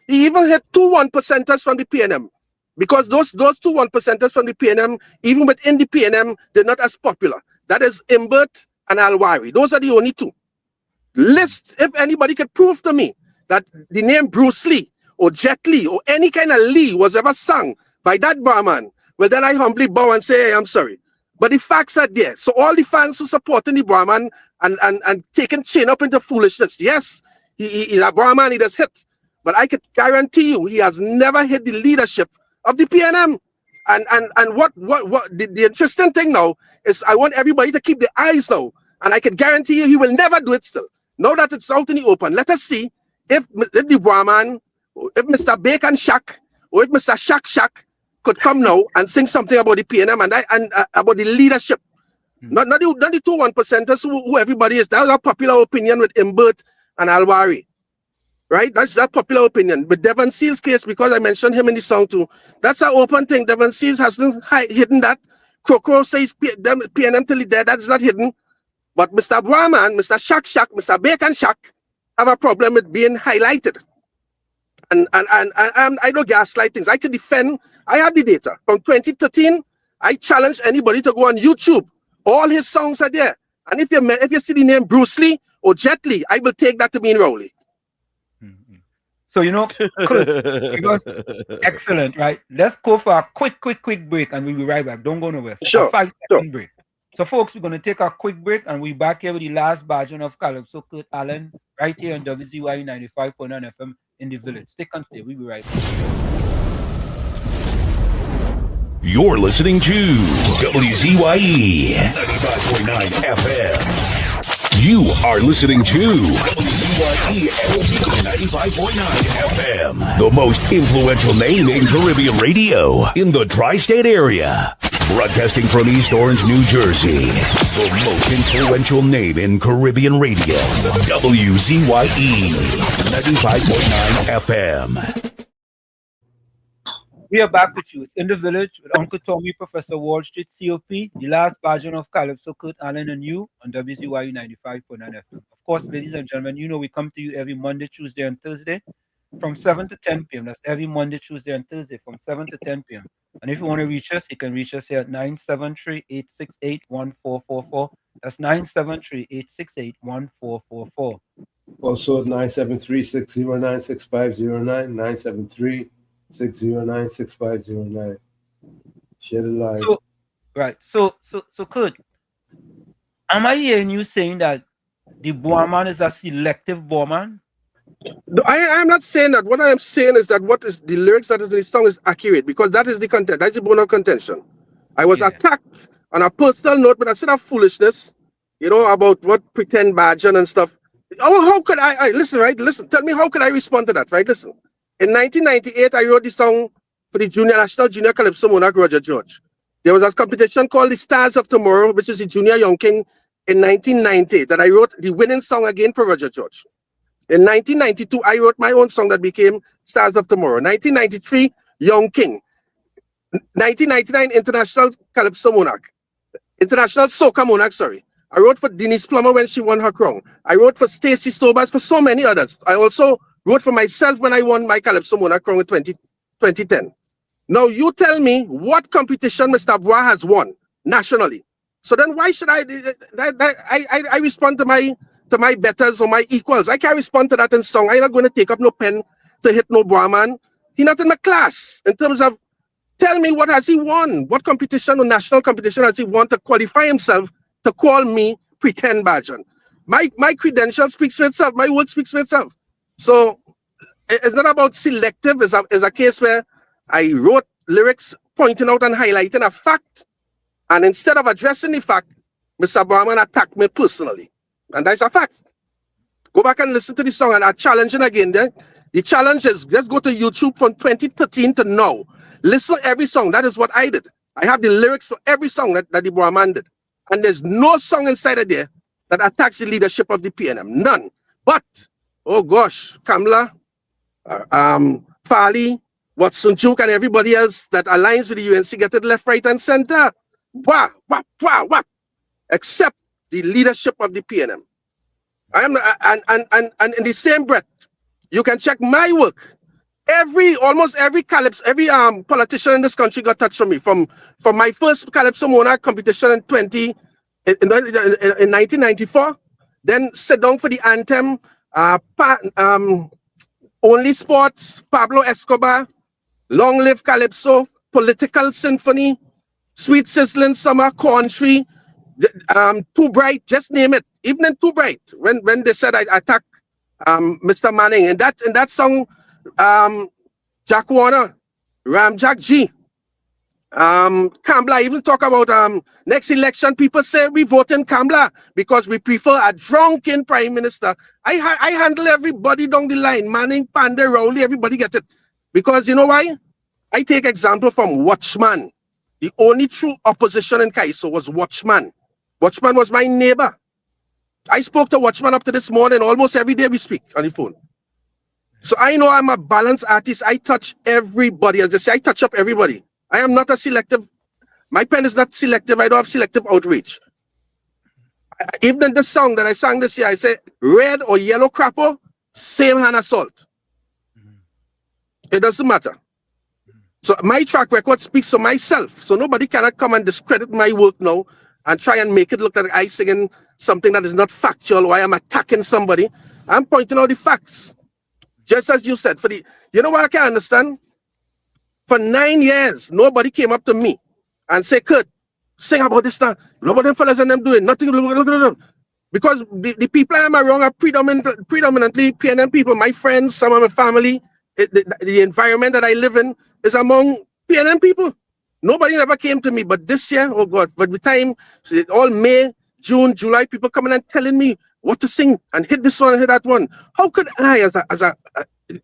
He even hit 2 1%ers from the PNM. Because those 2 1%ers from the PNM, even within the PNM, they're not as popular. That is Imbert and Alwari. Those are the only two. List, if anybody could prove to me that the name Bruce Lee or Jet Li or any kind of Lee was ever sung by that Brahman, well, then I humbly bow and say, hey, I'm sorry. But the facts are there. So all the fans who supporting the Brahman and taking chain up into foolishness, yes, he's a Brahman, he does hit. But I could guarantee you, he has never hit the leadership of the PNM. And what the interesting thing now is, I want everybody to keep their eyes now. And I can guarantee you, he will never do it still. Now that it's out in the open, let us see if the Brahman, if Mr. Bacon Shack, or if Mr. Shak could come now and sing something about the PNM and about the leadership. Not the 2 1%ers who everybody is. That was a popular opinion with Imbert and Alwari. Right? That's that popular opinion. But Devon Seal's case, because I mentioned him in the song too, that's an open thing. Devon Seals hasn't hidden that. Crocro says PNM till he dead. That is not hidden. But Mr. Brahman, Mr. Shak, Mr. Bacon Shack have a problem with being highlighted. And I don't gaslight things. I can defend. I have the data. From 2013, I challenge anybody to go on YouTube. All his songs are there. And if you see the name Bruce Lee or Jet Li, I will take that to mean Rowley. So, it was excellent, right? Let's go for a quick break, and we'll be right back. Don't go nowhere. Sure. A 5-second break. So, folks, we're going to take a quick break, and we're back here with the last version of Calypso Kurt Allen, right here on WZYE 95.9 FM in the village. Stick and stay. We'll be right back. You're listening to WZYE 95.9 FM. You are listening to WZYE 95.9 FM, the most influential name in Caribbean radio in the tri-state area. Broadcasting from East Orange, New Jersey, the most influential name in Caribbean radio, WZYE 95.9 FM. We are back with you. It's in the village with Uncle Tommy, Professor Wall Street, COP, the last version of Calypso Kurt Allen and you on WZYE 95.9 FM. Of course, ladies and gentlemen, we come to you every Monday, Tuesday, and Thursday from 7 to 10 p.m. That's every Monday, Tuesday, and Thursday from 7 to 10 p.m. And if you want to reach us, you can reach us here at 973-868-1444. That's 973-868-1444. Also at 973-609-6509, 973-609-6509. Share the live. So, Kurt, am I hearing you saying that the Boerman is a selective Boerman? No, I am not saying that. What I am saying is that what is the lyrics that is in the song is accurate, because that is the content. That's the bone of contention. I was attacked on a personal note, but I said of foolishness, about what pretend badging and stuff. How could I listen, right? Listen, tell me, how could I respond to that, right? Listen. In 1998, I wrote the song for the National Junior Calypso Monarch Roger George. There was a competition called the Stars of Tomorrow, which is the Junior Young King in 1990, that I wrote the winning song again for Roger George. In 1992, I wrote my own song that became Stars of Tomorrow. 1993, Young King. 1999, International Calypso Monarch. International Soca Monarch, sorry. I wrote for Denise Plummer when she won her crown. I wrote for Stacey Sobers, for so many others. I also wrote for myself when I won my Calypso Monarch crown in 2010. Now, you tell me what competition Mr. Bois has won nationally. So then why should I respond to my betters or my equals? I can't respond to that in song. I'm not going to take up no pen to hit no Brahman. He not in my class in terms of tell me what has he won? What competition or national competition has he won to qualify himself to call me pretend Bajan? My credentials speaks for itself. My work speaks for itself. So it's not about selective. It's a case where I wrote lyrics pointing out and highlighting a fact, and instead of addressing the fact, Mr. Brahman attacked me personally, and that's a fact. Go back and listen to the song, and I'm challenging again. There, the challenge is just go to YouTube from 2013 to now. Listen to every song. That is what I did. I have the lyrics for every song that the Brahman did, and there's no song inside of there that attacks the leadership of the PNM. None. But oh gosh, Kamla, Fali, Watson Juke, and everybody else that aligns with the UNC get it left, right, and center. Wah, wah, wah, wah. Except the leadership of the PNM. I am, and in the same breath, you can check my work. Almost every calypso, every politician in this country got touched from me. From my first Calypso Monarch competition in 1994, then sit down for the anthem, Only Sports, Pablo Escobar, Long Live Calypso, Political Symphony, Sweet Sizzling Summer, Country, Too Bright, just name it. Even in Too Bright, when they said I attacked Mr. Manning, in that song, Jack Warner, Jack G, Kambla, even talk about next election, people say we vote in Kambla because we prefer a drunken prime minister. I handle everybody down the line, Manning, Pandey, Rowley, everybody gets it. Because you know why? I take example from Watchman. The only true opposition in Kaiso was Watchman. Watchman was my neighbor. I spoke to Watchman up to this morning. Almost every day we speak on the phone. So I know I'm a balanced artist. I touch everybody. As I say, I touch up everybody. I am not a selective. My pen is not selective. I don't have selective outreach. Even in the song that I sang this year, I say red or yellow crapper, same hand of salt. It doesn't matter. So my track record speaks for myself. So nobody cannot come and discredit my work now and try and make it look like I singing something that is not factual or I am attacking somebody. I'm pointing out the facts. Just as you said, you know what I can understand? For 9 years, nobody came up to me and said, Kurt, sing about this now. Look what them fellas and them doing. Nothing. Because the people I am around are predominantly PNM people. My friends, some of my family, the environment that I live in is among PNM people. Nobody ever came to me, but this year, oh God, by the time all May, June, July, people coming and telling me what to sing and hit this one and hit that one. How could I, as a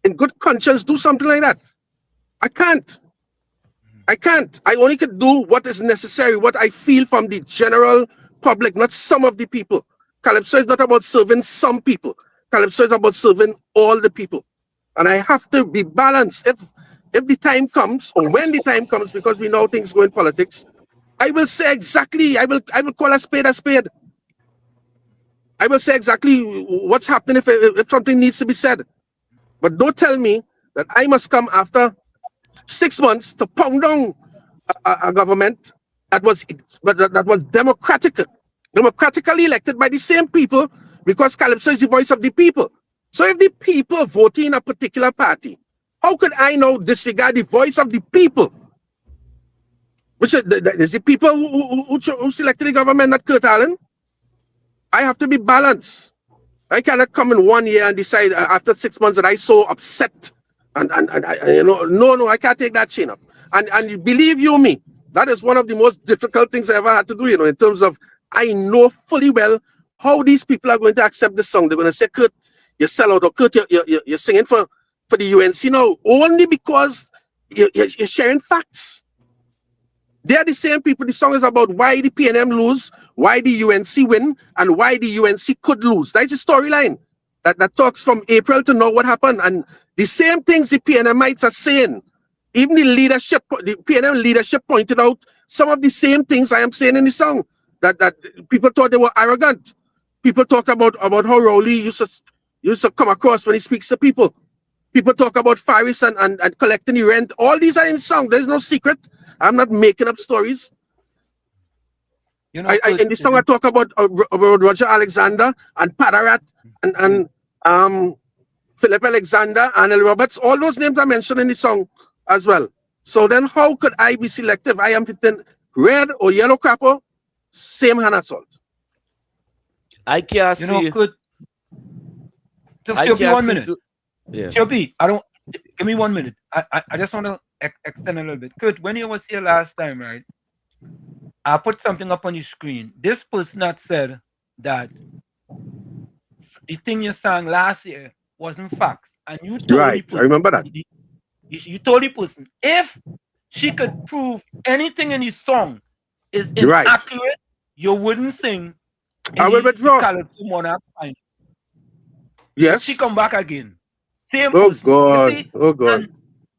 in good conscience, do something like that? I can't. I only can do what is necessary, what I feel from the general public, not some of the people. Calypso is not about serving some people. Calypso is about serving all the people. And I have to be balanced. If the time comes, or when the time comes, because we know things go in politics, I will say exactly, I will call a spade a spade. I will say exactly what's happening if something needs to be said. But don't tell me that I must come after 6 months to pound down a government that was democratically elected by the same people, because Calypso is the voice of the people. So if the people vote in a particular party, how could I now disregard the voice of the people? Which is the people who selected the government, not Kurt Allen. I have to be balanced. I cannot come in 1 year and decide after 6 months that I so upset. And no, I can't take that chain up. And believe you me, that is one of the most difficult things I ever had to do, in terms of I know fully well how these people are going to accept this song. They're going to say, Kurt, you sell out, or Kurt, you're singing for the UNC now, only because you're sharing facts. They are the same people. The song is about why the PNM lose, why the UNC win, and why the UNC could lose. That's the storyline that talks from April to now what happened. And the same things the PNMites are saying. Even the PNM leadership pointed out some of the same things I am saying in the song. That people thought they were arrogant. People talked about how Rowley used to come across when he speaks to people. People talk about Faris and collecting the rent. All these are in the song. There's no secret. I'm not making up stories. In the song I talk about Roger Alexander and Padarat and Philip Alexander, Arnold Roberts, all those names are mentioned in the song as well. So then how could I be selective? I am hitting red or yellow crapper, same hand assault. I can't You see. know, could just I COP can't 1 see minute. to- yeah. COP, I don't give me 1 minute. I just want to extend a little bit. Kurt, when you was here last time, right? I put something up on your screen. This person had said that the thing you sang last year wasn't facts, and you told the Right, person, I remember that. you told the person if she could prove anything in the song is Right. inaccurate, you wouldn't sing. I will withdraw. Calypso Monarch final. Yes. She come back again. Same Oh person. God. You see? Oh God. And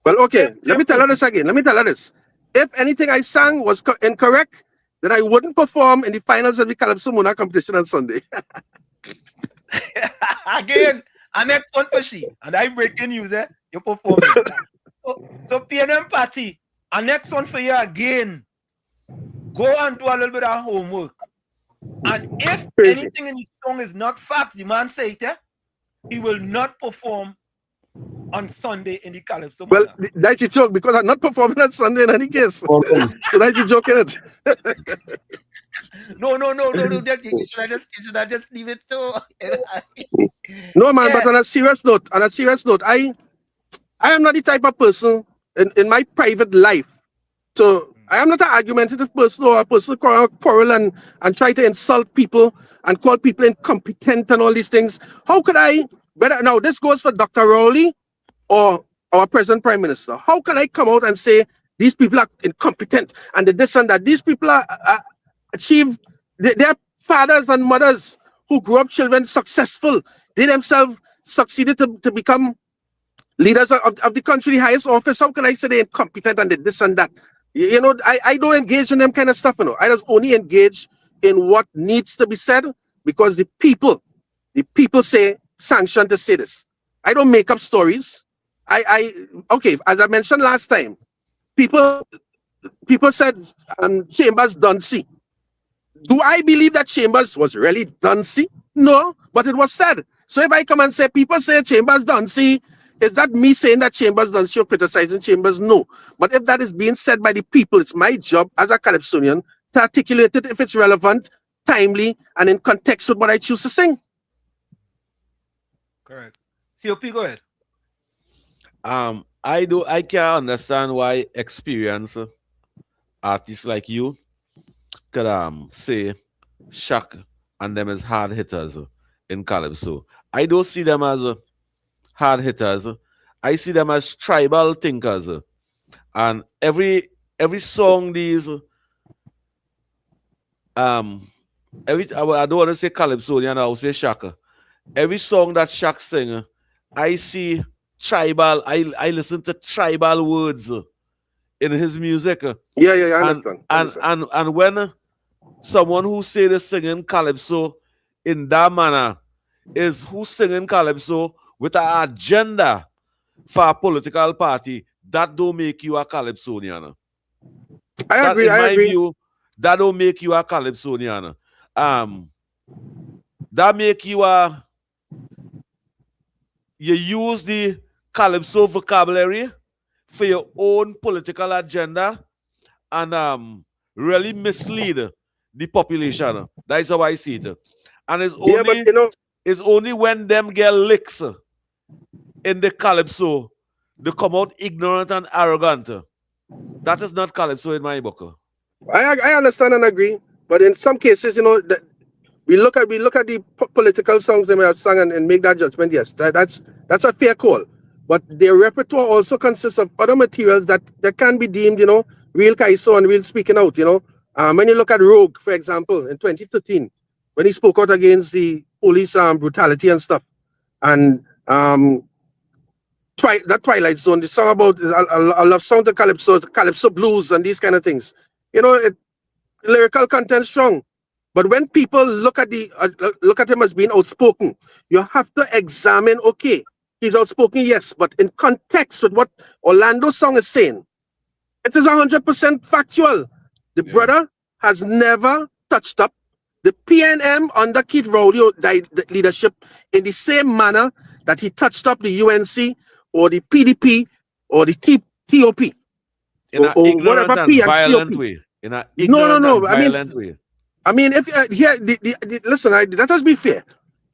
Well, okay. Let same me tell her person. this again. Let me tell her this. If anything I sang was incorrect, then I wouldn't perform in the finals of the Calypso Monarch competition on Sunday. Again, and next one for she. And I breaking news, you performing. so PNM party, and next one for you again. Go and do a little bit of homework. And if Crazy. anything in the song is not facts, the man say it, he will not perform on Sunday in the Calypso Well, Monarch. that's a joke because I'm not performing on Sunday in any case. So that's a joke in it. No. That you should have just leave it so. No, man. But on a serious note, I am not the type of person in my private life. So I am not an argumentative person or a person who quarrel and try to insult people and call people incompetent and all these things. How could I better now? This goes for Dr. Rowley or our present Prime Minister. How can I come out and say these people are incompetent and this and that? These people are achieved. They are fathers and mothers who grew up children successful. They themselves succeeded to become leaders of the country, the highest office. How can I say they're incompetent and this and that? You know, I don't engage in them kind of stuff. You know, I just only engage in what needs to be said because the people say sanction to say this. I don't make up stories. Okay, as I mentioned last time, people said Chambers done see. Do I believe that Chambers was really done see? No, but it was said. So if I come and say people say Chambers done see, is that me saying that Chambers done see or criticizing Chambers? No. But if that is being said by the people, it's my job as a Calypsonian to articulate it if it's relevant, timely, and in context with what I choose to sing. Correct. COP, go ahead. I can't understand why experienced artists like you could say Shaq and them as hard hitters in Calypso. I don't see them as hard hitters. I see them as tribal thinkers. And every song these I don't want to say Calypsonian, I'll say Shaq. Every song that Shaq sing, I see tribal, I listen to tribal words in his music. Yeah, I understand. And when someone who say they're singing Calypso in that manner is who's singing Calypso with an agenda for a political party, that don't make you a Calypsonian. I agree. In my view, that don't make you a Calypsonian. That make you you use the Calypso vocabulary for your own political agenda and really mislead the population. That is how I see it. And it's only when them get licks in the Calypso they come out ignorant and arrogant. That is not Calypso in my book. I understand and agree, but in some cases, you know, we look at the political songs they may have sung and make that judgment. Yes, that's a fair call. But their repertoire also consists of other materials that can be deemed, you know, real Kaiso and real speaking out. You know, when you look at Rogue, for example, in 2013, when he spoke out against the police brutality and stuff, and that Twilight Zone, the song about I love song to Calypso blues and these kind of things. You know, lyrical content strong. But when people look at him as being outspoken, you have to examine. Okay, he's outspoken, yes, but in context with what Orlando's song is saying, it is 100% factual. The brother has never touched up the PNM under Keith Rowley leadership in the same manner that he touched up the UNC or the PDP or the TOP In an or ignorant whatever and P and violent COP. way. In an No, ignorant and I mean, violent way. if here, listen, let us be fair.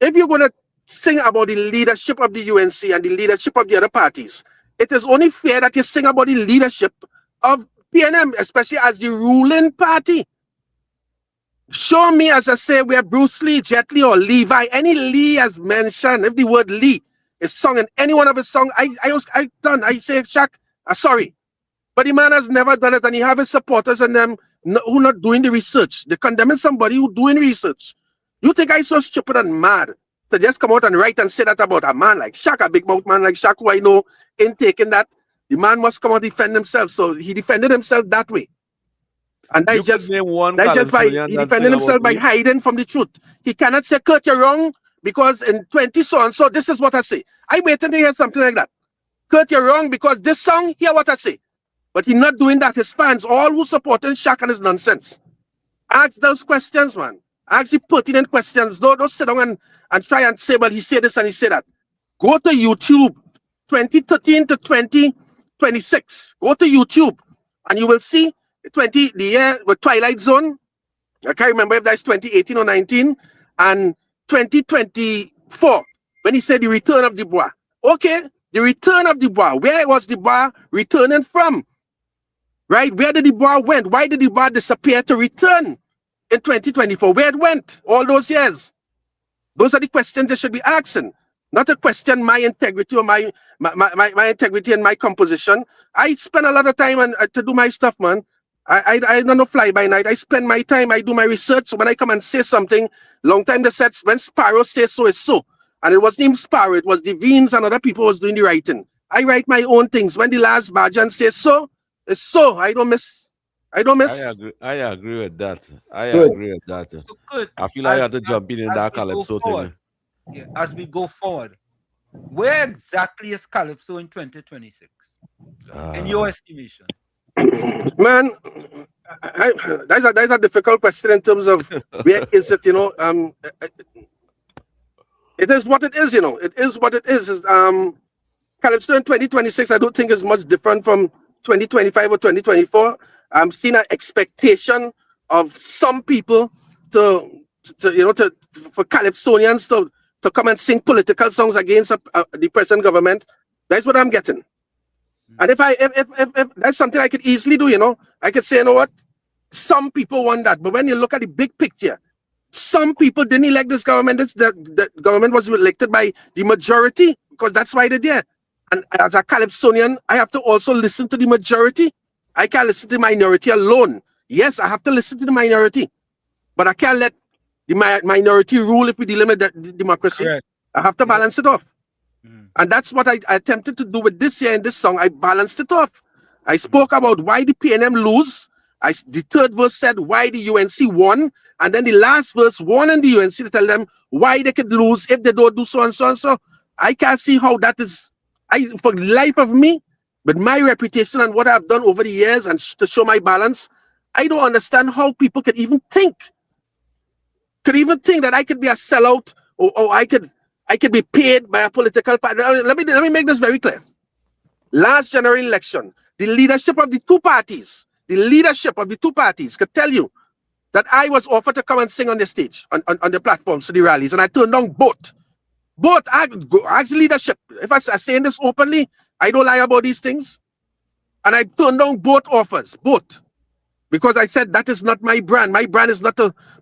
If you're going to sing about the leadership of the UNC and the leadership of the other parties, it is only fair that you sing about the leadership of PNM, especially as the ruling party. Show me, as I say, where Bruce Lee, Jet Li, or Levi, any Lee as mentioned, if the word Lee is sung in any one of his songs, I say, Shaq, sorry. But the man has never done it, and he have his supporters and them who not doing the research. They're condemning somebody who doing research. You think I so stupid and mad to just come out and write and say that about a man like Shaq, a big mouth man like Shaq, who I know ain't taking that. The man must come out and defend himself. So he defended himself that way. And that's just by he defended himself by hiding from the truth. He cannot say, Kurt, you're wrong, because in 20 so and so, this is what I say. I waiting to hear something like that. Kurt, you're wrong because this song, hear what I say. But he's not doing that. His fans, all who supporting Shaq and his nonsense. Ask those questions, man. Ask the pertinent questions. Don't sit down and try and say, well, he said this and he said that. Go to YouTube, 2013 to 2026. Go to YouTube and you will see the year with Twilight Zone. I can't remember if that's 2018 or 19. And 2024, when he said the return of Dubois. Okay, the return of Dubois. Where was Dubois returning from? Right? Where did Dubois went? Why did Dubois disappear to return in 2024? Where it went all those years? Those are the questions they should be asking. Not to question my integrity or my integrity and my composition. I spend a lot of time to do my stuff, man. I don't know fly by night. I spend my time, I do my research. So when I come and say something, long time they said when Sparrow says so, it's so. And it wasn't even Sparrow, it was the Veens and other people was doing the writing. I write my own things. When the last Bajan says so, it's so. I don't miss. I agree with that. Agree with that. So good. I feel like I have to jump in that Calypso thing. Yeah, as we go forward, where exactly is Calypso in 2026? In your estimation? Man, that's a difficult question in terms of where is it, you know. It is what it is, you know. It is what it is. Calypso in 2026, I don't think is much different from 2025 or 2024. I'm seeing an expectation of some people for Calypsonians to come and sing political songs against the present government. That's what I'm getting. And if that's something I could easily do, you know, I could say, you know what, some people want that. But when you look at the big picture, some people didn't elect this government. The government was elected by the majority because that's why they're there. And as a Calypsonian, I have to also listen to the majority. I can't listen to the minority alone. Yes, I have to listen to the minority, but I can't let the minority rule if we delimit the democracy. Correct. I have to balance it off. And that's what I attempted to do with this year in this song. I balanced it off. I spoke about why the PNM lose. The third verse said why the UNC won. And then the last verse warning the UNC to tell them why they could lose if they don't do so and so and so. I can't see how that is, for the life of me, with my reputation and what I've done over the years and to show my balance, I don't understand how people could even think that I could be a sellout or I could be paid by a political party. Let me make this very clear. Last general election, the leadership of the two parties could tell you that I was offered to come and sing on the stage, on the platforms to the rallies, and I turned down both. Ask leadership. If I'm saying this openly, I don't lie about these things. And I turned down both offers, both. Because I said that is not my brand. My brand is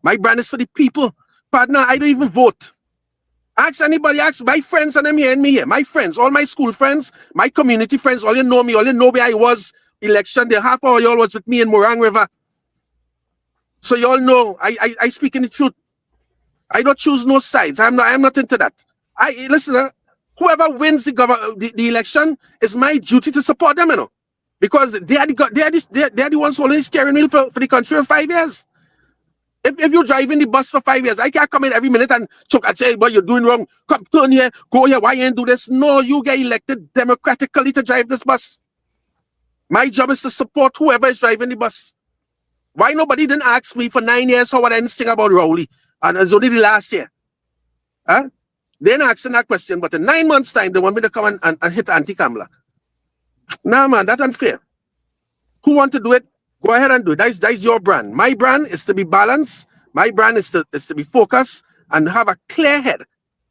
my brand is for the people. Partner, I don't even vote. Ask anybody, ask my friends and them hearing me here. My friends, all my school friends, my community friends, all you know me, all you know where I was election day. Half of y'all was with me in Morang River. So y'all know I speak in the truth. I don't choose no sides. I'm not into that. Listen, whoever wins the election, it's my duty to support them, you know. Because they are the ones holding the steering wheel for the country for 5 years. If you're driving the bus for 5 years, I can't come in every minute and choke and say, what you're doing wrong. Come, turn here, go here, why you ain't do this? No, you get elected democratically to drive this bus. My job is to support whoever is driving the bus. Why nobody didn't ask me for 9 years how I didn't sing about Rowley? And it's only the last year. Huh? They're not asking that question, but in 9 months' time, they want me to come and hit anti-Kamala. Nah, man, that's unfair. Who want to do it? Go ahead and do it. That's your brand. My brand is to be balanced. My brand is to be focused and have a clear head.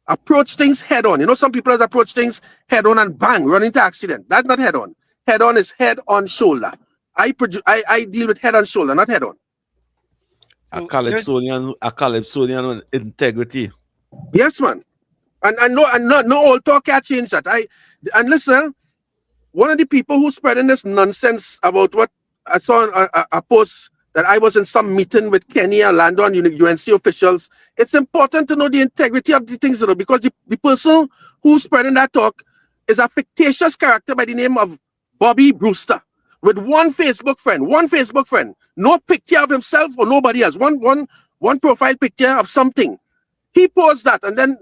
Approach things head on. You know, some people approach things head on and bang, run into accident. That's not head on. Head on is head on shoulder. I deal with head on shoulder, not head on. A Calypsonian integrity. Yes, man. And no all talk can't change that. And listen, one of the people who's spreading this nonsense about what I saw a post that I was in some meeting with Kenny Orlando and UNC officials. It's important to know the integrity of the things, you know, because the person who's spreading that talk is a fictitious character by the name of Bobby Brewster with one Facebook friend, no picture of himself or nobody else, one profile picture of something. He posted that and then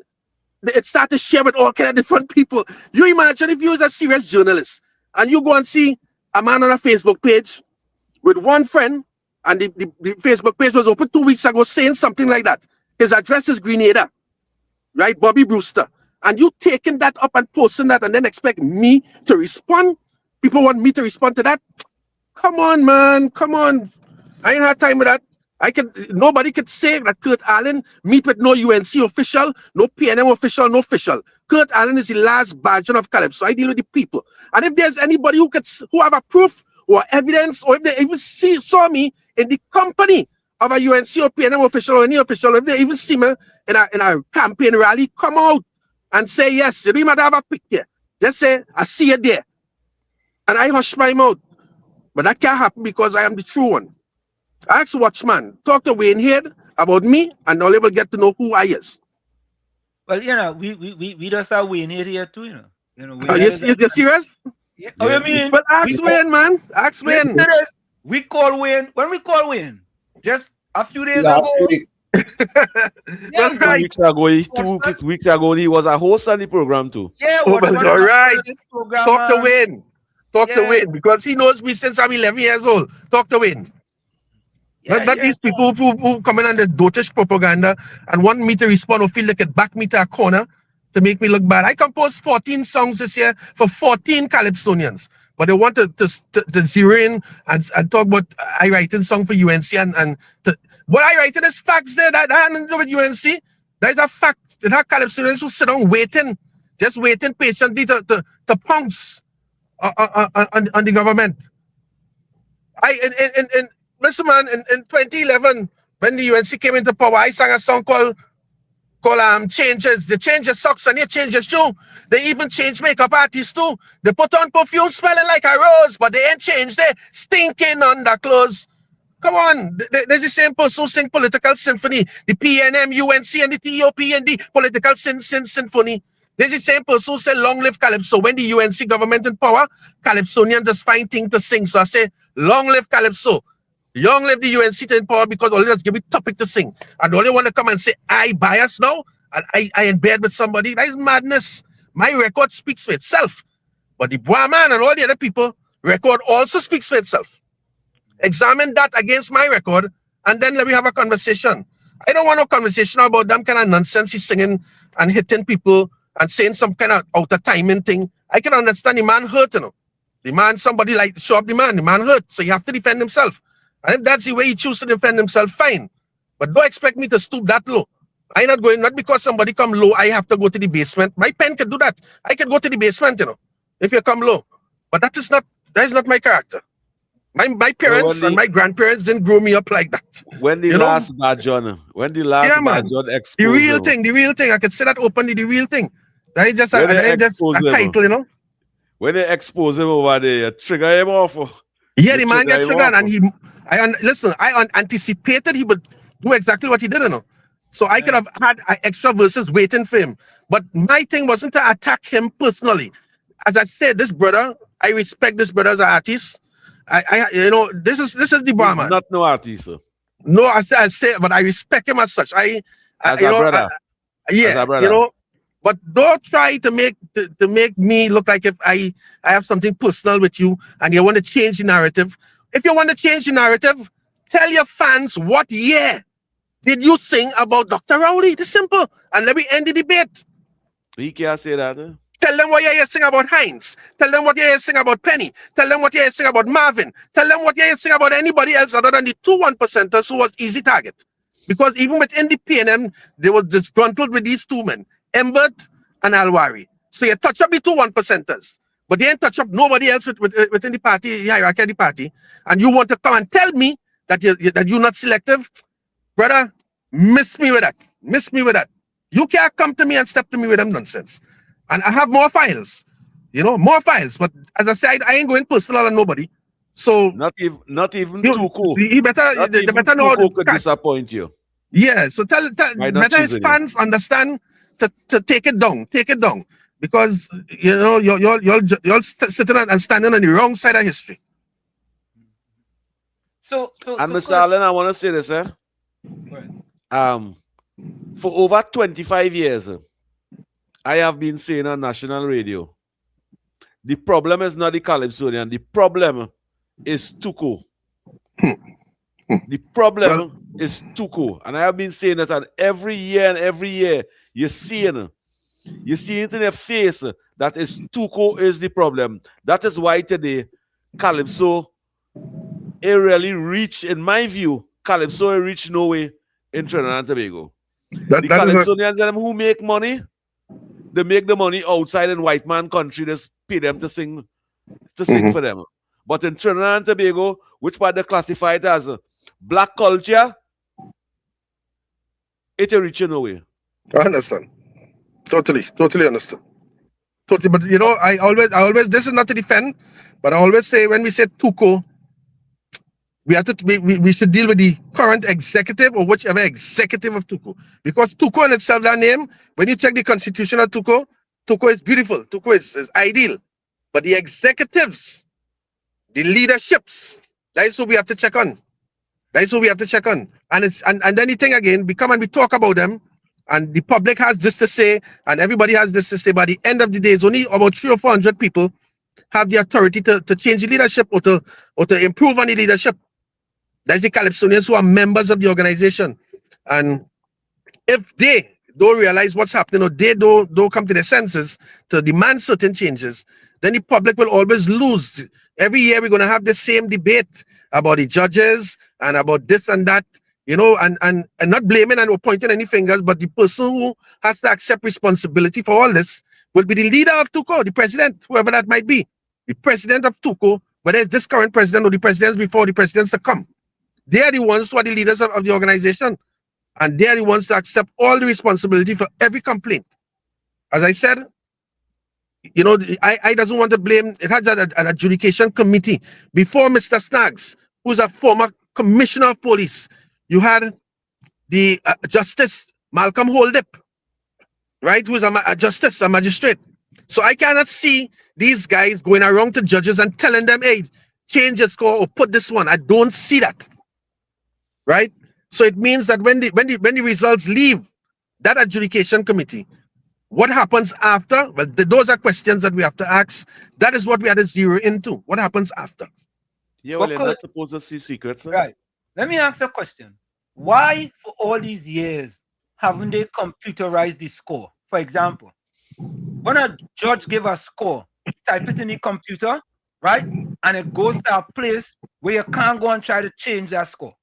it started to share with all kind of different people. You imagine if you was a serious journalist and you go and see a man on a Facebook page with one friend and the Facebook page was open 2 weeks ago saying something like that. His address is Grenada, right? Bobby Brewster. And you taking that up and posting that and then expect me to respond? People want me to respond to that? Come on, man. Come on. I ain't had time with that. Nobody could say that Kurt Allen meet with no UNC official, no PNM official, no official. Kurt Allen is the last version of Calypso. I deal with the people. And if there's anybody who have a proof or evidence, or if they even saw me in the company of a UNC or PNM official or any official, if they even see me in a campaign rally, come out and say yes. You don't even have a picture. Just say, I see you there. And I hush my mouth. But that can't happen because I am the true one. Ask Watchman, talk to Wayne Head about me, and all will get to know who I is. Well, you know, we just have Wayne Head here too, you know. You serious? Yeah. Oh, you mean? Well, ask Wayne, man. Ask Wayne. We call Wayne. When we call Wayne, just a few days last ago. week. Yeah, right. 2 weeks ago, he was a host on the program too. Yeah, all right. Program, talk to Wayne. Talk to Wayne because he knows me since I'm 11 years old. Talk to Wayne. Not these people who come in on the dotish propaganda and want me to respond or feel they could back me to a corner to make me look bad. I composed 14 songs this year for 14 Calypsonians. But they want to zero in and talk about I writing song for UNC what I writing is facts there that had nothing to do with UNC. That is a fact. There are Calypsonians who sit down waiting, just waiting patiently to pounce on the government. Listen, man, in 2011, when the UNC came into power, I sang a song called Changes. They change your socks and they change your shoe. They even change makeup artists too. They put on perfume smelling like a rose, but they ain't changed their stinking underclothes. Come on, there's the same person who sing political symphony, the PNM, UNC, and the TOP and the political symphony. There's the same person who said, long live Calypso. When the UNC government in power, Calypsonians just find things to sing. So I say, long live Calypso. Long live the UNC in power because all they just give me topic to sing. And all they want to come and say, I bias now, and I in bed with somebody. That is madness. My record speaks for itself. But the Brahman and all the other people, record also speaks for itself. Examine that against my record, and then let me have a conversation. I don't want no conversation about them kind of nonsense he's singing and hitting people and saying some kind of out of timing thing. I can understand the man hurt, you know. The man, somebody like to show up the man hurt, so you have to defend himself. And if that's the way he chooses to defend himself, fine. But don't expect me to stoop that low. I'm not going, not because somebody come low, I have to go to the basement. My pen can do that. I can go to the basement, you know, if you come low. But that is not my character. My parents and my grandparents didn't grow me up like that. When the last Bajon exposed the real thing. I could say that openly, the real thing. That is just a title, you know. When they expose him over there, you trigger him off. Yeah, the man gets triggered, and I anticipated he would do exactly what he did, you know. So I could have had extra verses waiting for him. But my thing wasn't to attack him personally. As I said, this brother, I respect this brother as an artist. This is the Brahman. Not no artist, sir. No, I say, but I respect him as such. As a brother. You know. But don't try to make me look like if I have something personal with you and you want to change the narrative. If you want to change the narrative, tell your fans what year did you sing about Dr. Rowley. It's simple. And let me end the debate. He can't say that. Tell them what you're saying about Heinz. Tell them what you're saying about Penny. Tell them what you're saying about Marvin. Tell them what you're saying about anybody else other than the 2 1%ers who was easy target. Because even within the PNM, they were disgruntled with these two men, Embert and Alwari. So you touch up the 2 1%ers, but they ain't touch up nobody else within the party, hierarchy of the party. And you want to come and tell me that you're not selective? Brother, miss me with that. Miss me with that. You can't come to me and step to me with them nonsense. And I have more files, more files. But as I said, I ain't going personal on nobody. So not even Tuku. They better know. Tuku could disappoint you. Yeah. So tell better his fans understand to take it down, because you're sitting and standing on the wrong side of history. And Mr. Allen, I want to say this, for over 25 years, I have been saying on national radio, the problem is not the Calypsonian, the problem is Tuku. The problem is Tuku. And I have been saying that, and every year, you're seeing it in your face that is Tuku is the problem. That is why today, Calypso, it really reached, in my view, Calypso reached nowhere in Trinidad and Tobago. The Calypsonians them who make money, they make the money outside in white man country. They pay them to sing for them. But in Trinidad and Tobago, which part they classify it as black culture, it ain't reaching nowhere. I understand. Totally understand. Totally, but I always this is not to defend, but I always say when we say Tuco, we should deal with the current executive or whichever executive of Tuco. Because Tuco in itself, that name, when you check the constitution of Tuco is beautiful. Tuco is ideal. But the executives, the leaderships, that is who we have to check on. And then the thing again, we come and we talk about them, and the public has this to say, and everybody has this to say. By the end of the day, it's only about 300 or 400 people have the authority to change the leadership or to improve on the leadership. That's the Calypsonians who are members of the organization. And if they don't realize what's happening, or they don't come to their senses to demand certain changes, then the public will always lose. Every year we're going to have the same debate about the judges and about this and that, and not blaming and pointing any fingers, but the person who has to accept responsibility for all this will be the leader of Tuco, the president, whoever that might be. The president of Tuco, whether it's this current president or the presidents before the presidents to come. They are the ones who are the leaders of the organization. And they are the ones to accept all the responsibility for every complaint. As I said, I doesn't want to blame. It had an adjudication committee before Mr. Snaggs, who's a former commissioner of police. You had the Justice Malcolm Holdip, right? Who's a magistrate. So I cannot see these guys going around to judges and telling them, hey, change your score or put this one. I don't see that. Right? So it means that when the results leave that adjudication committee, what happens after? Well, those are questions that we have to ask. That is what we had to zero into. What happens after? Yeah, well, you're not supposed to see secrets. Huh? Right. Let me ask a question. Why, for all these years, haven't they computerized the score? For example, when a judge gives a score, type it in the computer, right? And it goes to a place where you can't go and try to change that score.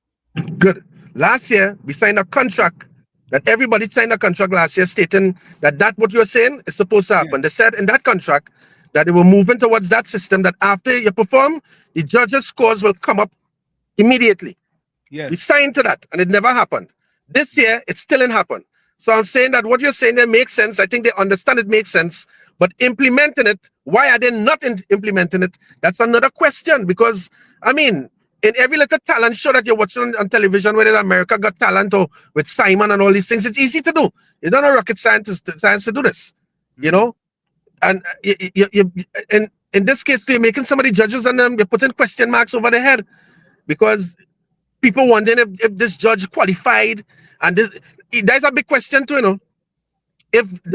Good. Last year, we signed a contract that everybody signed a contract last year stating that what you're saying is supposed to happen. Yeah. They said in that contract that they were moving towards that system that after you perform, the judges' scores will come up immediately. Yes. We signed to that, and it never happened. This year, it still didn't happen. So I'm saying that what you're saying there makes sense. I think they understand it makes sense. But implementing it, why are they not implementing it? That's another question. Because, in every little talent show that you're watching on television, whether it's America Got Talent or with Simon and all these things, it's easy to do. You don't know rocket science to do this, And in this case, you're making some of the judges and them, you're putting question marks over their head because people wondering if this judge qualified. And there's a big question too,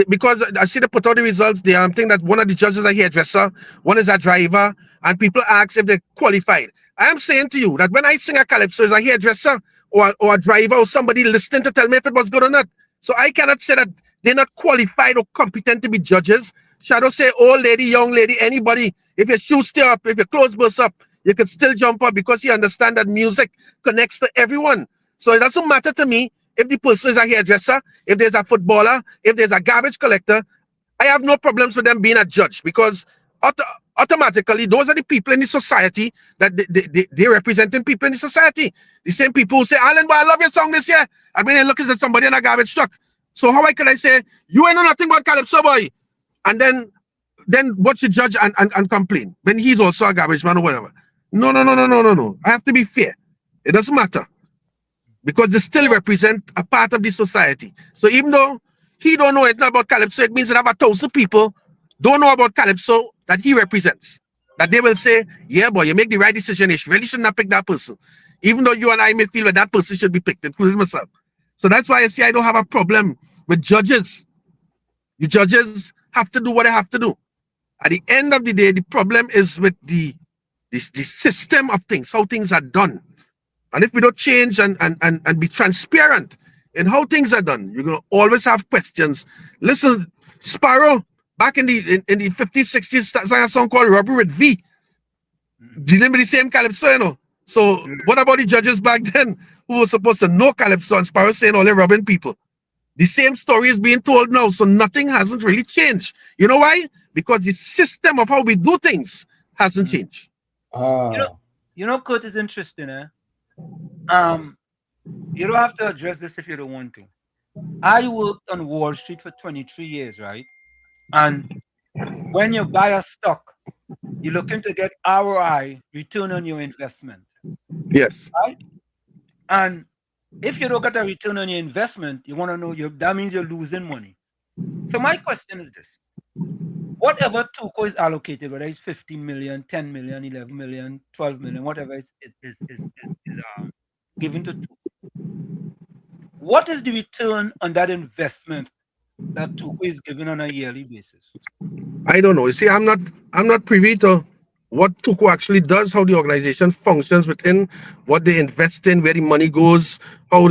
because I see they put out the results, they think that one of the judges is a hairdresser, one is a driver, and people ask if they're qualified. I am saying to you that when I sing a calypso, is a hairdresser or a driver or somebody listening to tell me if it was good or not. So I cannot say that they're not qualified or competent to be judges. Shadow say old lady, young lady, anybody. If your shoes stay up, if your clothes burst up, you can still jump up because you understand that music connects to everyone. So it doesn't matter to me if the person is a hairdresser, if there's a footballer, if there's a garbage collector. I have no problems with them being a judge because automatically those are the people in the society that they're representing people in the society. The same people who say, Alan, boy, I love your song this year. I mean, looking at somebody in a garbage truck. So how can I say, you ain't know nothing about Calypso boy? And then watch the judge and complain when he's also a garbage man or whatever. No. I have to be fair. It doesn't matter. Because they still represent a part of the society. So even though he don't know anything about Calypso, it means that about 1,000 people don't know about Calypso that he represents. That they will say, yeah, boy, you make the right decision. You really should not pick that person. Even though you and I may feel that that person should be picked, including myself. So that's why I say I don't have a problem with judges. The judges have to do what they have to do. At the end of the day, the problem is with the system of things, how things are done. And if we don't change and be transparent in how things are done, you're going to always have questions. Listen, Sparrow, back in the 50s, 60s, sang a song called Robbery with V. Dealing with the same Calypso, you know. So what about the judges back then who were supposed to know Calypso and Sparrow saying all they're robbing people? The same story is being told now, so nothing hasn't really changed. You know why? Because the system of how we do things hasn't changed. You know, Kurt, is interesting, eh? You don't have to address this if you don't want to. I worked on Wall Street for 23 years, right? And when you buy a stock, you're looking to get ROI, return on your investment. Yes. Right? And if you don't get a return on your investment, you want to know that means you're losing money. So my question is this. Whatever TUCO is allocated, whether it's 15 million, 10 million, 11 million, 12 million, whatever is given to TUCO, what is the return on that investment that TUCO is given on a yearly basis? I don't know. You see, I'm not privy to what TUCO actually does, how the organization functions within, what they invest in, where the money goes, how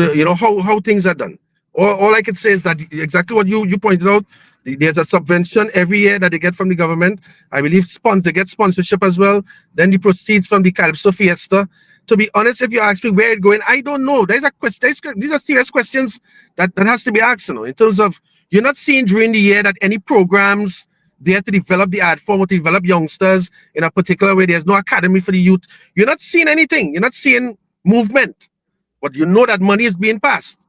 things are done. All I can say is that exactly what you pointed out. There's a subvention every year that they get from the government. I believe they get sponsorship as well. Then the proceeds from the Calypso Fiesta. To be honest, if you ask me where it's going, I don't know. These are serious questions that has to be asked. You know, in terms of you're not seeing during the year that any programs there to develop the art form or to develop youngsters in a particular way. There's no academy for the youth. You're not seeing anything. You're not seeing movement, but you know that money is being passed,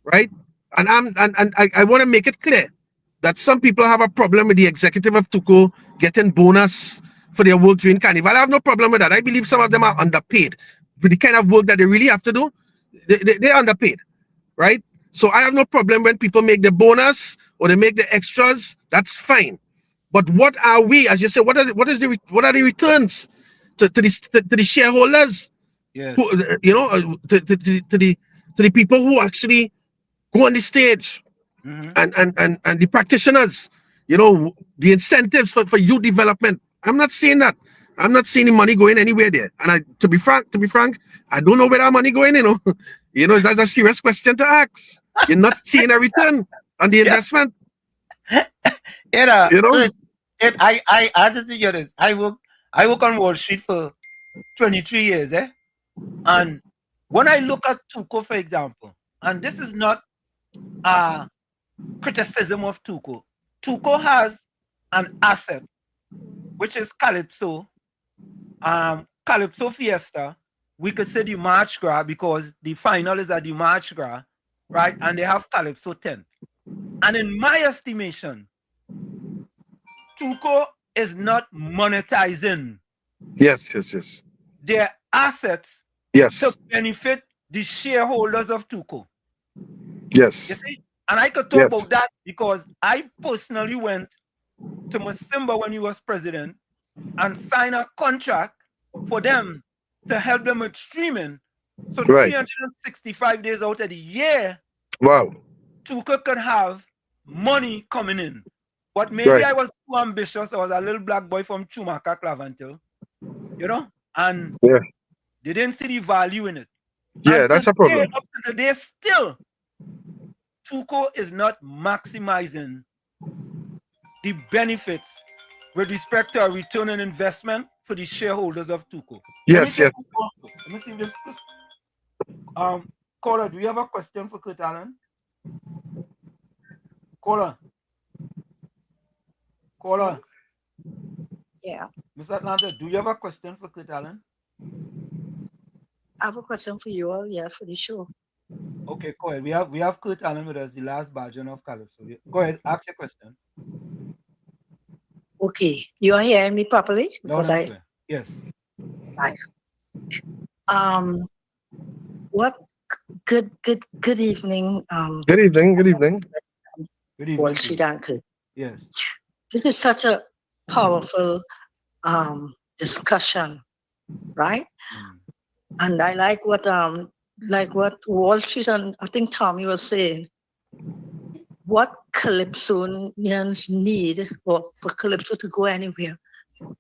right? And I want to make it clear that some people have a problem with the executive of TUCO getting bonus for their work during Carnival. I have no problem with that. I believe some of them are underpaid for the kind of work that they really have to do. They're underpaid, right? So I have no problem when people make the bonus or they make the extras. That's fine. But what are we, as you say, what are the returns to the shareholders? Yes. Who, to the people who actually go on the stage, and the practitioners, the incentives for youth development. I'm not seeing that. I'm not seeing the money going anywhere there. And to be frank, I don't know where that money going. That's a serious question to ask. You're not seeing a return on the investment. I just think this. I work on Wall Street for 23 years, eh? And when I look at TUCO, for example, and this is not a criticism of TUCO. TUCO has an asset, which is Calypso, Calypso Fiesta. We could say the March Gras because the final is at the March Gras, right? And they have Calypso 10. And in my estimation, TUCO is not monetizing their assets to benefit the shareholders of TUCO. Yes. You see? And I could talk about that because I personally went to Musimba when he was president and signed a contract for them to help them with streaming. So 365 days out of the year, TUCO could have money coming in. But maybe I was too ambitious. I was a little black boy from Chumaka, Clavantil, and they didn't see the value in it. Yeah, that's a problem. Up to today, still, Tuco is not maximizing the benefits with respect to a return on investment for the shareholders of Tuco. Yes, yes. Let me see this. Caller, do you have a question for Kurt Allen? Caller. Yeah. Miss Atlanta, do you have a question for Kurt Allen? I have a question for you all, yeah, for the show. Okay, go ahead. We have Kurt Allen with us, the last version of Calypso. Go ahead, ask your question. Okay, you are hearing me properly? Loud and clear. Yes. Right. What? Good evening. Good evening. Good evening. Wall Street Anchor. Yes. This is such a powerful discussion, right? And I like what Wall Street and I think Tommy was saying. What Calypsonians need, or for Calypso to go anywhere,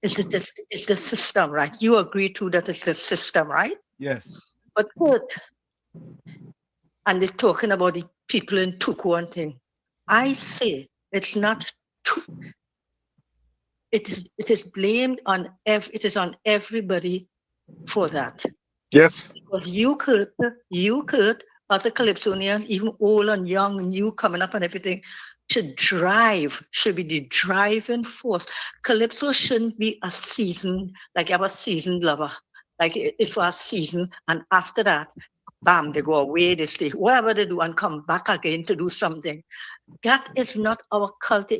is the system, right? You agree too that it's the system, right? Yes. But good. And they're talking about the people in Tuco and thing. I say it's not. It is blamed on it is on everybody for that. Yes. Because you could, as a Calypsonian, even old and young and you coming up and everything, should be the driving force. Calypso shouldn't be a season, like you have a seasoned lover. Like it was a season, and after that, bam, they go away, they stay, whatever they do, and come back again to do something. That is not our culture.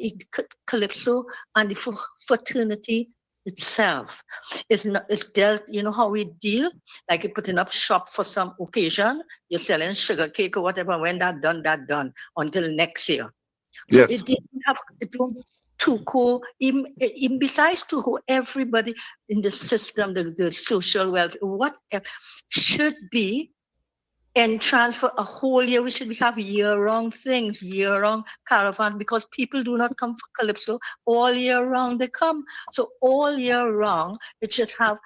Calypso and the fraternity itself is not. It's dealt. You know how we deal, like you're putting up shop for some occasion, you're selling sugar cake or whatever. When that done until next year. So yes. It didn't have. It don't. Tuco, even besides Tuco, everybody in the system, the social welfare, whatever, should be entrance for a whole year. We should have year-round things, year-round caravan, because people do not come for Calypso all year round. They come. So all year round, it should have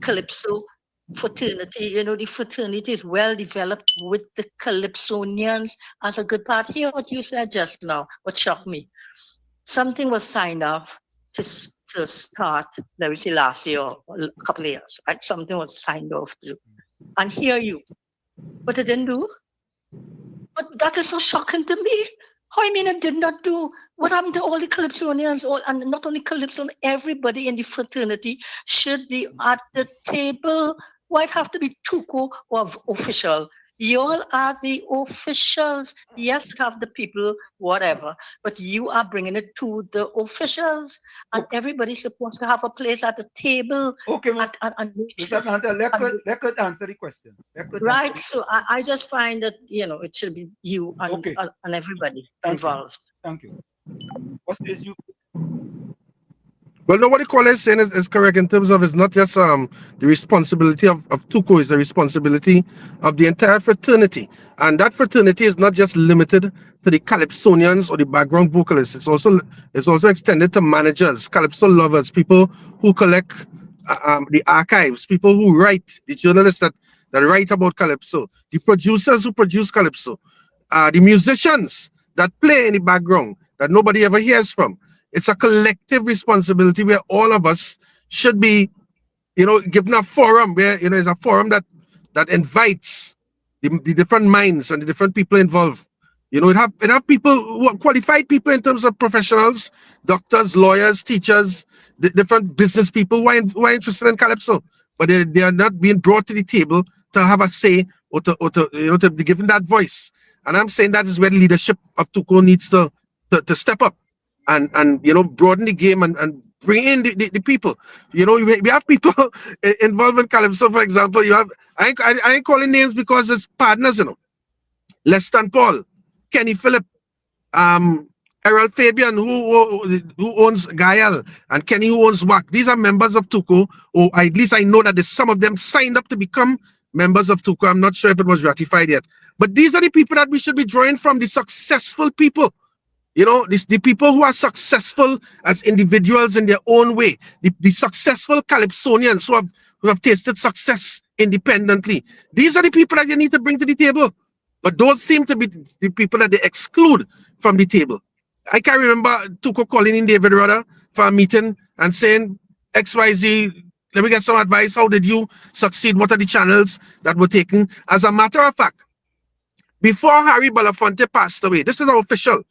Calypso fraternity. You know, the fraternity is well developed with the Calypsonians as a good part. Hear what you said just now, what shocked me. Something was signed off to start, let me say last year or a couple of years, right? Something was signed off to do. And here you, but it didn't do. But that is so shocking to me. How I mean it did not do? What happened to all the Calypsonians, and not only Calypso, everybody in the fraternity should be at the table. Why it have to be Tuco or official? You all are the officials. Yes, you have the people, whatever, but you are bringing it to the officials, and everybody's supposed to have a place at the table. Okay, let Could answer the question. Right. So I just find that, you know, it should be you and, and everybody involved. Thank you. What is you? Well, no, what the caller is saying is correct in terms of it's not just the responsibility of Tuco, it's the responsibility of the entire fraternity. And that fraternity is not just limited to the Calypsonians or the background vocalists. It's also extended to managers, Calypso lovers, people who collect the archives, people who write, the journalists that write about Calypso, the producers who produce Calypso, the musicians that play in the background that nobody ever hears from. It's a collective responsibility where all of us should be, you know, given a forum where, you know, it's a forum that invites the different minds and the different people involved. You know, it have people who are qualified people in terms of professionals, doctors, lawyers, teachers, the different business people who are interested in Calypso, but they are not being brought to the table to have a say or to you know, to be given that voice. And I'm saying that is where the leadership of Tuco needs to step up. And you know, broaden the game and bring in the people. You know, we have people involved in Calypso. For example, you have I ain't calling names because it's partners, you know. Leston Paul, Kenny Phillip, Errol Fabian, who owns Gael, and Kenny, who owns WAC. These are members of Tuco, or at least I know that some of them signed up to become members of Tuco. I'm not sure if it was ratified yet, but these are the people that we should be drawing from, the successful people. You know, the people who are successful as individuals in their own way, the successful Calypsonians who have tasted success independently. These are the people that you need to bring to the table. But those seem to be the people that they exclude from the table. I can remember Tuko calling in David Rudder for a meeting and saying, XYZ, let me get some advice. How did you succeed? What are the channels that were taken? As a matter of fact, before Harry Belafonte passed away, this is our official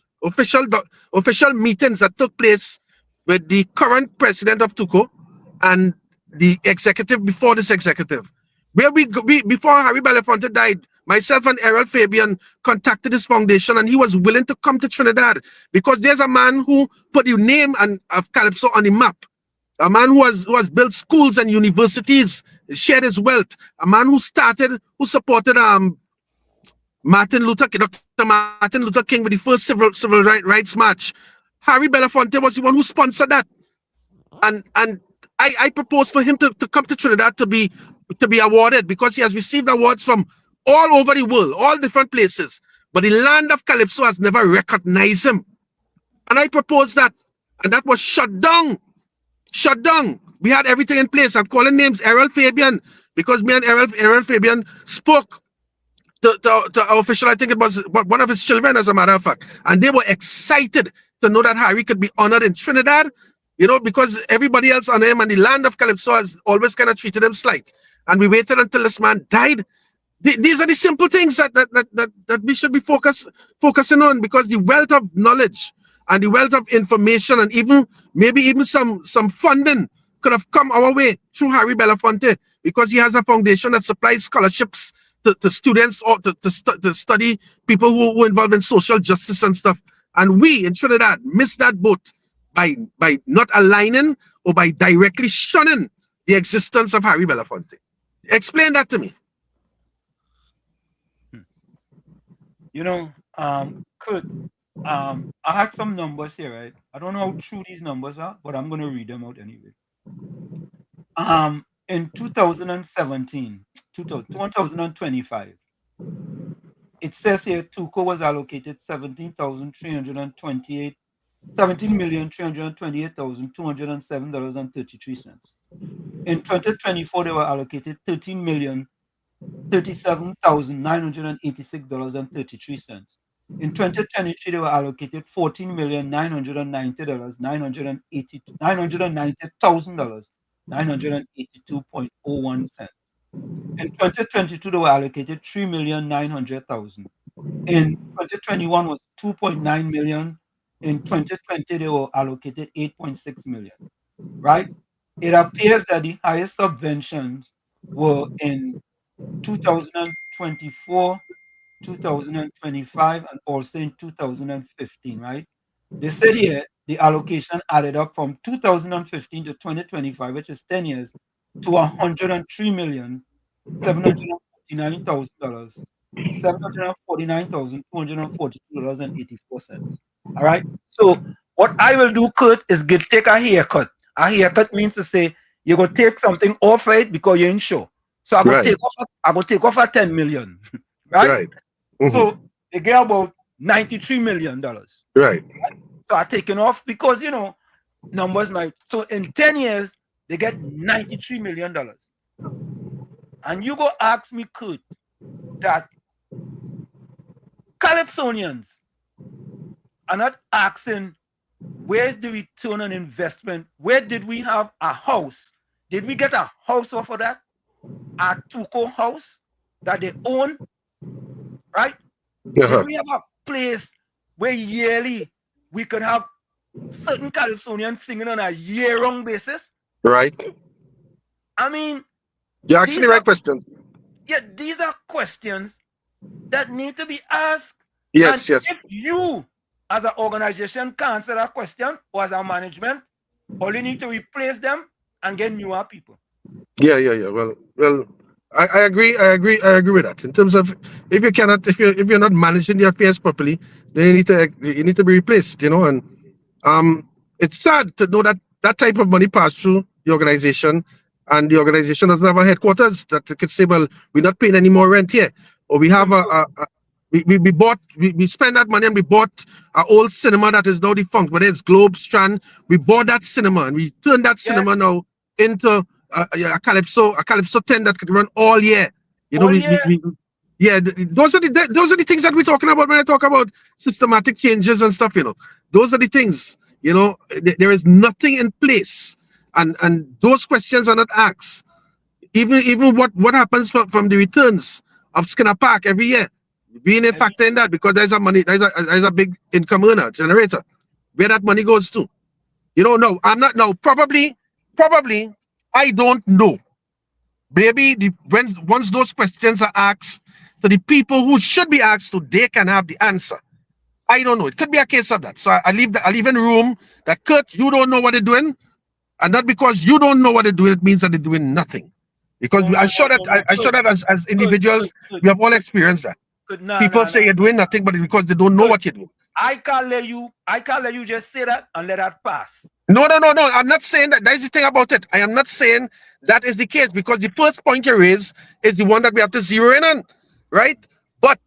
meetings that took place with the current president of Tuco and the executive before this executive. Where before Harry Belafonte died, myself and Errol Fabian contacted his foundation, and he was willing to come to Trinidad because there's a man who put the name of Calypso on the map. A man who has built schools and universities, shared his wealth. A man who supported Martin Luther King with the first civil rights march. Harry Belafonte was the one who sponsored that, and I proposed for him to come to Trinidad to be awarded because he has received awards from all over the world, all different places. But the land of Calypso has never recognized him, and I proposed that, and that was shut down. Shut down. We had everything in place. I'm calling names Errol Fabian because me and Errol Fabian spoke to our official. I think it was one of his children, as a matter of fact, and they were excited to know that Harry could be honored in Trinidad, because everybody else on him and the land of Calypso has always kind of treated him slight. And we waited until this man died. These are the simple things that we should be focusing on, because the wealth of knowledge and the wealth of information and maybe even some funding could have come our way through Harry Belafonte, because he has a foundation that supplies scholarships to students or to study people who are involved in social justice and stuff. And we in Trinidad missed that boat by not aligning or by directly shunning the existence of Harry Belafonte. Explain that to me. Kurt, I had some numbers here, right? I don't know how true these numbers are, but I'm going to read them out anyway. In 2025, it says here Tuco was allocated $17,328,207.33. In 2024, they were allocated $13,037,986.33. In 2023, they were allocated $14,990,982.01. In 2022, they were allocated $3,900,000. In 2021 was $2.9 million. In 2020, they were allocated $8.6 million. Right? It appears that the highest subventions were in 2024, 2025, and also in 2015, right? They said here the allocation added up from 2015 to 2025, which is 10 years, to $103,749,000, $749,242.84. All right. So what I will do, Kurt, is take a haircut. A haircut means to say you're gonna take something off it because you're insure. So I'm gonna take off at 10 million. Right? Mm-hmm. So they get about $93 million. Right. So I taken off because numbers might. So in 10 years, they get $93 million. And you go ask me, Kurt, that Calypsonians are not asking where's the return on investment? Where did we have a house? Did we get a house off of that? A Tuco house that they own? Right? Did we have a place where yearly we could have certain Calypsonians singing on a year-round basis? Right. I mean, you're asking the right questions. Yeah, these are questions that need to be asked. Yes, and yes. If you, as an organization, can't answer that question, or as a management, all you need to replace them and get newer people. Yeah. Well, I agree with that. In terms of if you're not managing the affairs properly, then you need to be replaced. And it's sad to know that that type of money passed through the organization, and the organization doesn't have a headquarters that could say, well, we're not paying any more rent here, or we have we spent that money and we bought an old cinema that is now defunct, whether it's Globe, Strand. We bought that cinema and we turned that cinema now into a Calypso tent that could run all year. Yeah, those are the things that we're talking about when I talk about systematic changes and stuff. Those are the things. There is nothing in place, and those questions are not asked. Even what happens from the returns of Skinner Park every year, being a factor in that, because there's a big income earner generator, where that money goes to. No, I'm not. No, probably, I don't know. Maybe once those questions are asked to the people who should be asked to, they can have the answer. I don't know. It could be a case of that. So I leave in room that, Kurt, you don't know what they're doing, and not because you don't know what they're doing, it means that they're doing nothing. Because I'm sure that as individuals, we have all experienced that. People say you're doing nothing, but it's because they don't know what you're doing. I can't let you just say that and let that pass. No. I'm not saying that. That's the thing about it. I am not saying that is the case, because the first point you raise is the one that we have to zero in on, right? But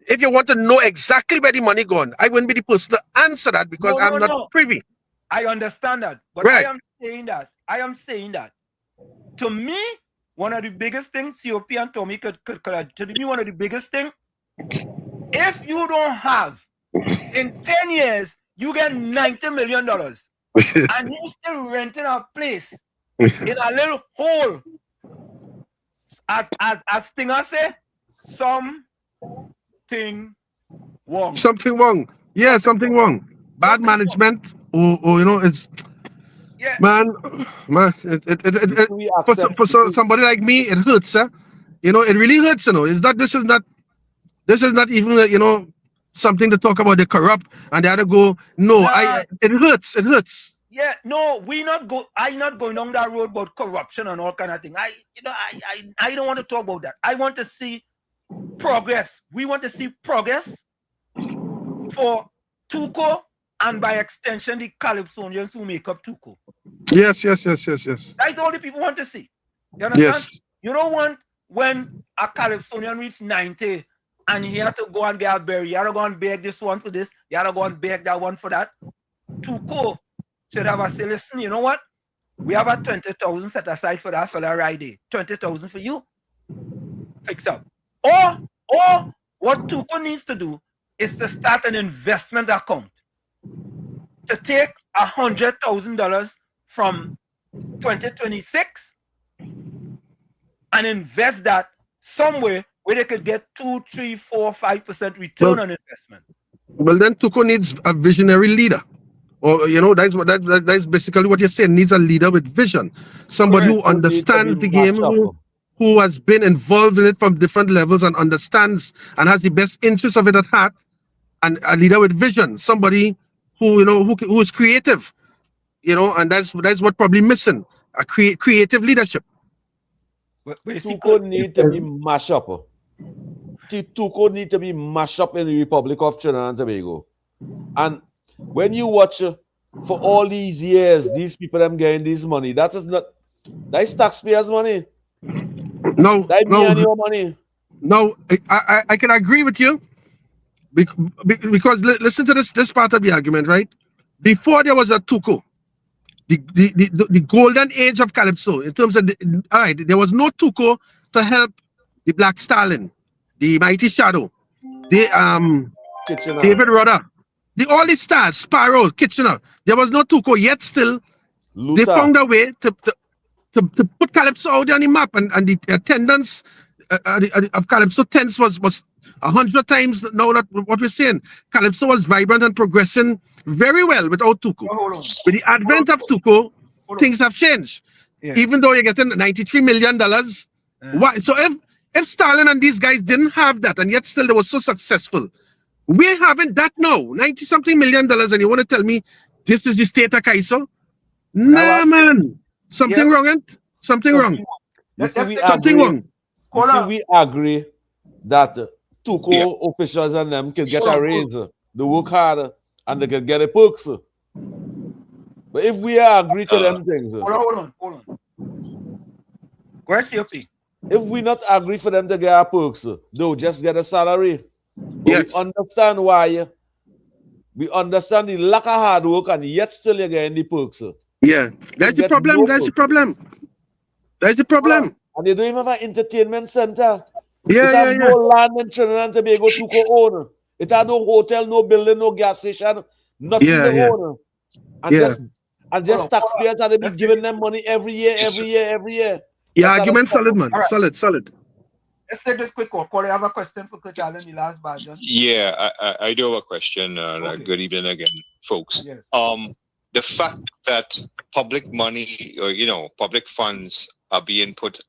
if you want to know exactly where the money gone, I wouldn't be the person to answer that, because I'm not privy. I understand that, but right. I am saying that. To me, one of the biggest things COP and Tommy could to me, one of the biggest things, if you don't have, in 10 years, you get $90 million and you still renting a place in a little hole. As Stinger say, something wrong. Something wrong. Yeah, something wrong. Bad management, or it's man. For somebody like me, it hurts, sir. It really hurts. This is not even something to talk about. They corrupt and they had to go. No, it hurts. It hurts. Yeah, no, I'm not going down that road about corruption and all kind of thing. I don't want to talk about that. I want to see progress. We want to see progress for Tuco, and by extension the Calypsonians who make up Tuco. Yes. That's all the people want to see. You understand? Yes. You don't want when a Calypsonian reach 90 and he had to go and get a berry. You had to go and beg this one for this. You had to go and beg that one for that. Tuco should have a say, listen, you know what? We have a 20,000 set aside for that fella right there. 20,000 for you. Fix up. Or what Tuco needs to do is to start an investment account to take $100,000 from 2026 and invest that somewhere where they could get 2, 3, 4, 5% return on investment. Well, then Tuco needs a visionary leader. Or that's basically what you're saying. Needs a leader with vision, somebody who understands the game, who has been involved in it from different levels and understands and has the best interest of it at heart, and a leader with vision, somebody who is creative, and that's what probably missing, a creative leadership. Tuco need to be mashed up. Tuco need to be mashed up in the Republic of Trinidad and Tobago, and when you watch for all these years, these people them getting this money. That is taxpayers' money. No, your money. No, I can agree with you, because listen to this part of the argument, right? Before there was a Tuco, the golden age of Calypso, in terms of there was no Tuco to help the Black Stallion, the Mighty Shadow, the David Rudder. All the stars, Sparrow, Kitchener. There was no Tuco, yet still Luther. They found a way to put Calypso out there on the map, and the attendance of Calypso tents was 100 times now that what we're saying. Calypso was vibrant and progressing very well without Tuco. With the advent of Tuco, things have changed. Yeah. Even though you're getting $93 million, why? So if Stalin and these guys didn't have that, and yet still they were so successful, we're having that now, $90-something million, and you want to tell me this is the state of Kaiso? Nah, man. Something wrong, ain't? Something wrong. Something wrong. We agree that Tuco officials and them can get a raise, they work hard, and they can get a perks. But if we agree to them things, hold on. Where's COP? If we not agree for them to get a perks, they'll just get a salary. Yes. We understand why. We understand the lack of hard work, and yet still you're getting the perks. Yeah, that's the problem. That's the problem. That's the problem. And they don't even have an entertainment center. Yeah, It yeah, have yeah. no land in Trinidad and Tobago to co-own. It had no hotel, no building, no gas station, nothing Yeah, to yeah. own. And Yeah. just taxpayers had to be Let's giving them money every year, Yes, every year, every year. Yeah, That's how argument that's solid, problem. man. All right. Solid. Let's take this quick call. Corey, I have a question for Kurt Allen, the last version. Yeah, I do have a question. Okay. Good evening again, folks. Yes. The fact that public money or public funds are being put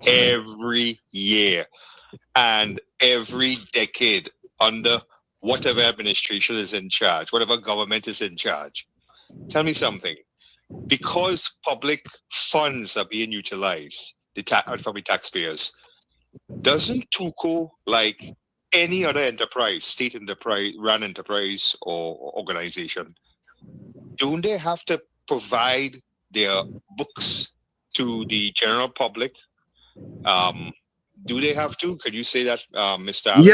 every year and every decade under whatever administration is in charge, whatever government is in charge. Tell me something. Because public funds are being utilized from the taxpayers, doesn't TUCO, like any other enterprise, state enterprise, run enterprise or organization, don't they have to provide their books to the general public? Do they have to? Could you say that, Mr. Allen?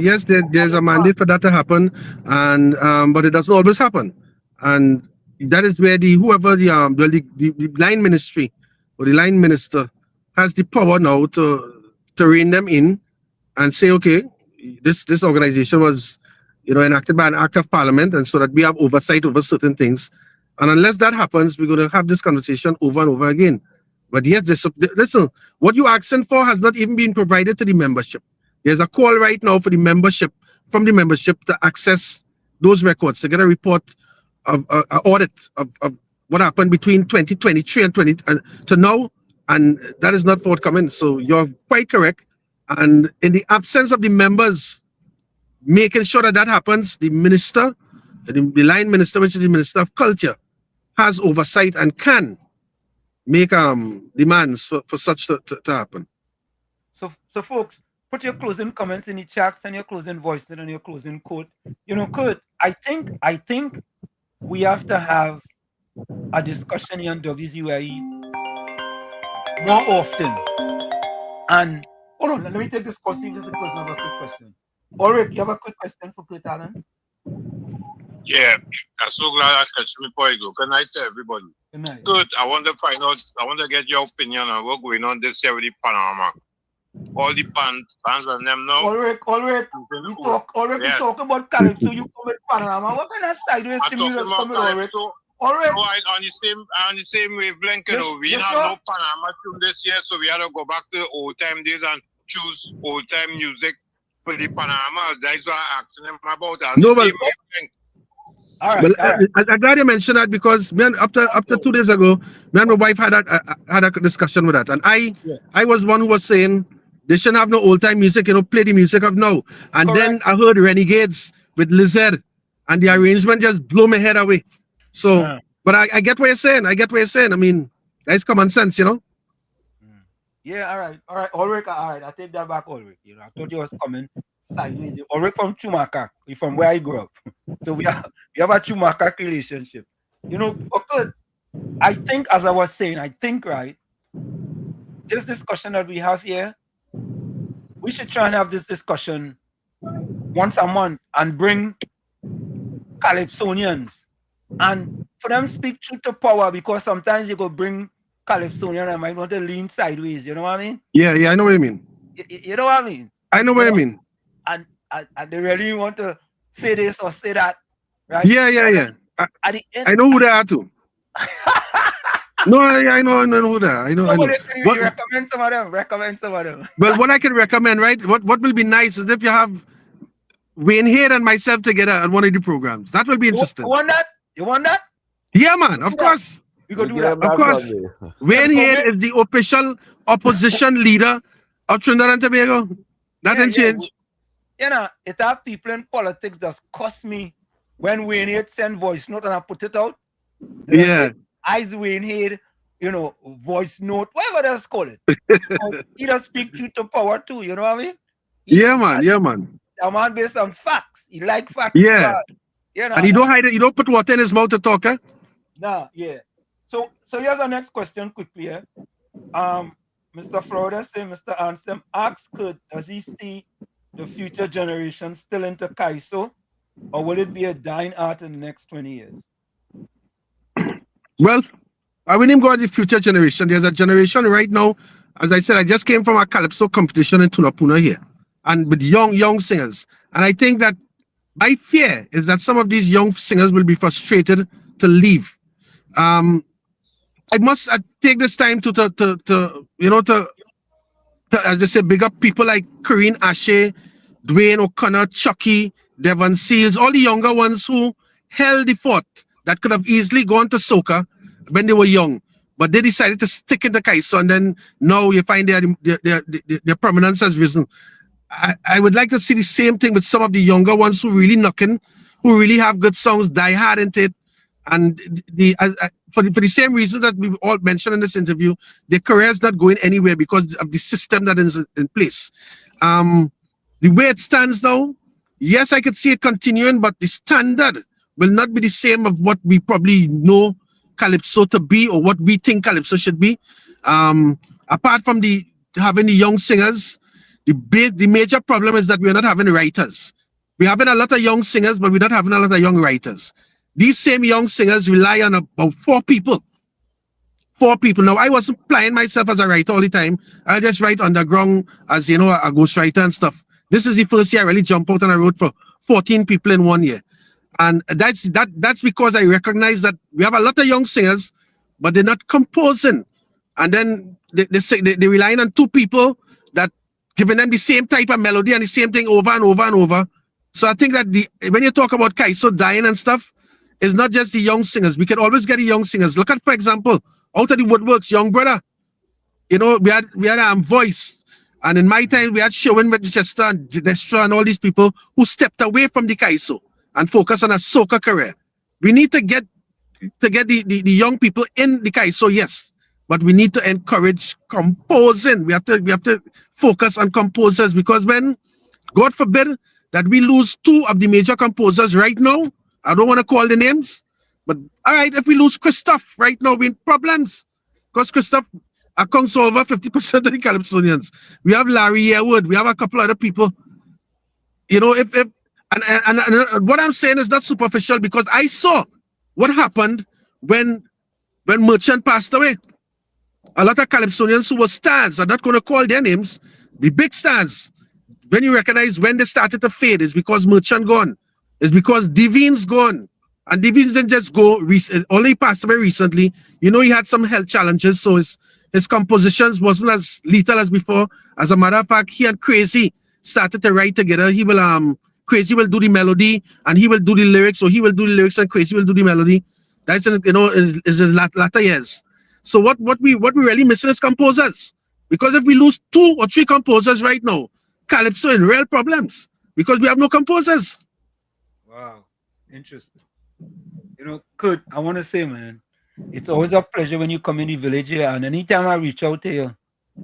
Yes, there's a mandate for that to happen, and but it doesn't always happen, and that is where the line ministry or the line minister has the power now to rein them in and say, okay, this organization was enacted by an act of parliament, and so that we have oversight over certain things, and unless that happens, we're going to have this conversation over and over again. But yes, listen, what you're asking for has not even been provided to the membership. There's a call right now for the membership, from the membership, to access those records, to get a report of audit of what happened between 2023 and to now, and that is not forthcoming. So you're quite correct. And in the absence of the members making sure that happens, the minister, the line minister, which is the Minister of Culture, has oversight and can make demands for such to happen. So folks, put your closing comments in the chats and your closing voice note and your closing quote. Kurt, I think we have to have a discussion here on WZYE more often. And hold on, let me take this call, see if this is a person have a quick question. Ulrich, you have a quick question for Kurt Allen? Yeah, I'm so glad I catch me before you go. Good night to everybody. Good night. Good. I want to get your opinion on what's going on this year with the Panama. All the fans and them now. Ulrich, we talk about Calypso, you come with Panama. What kind of sideways thing you just come with, Ulrich? Ulrich. No, on the same wavelength, we have no Panama tune this year, so we had to go back to the old time days and choose old time music for the Panama. That's what I'm asking them about. No, but I'm glad you mentioned that, because up to 2 days ago, me and my wife had a discussion with that, and I was one who was saying they shouldn't have no old time music, play the music of now. And then I heard Renegades with Lizard, and the arrangement just blew my head away. So, but I get what you're saying. I mean, that's common sense, Yeah, all right, Ulrich, all right. I take that back, Ulrich. I thought you was coming sideways. Ulrich from Chumakak, from where I grew up. So we have a Chumakak relationship. Okay, I think, as I was saying, right, this discussion that we have here, we should try and have this discussion once a month and bring Calypsonians and for them speak truth to power, because sometimes you go bring Calypsonian and might want to lean sideways, you know what I mean? Yeah, I know what you mean. You know what I mean? I know what you mean. And they really want to say this or say that, right? Yeah. I know who they are too. No, I know who they are. I know. Recommend some of them. Well, what I can recommend, right? What will be nice is if you have Wayne Hayde and myself together on one of the programs. That will be interesting. You want that? Yeah, man. Of course. We go do that. Of course. Wayne Hayde is the official opposition leader of Trinidad and Tobago. That didn't change. It have people in politics that cost me when Wayne Hayde send voice note and I put it out. Yeah. Eyes Wayne Hayde, voice note, whatever they call it. He does speak truth to power too, you know what I mean? Yeah, man. A man based on facts. He like facts. Yeah. And he don't hide it. You don't put water in his mouth to talk, eh? Nah, yeah. So here's our next question quickly here. Mr. Florida say, Mr. Ansem asks Kurt, does he see the future generation still into Kaiso, or will it be a dying art in the next 20 years? Well, I will name go the future generation. There's a generation right now, as I said, I just came from a calypso competition in Tunapuna here, and with young singers. And I think that my fear is that some of these young singers will be frustrated to leave. I must take this time to as I say, big up people like Corinne Ashe, Dwayne O'Connor, Chucky, Devon Seals, all the younger ones who held the fort that could have easily gone to soca when they were young, but they decided to stick in the Kaiso, and then now you find their prominence has risen. I would like to see the same thing with some of the younger ones who really knocking, who really have good songs, die hard into it, and for the same reason that we all mentioned in this interview, their career is not going anywhere because of the system that is in place. The way it stands now, yes, I could see it continuing, but the standard will not be the same of what we probably know Calypso to be or what we think Calypso should be. Apart from having the young singers, the major problem is that we're not having writers. We're having a lot of young singers, but we're not having a lot of young writers. These same young singers rely on about 4 people. 4 people. Now, I wasn't playing myself as a writer all the time. I just write underground as, you know, a ghostwriter and stuff. This is the first year I really jumped out and I wrote for 14 people in 1 year. And that's because I recognize that we have a lot of young singers, but they're not composing. And then they're relying on 2 people that giving them the same type of melody and the same thing over and over and over. So I think that when you talk about Kaiso dying and stuff, it's not just the young singers. We can always get the young singers. Look at, for example, out of the woodworks, Young Brother. You know, we had Voice. And in my time, we had Sherwin Manchester and Destra and all these people who stepped away from the Kaiso and focused on a soca career. We need to get the young people in the Kaiso, yes. But we need to encourage composing. We have to focus on composers, because when, God forbid, that we lose 2 of the major composers right now, I don't want to call the names, but all right, if we lose Christoph right now, we're in problems. Because Christoph accounts for over 50% of the Calypsonians. We have Larry Yearwood, we have a couple other people. You know, and what I'm saying is not superficial, because I saw what happened when Merchant passed away. A lot of Calypsonians who were stars, I'm not going to call their names, the big stars, when you recognize when they started to fade, is because Merchant gone. It's because Divine's gone. And Divine's didn't just go, only passed away recently. You know, he had some health challenges, so his compositions wasn't as lethal as before. As a matter of fact, he and Crazy started to write together. He will, Crazy will do the melody and he will do the lyrics, or he will do the lyrics and Crazy will do the melody. That's, you know, is in latter years. So what we really missing is composers. Because if we lose 2 or 3 composers right now, Calypso in real problems, because we have no composers. Wow, interesting. You know, Kurt, I want to say, man, it's always a pleasure when you come in the village here, and anytime I reach out to you,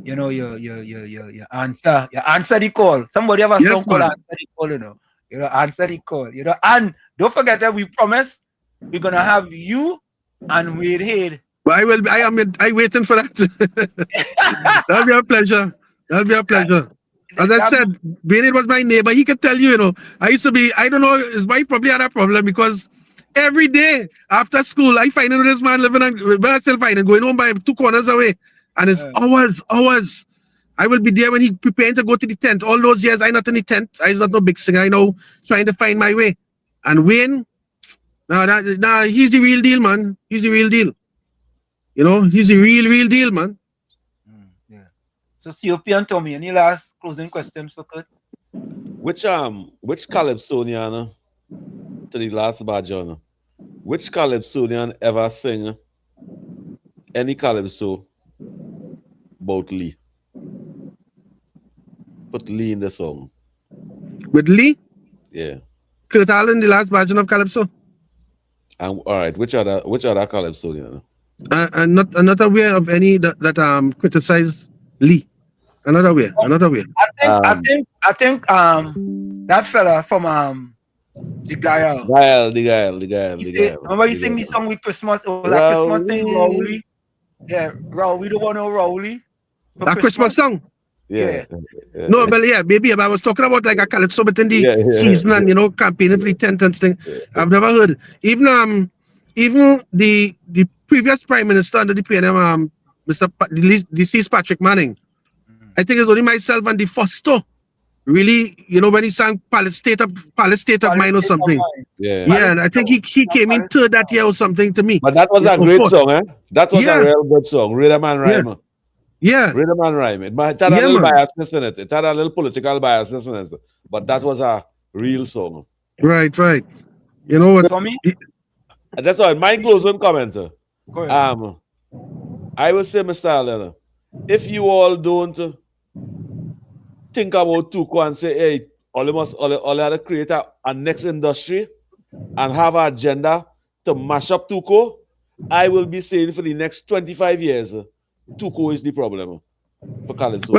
you know, you answer the call. Somebody have a song called Answer the Call, you know, answer the call, you know, and don't forget that we promise we're gonna have you and Wade Head. But I'm waiting for that. That'll be a pleasure. That'll be a pleasure. As I said, Wade was my neighbor. He could tell you, you know, I used to be, I don't know, his wife probably had a problem, because every day after school, I find this man living on, I still find him, going home by 2 corners away. And it's hours. I will be there when he preparing to go to the tent. All those years, I not in the tent. I was not no big singer. I know, trying to find my way. And Wayne, he's the real deal, man. He's the real deal. You know, he's the real deal, man. Yeah. So COP and Tommy, any last closing questions for Kurt? Which Calypsonian, to the last badger, which Calypsonian ever sing any Calypso about Lee? Put Lee in the song. With Lee? Yeah. Kurt Allen, the last version of Calypso. And all right, which other Calypsonian? I'm not aware of any that criticize Lee. I'm not aware. I think that fella from the guy. The guy. Remember you sing the song with Christmas? Oh, that Christmas thing, Rowley. Yeah, we don't want no Rowley. That Christmas song. Yeah. No, but yeah, maybe. But I was talking about like a Calypso within the season and, you know, campaigning for the 10th and thing. I've never heard. Even the previous Prime Minister under the PNM, Mr. Deceased Patrick Manning, I think it's only myself and the Foster. Really, you know, when he sang State of Mind or something. Yeah. Yeah, and I think he came in third that year or something to me. But that was Yeah, a or great fourth. song, eh? That was Yeah. a real good song. Rhythm and Yeah. rhyme. Yeah. Rhythm and rhyme. It had a Yeah, little man. biasness in it. It had a little political biasness in it. But that was a real song. Right, right. You know what? Tommy? And that's all. My closing comment. Go ahead. I will say, Mr. Allen, if you all don't think about Tuco and say, hey, all have to create a next industry and have an agenda to mash up Tuco, I will be saying for the next 25 years, Tuco is the problem for Calypso.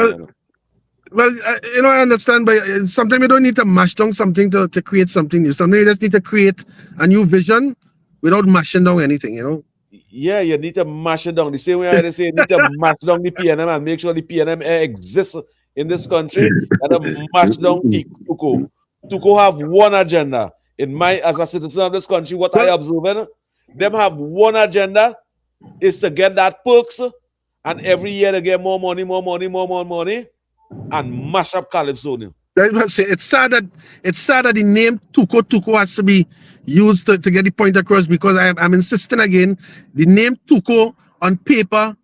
Well, you know, I understand, but sometimes you don't need to mash down something to create something new. Sometimes you just need to create a new vision without mashing down anything, you know? Yeah, you need to mash it down. The same way I say you need to mash down the PNM and make sure the PNM exists in this country. You have to mash down Tuco. Tuco have one agenda. As a citizen of this country, what I observe, them have one agenda is to get that perks, and every year they get more money, and mash up Calypso. That's what I say. It's sad that the name Tuco has to be used to get the point across, because I'm insisting again, the name Tuco on paper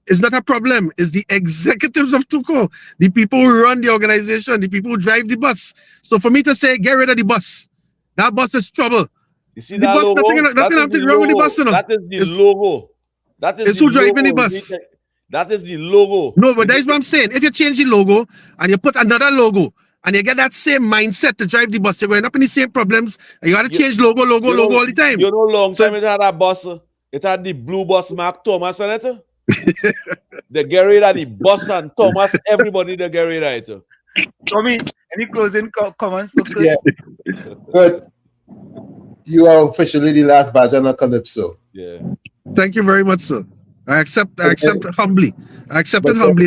is not a problem. It's the executives of Tuco, the people who run the organization, the people who drive the bus. So for me to say, get rid of the bus, that bus is trouble. You see the that bus, logo? nothing wrong with the bus, you know. That is the logo. That is it's the who driving the logo. bus. That is the logo. No, but that's what I'm saying. If you change the logo and you put another logo and you get that same mindset to drive the bus, you're going up in the same problems. And you got to change logo all the time. You know, long time it had a bus. It had the blue bus Mark Thomas on it. They get rid of the bus and Thomas. Everybody they get rid of it. Tommy, any closing comments for Kurt? Yeah. Good. You are officially the last badge on a Calypso. Yeah. Thank you very much, sir. I accept humbly. I accept it humbly.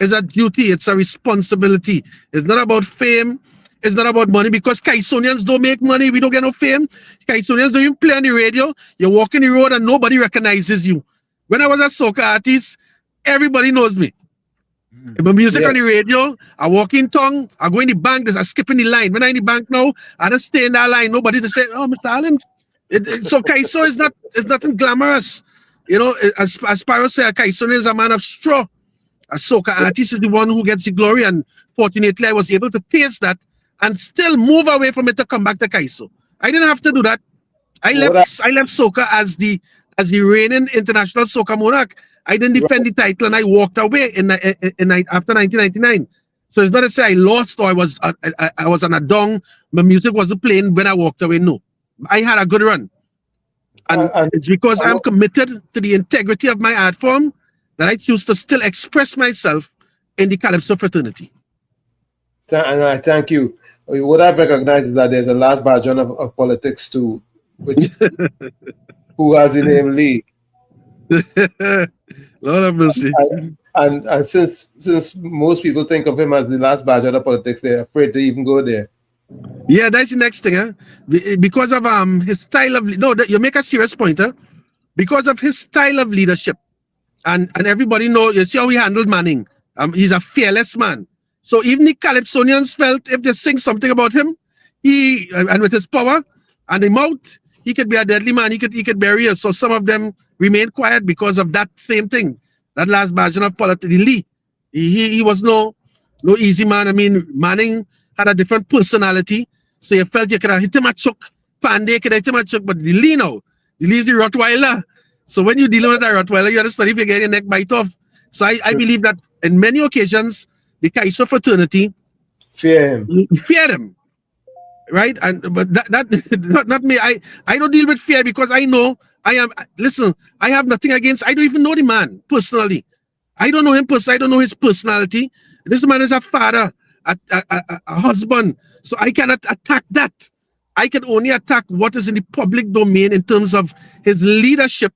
It's a duty. It's a responsibility. It's not about fame. It's not about money, because Kaisonians don't make money. We don't get no fame. Kaisonians don't even play on the radio. You walk in the road and nobody recognizes you. When I was a soca artist, everybody knows me. My music on the radio, I walk in town, I go in the bank, I skip in the line. When I'm in the bank now, I just stay in that line. Nobody to say, oh, Mr. Allen. So Kaiso is nothing glamorous. You know, as Pyro said, Kaiso is a man of straw. A soca artist is the one who gets the glory, and fortunately I was able to taste that and still move away from it to come back to Kaiso. I didn't have to do that. I left soca as the reigning international soca monarch. I didn't defend the title and I walked away after 1999. So it's not to say I lost or I was on a dong. My music wasn't playing when I walked away. No, I had a good run. And it's because I'm committed to the integrity of my art form that I choose to still express myself in the Calypso fraternity. And I thank you. What I've recognized is that there's a large version of politics too, which who has the name Lee. Lord have mercy. And since most people think of him as the last badger of politics, they're afraid to even go there. Yeah, that's the next thing, huh? Because of his style of you make a serious point, huh? Because of his style of leadership, and everybody know, you see how he handled Manning. He's a fearless man. So even the Calypsonians felt if they sing something about him, and with his power and the mouth, he could be a deadly man. He could bury us. So some of them remained quiet because of that same thing. That last version of politics, Lee. He was no easy man. I mean, Manning had a different personality. So you felt you could have hit him a choke. Pandey could have hit him a choke, but Lee now. Lee's the Rottweiler. So when you're dealing with a Rottweiler, you have to study if you get your neck bite off. So I believe that in many occasions, the Kaiso fraternity fear him. Right? But that not me. I don't deal with fear because I know I have nothing against. I don't even know the man personally. I don't know him personally. I don't know his personality. This man is a father, a husband. So I cannot attack that. I can only attack what is in the public domain in terms of his leadership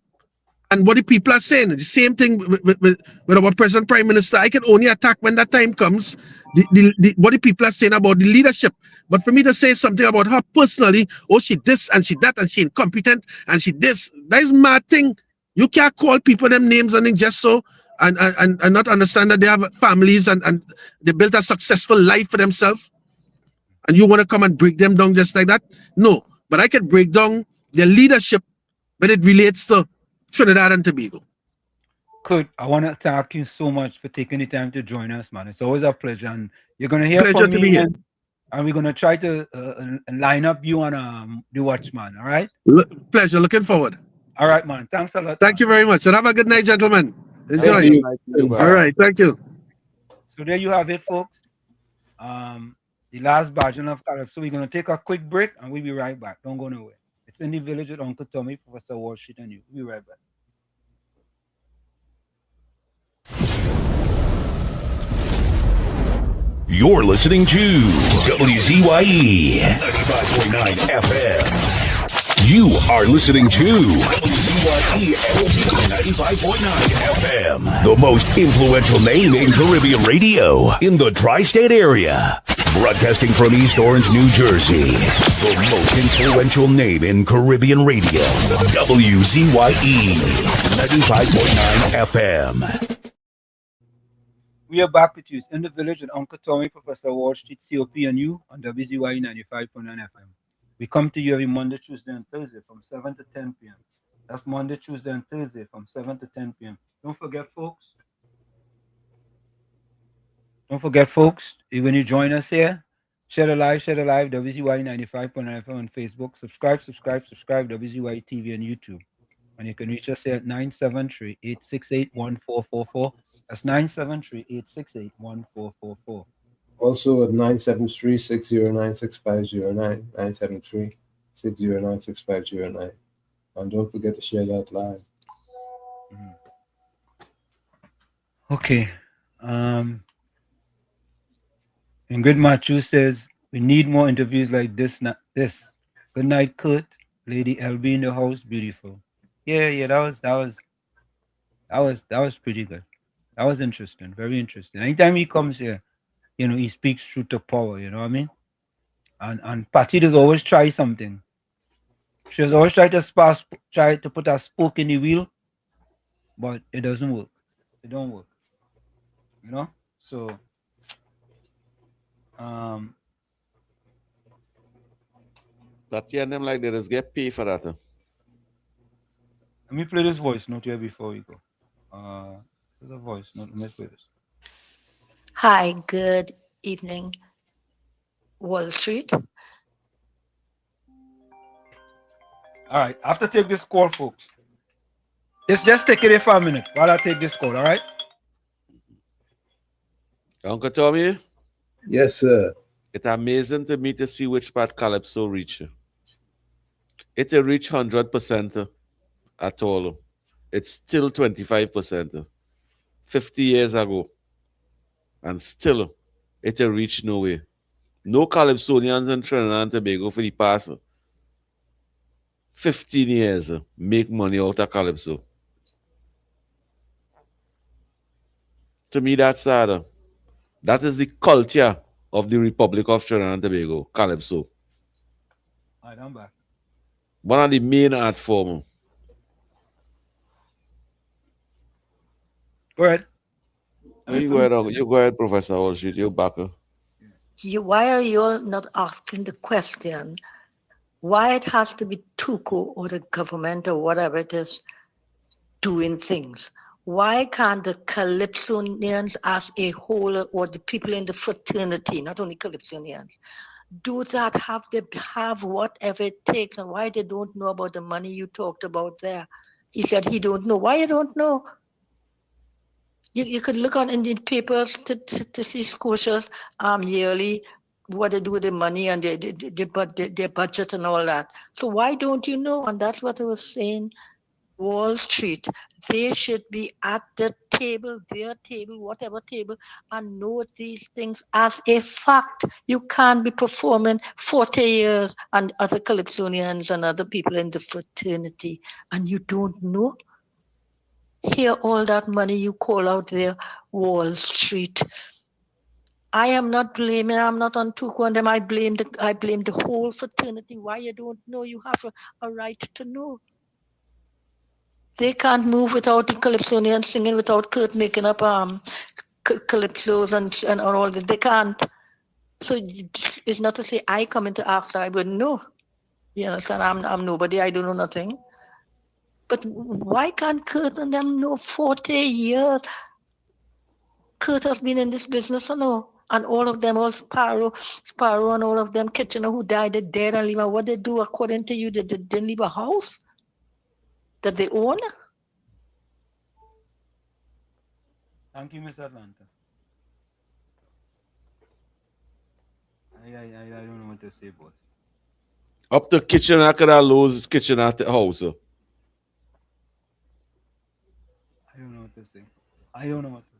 and what the people are saying. The same thing with our President Prime Minister. I can only attack when that time comes, what the people are saying about the leadership. But for me to say something about her personally, oh, she this and she that and she incompetent and she this, that is mad thing. You can't call people them names and just so and not understand that they have families and they built a successful life for themselves, and you want to come and break them down just like that? No, but I can break down their leadership when it relates to Trinidad and Tobago. Kurt, I want to thank you so much for taking the time to join us, man. It's always a pleasure, and you're going to hear Pleasure from to me, be here. man, and we're going to try to line up you on the Watchman, all right? Pleasure, looking forward. All right, man. Thanks a lot. Thank you very much, and have a good night, gentlemen. Same Enjoy. to you. All right, thank you. So there you have it, folks. The last version of Calypso. We're going to take a quick break, and we'll be right back. Don't go nowhere. It's in the village with Uncle Tommy, Professor Wall Street, and you. We'll be right back. You're listening to WZYE 95.9 FM. You are listening to WZYE 95.9 FM, the most influential name in Caribbean radio in the tri-state area. Broadcasting from East Orange, New Jersey, the most influential name in Caribbean radio, WZYE 95.9 FM. We are back with you. It's in the village with Uncle Tommy, Professor Wall Street, COP, and you on WZYE 95.9 FM. We come to you every Monday, Tuesday, and Thursday from 7 to 10 p.m. That's Monday, Tuesday, and Thursday from 7 to 10 p.m. Don't forget, folks. When you join us here, share the live, WZYE 95.9 FM on Facebook. Subscribe, WZYE TV and YouTube. And you can reach us here at 973-868-1444. That's 973-868-1444. Also at 973-609-6509, 973-609-6509. And don't forget to share that live. Okay. Ingrid Machu says, we need more interviews like this. Good night, Kurt. Lady LB in the house, beautiful. Yeah, that was pretty good. That was interesting, very interesting. Anytime he comes here, he speaks truth to power, you know what I mean? And Patty does always try something. She has always tried to put a spoke in the wheel, but it doesn't work. It don't work. So that yeah, them like they just get paid for that. Let me play this voice note here before we go. There's a voice note. Let me play this. Hi, good evening, Wall Street. All right, I have to take this call, folks. Just take it here for a minute while I take this call, all right? Uncle Tommy? Yes, sir. It's amazing to me to see which part Calypso reach. It reach 100% at all. It's still 25%. 50 years ago. And still, it reach nowhere. No Calypsonians in Trinidad and Tobago for the past 15 years make money out of Calypso. To me, that's sad. That is the culture of the Republic of Trinidad and Tobago, Calypso. All right, I'm back. One of the main art forms. Go ahead. You go ahead, Professor Wall Street. You're back. Why are you all not asking the question why it has to be TUCO or the government or whatever it is doing things? Why can't the Calypsonians as a whole or the people in the fraternity, not only Calypsonians, do that, have whatever it takes, and why they don't know about the money you talked about there? He said he don't know. Why you don't know? You could look on in the papers to see Scotia's yearly what they do with the money and their budget and all that. So why don't you know? And that's what I was saying. Wall Street, they should be at the table, their table, whatever table, and know these things as a fact. You can't be performing 40 years and other Calypsonians and other people in the fraternity, and you don't know. Hear all that money you call out there, Wall Street. I am not blaming, I'm not on TUCO and them. I blame the whole fraternity. Why you don't know? You have a right to know. They can't move without the calypsonians singing, without Kurt making up calypsos and all that. They can't. So it's not to say I come into after I wouldn't know. You understand? I'm nobody. I don't know nothing. But why can't Kurt and them know 40 years? Kurt has been in this business, you know, and all of them, all Sparrow and all of them, Kitchener who died, they're dead and leave. What they do, according to you, they didn't leave a house that they own? Thank you, Miss Atlanta. I don't know what to say, boss. Up to Kitchener could have lose Kitchener at the house. I don't know what to say. I don't know what to say.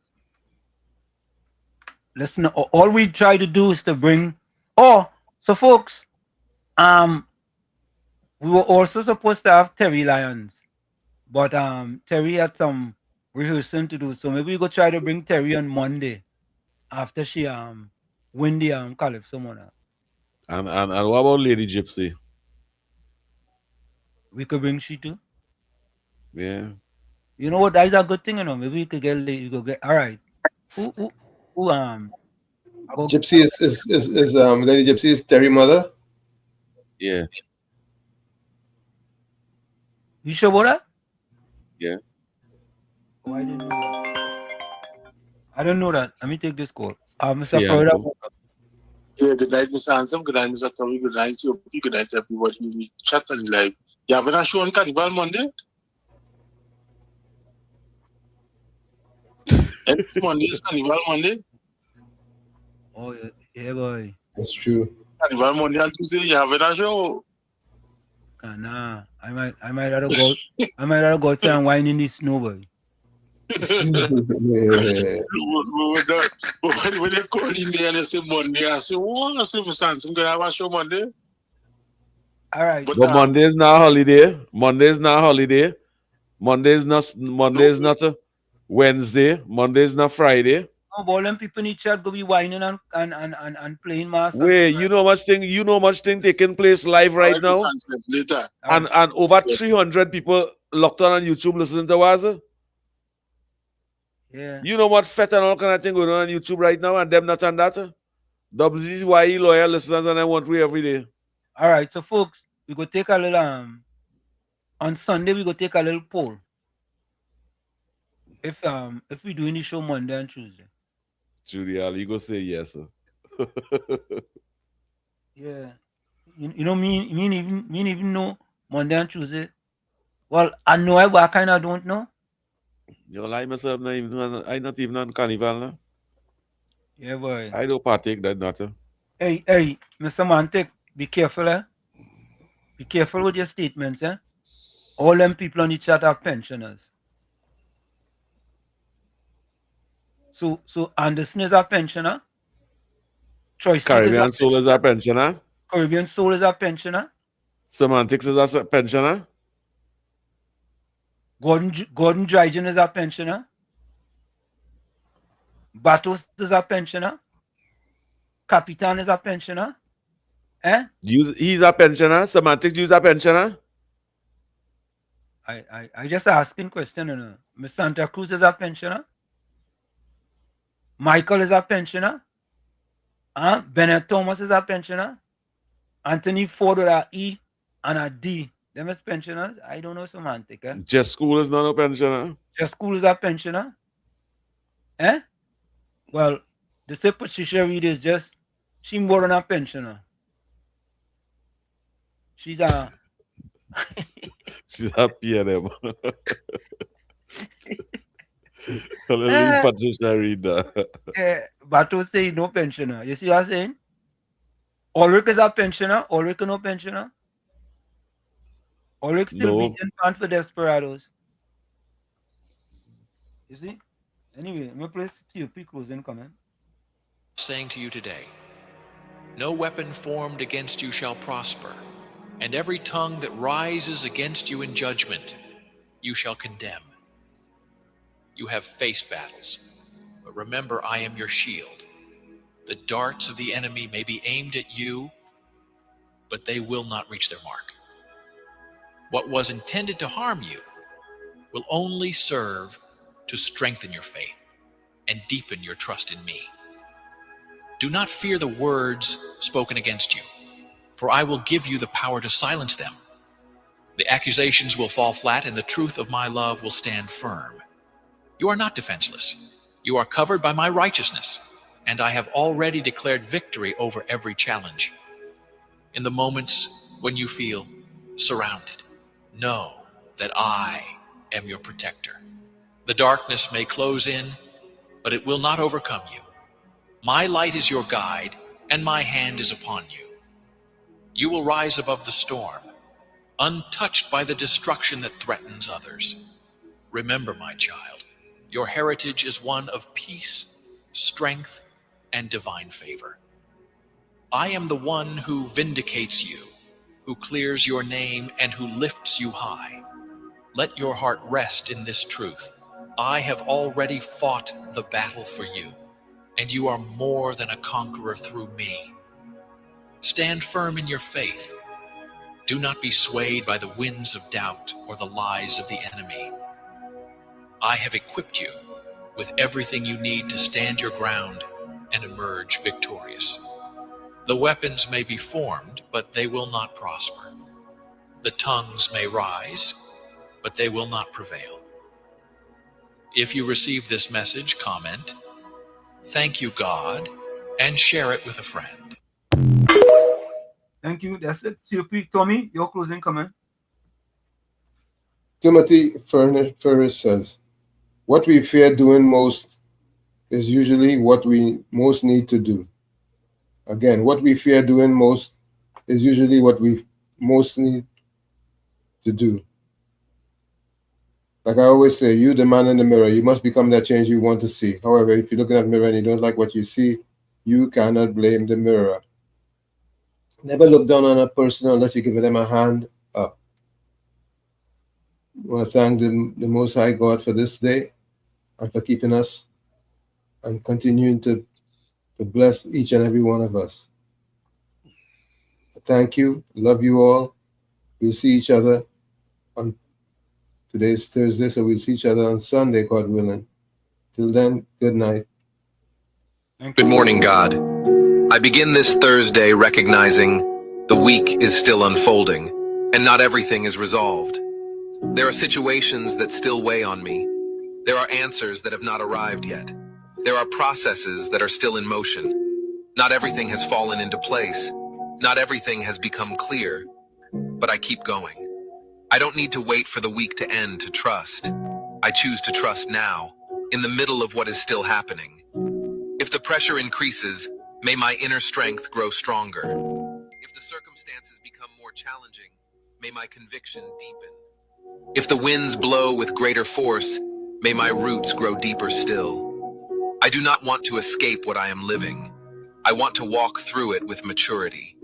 Listen, all we try to do is to bring. Oh, so folks, we were also supposed to have Terry Lyons, but Terry had some rehearsing to do, so maybe we go try to bring Terry on Monday after she win the Calypso Monarch. And what about Lady Gypsy? We could bring she too. Yeah. You know what? That is a good thing, you know. Maybe we could get all right. Who Gypsy is Lady Gypsy is Terry mother. Yeah. You sure about that? Yeah. Oh, I didn't know that. I don't know that. Let me take this call. Mr. Yeah, Florida. cool. Yeah, good night, Mr. Handsome. Good night, Mr. Tommy. Good night, COP. Good night, everybody. We chat and live. You having a show on Carnival Monday? Every Monday is Carnival Monday. Oh, yeah, boy. That's true. Carnival Monday and Tuesday, you having a show? Nah, I might rather go. I might rather go outside and whine in the snow, boy. When they call in there and they say Monday, I say, "What?" I say, Mr. Handsome, gonna have a show Monday. All right. But Monday is not holiday. Monday is not holiday. Monday is not Wednesday. Monday is not Friday. No, but all them people in the chat go be whining and playing mass. Wait, you know much thing taking place live right now? Later. And over 300 people locked on YouTube listening to us. Yeah. You know what fete and all kind of thing going on YouTube right now, and them not on that. WZYE loyal listeners and I want we every day. All right, so folks, we go take a little on Sunday we go take a little poll. If we doing the show Monday and Tuesday. Julia, you go say yes. Sir. Yeah. You know me even know Monday and Tuesday. Well, I know I kind of don't know. You lie myself, I not even on Carnival now. Yeah, boy. I don't partake that matter. Hey, Mr. Mantic, be careful, eh? Be careful with your statements, eh? All them people on the chat are pensioners. So Anderson is a pensioner. Choice Caribbean Soul is a pensioner. Caribbean Soul is a pensioner. Semantics is a pensioner. Gordon Dryden is a pensioner. Batos is a pensioner. Capitan is a pensioner. Eh? He's a pensioner. Semantics is a pensioner. I just asking question, you know. Miss Santa Cruz is a pensioner. Michael is a pensioner. Bennett Thomas is a pensioner. Anthony Ford with a E and a D. Them is pensioners. I don't know semantic. Eh? Just School is not a pensioner. Just School is a pensioner. Eh? Well, the say Patricia Reed is just she more than a pensioner. She's a she's a PNM. Leave Patricia Reed there. Yeah, Bato say no pensioner. You see what I'm saying? Ulrich is a pensioner. Ulrich no pensioner. Ulrich still beating pan for Desperados. You see? Anyway, I'm going to play COP closing comment. Saying to you today, no weapon formed against you shall prosper, and every tongue that rises against you in judgment, you shall condemn. You have faced battles, but remember I am your shield. The darts of the enemy may be aimed at you, but they will not reach their mark. What was intended to harm you will only serve to strengthen your faith and deepen your trust in me. Do not fear the words spoken against you, for I will give you the power to silence them. The accusations will fall flat, and the truth of my love will stand firm. You are not defenseless. You are covered by my righteousness, and I have already declared victory over every challenge. In the moments when you feel surrounded, know that I am your protector. The darkness may close in, but it will not overcome you. My light is your guide, and my hand is upon you. You will rise above the storm, untouched by the destruction that threatens others. Remember, my child, your heritage is one of peace, strength, and divine favor. I am the one who vindicates you, who clears your name, and who lifts you high. Let your heart rest in this truth. I have already fought the battle for you, and you are more than a conqueror through me. Stand firm in your faith. Do not be swayed by the winds of doubt or the lies of the enemy. I have equipped you with everything you need to stand your ground and emerge victorious. The weapons may be formed, but they will not prosper. The tongues may rise, but they will not prevail. If you receive this message, comment, "Thank you, God," and share it with a friend. Thank you. That's it. COP, Tommy, your closing comment. Timothy Ferris says, what we fear doing most is usually what we most need to do. Again, what we fear doing most is usually what we most need to do. Like I always say, you the man in the mirror, you must become that change you want to see. However, if you're looking at the mirror and you don't like what you see, you cannot blame the mirror. Never look down on a person unless you give them a hand up. I want to thank the Most High God for this day and for keeping us and continuing to bless each and every one of us. Thank you. Love you all. We'll see each other on today's Thursday, so we'll see each other on Sunday, God willing. Till then, good night. Good morning, God. I begin this Thursday recognizing the week is still unfolding and not everything is resolved. There are situations that still weigh on me. There are answers that have not arrived yet. There are processes that are still in motion. Not everything has fallen into place. Not everything has become clear, but I keep going. I don't need to wait for the week to end to trust. I choose to trust now, in the middle of what is still happening. If the pressure increases, may my inner strength grow stronger. If the circumstances become more challenging, may my conviction deepen. If the winds blow with greater force, may my roots grow deeper still. I do not want to escape what I am living. I want to walk through it with maturity.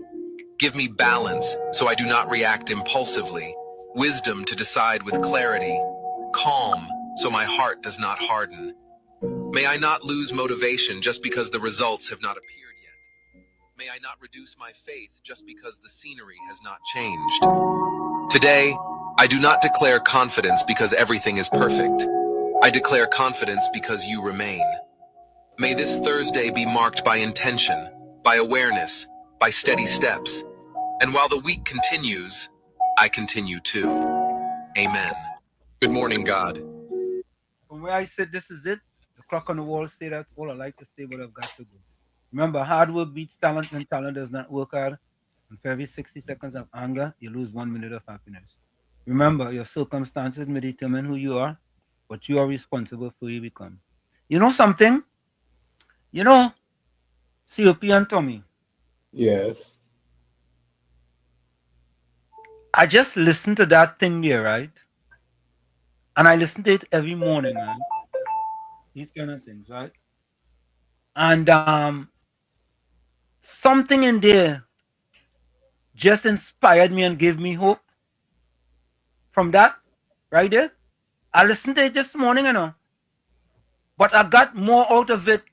Give me balance so I do not react impulsively, wisdom to decide with clarity, calm so my heart does not harden. May I not lose motivation just because the results have not appeared yet. May I not reduce my faith just because the scenery has not changed. Today, I do not declare confidence because everything is perfect. I declare confidence because you remain. May this Thursday be marked by intention, by awareness, by steady steps. And while the week continues, I continue too. Amen. Good morning, God. From where I said this is it, the clock on the wall say that's all I like to say, but I've got to go. Remember, hard work beats talent, and talent does not work hard. And for every 60 seconds of anger, you lose 1 minute of happiness. Remember, your circumstances may determine who you are, but you are responsible for who you become. You know something? You know, COP and Tommy. Yes. I just listened to that thing there, right? And I listen to it every morning, man. These kind of things, right? And something in there just inspired me and gave me hope. From that, right there, I listened to it this morning, you know. But I got more out of it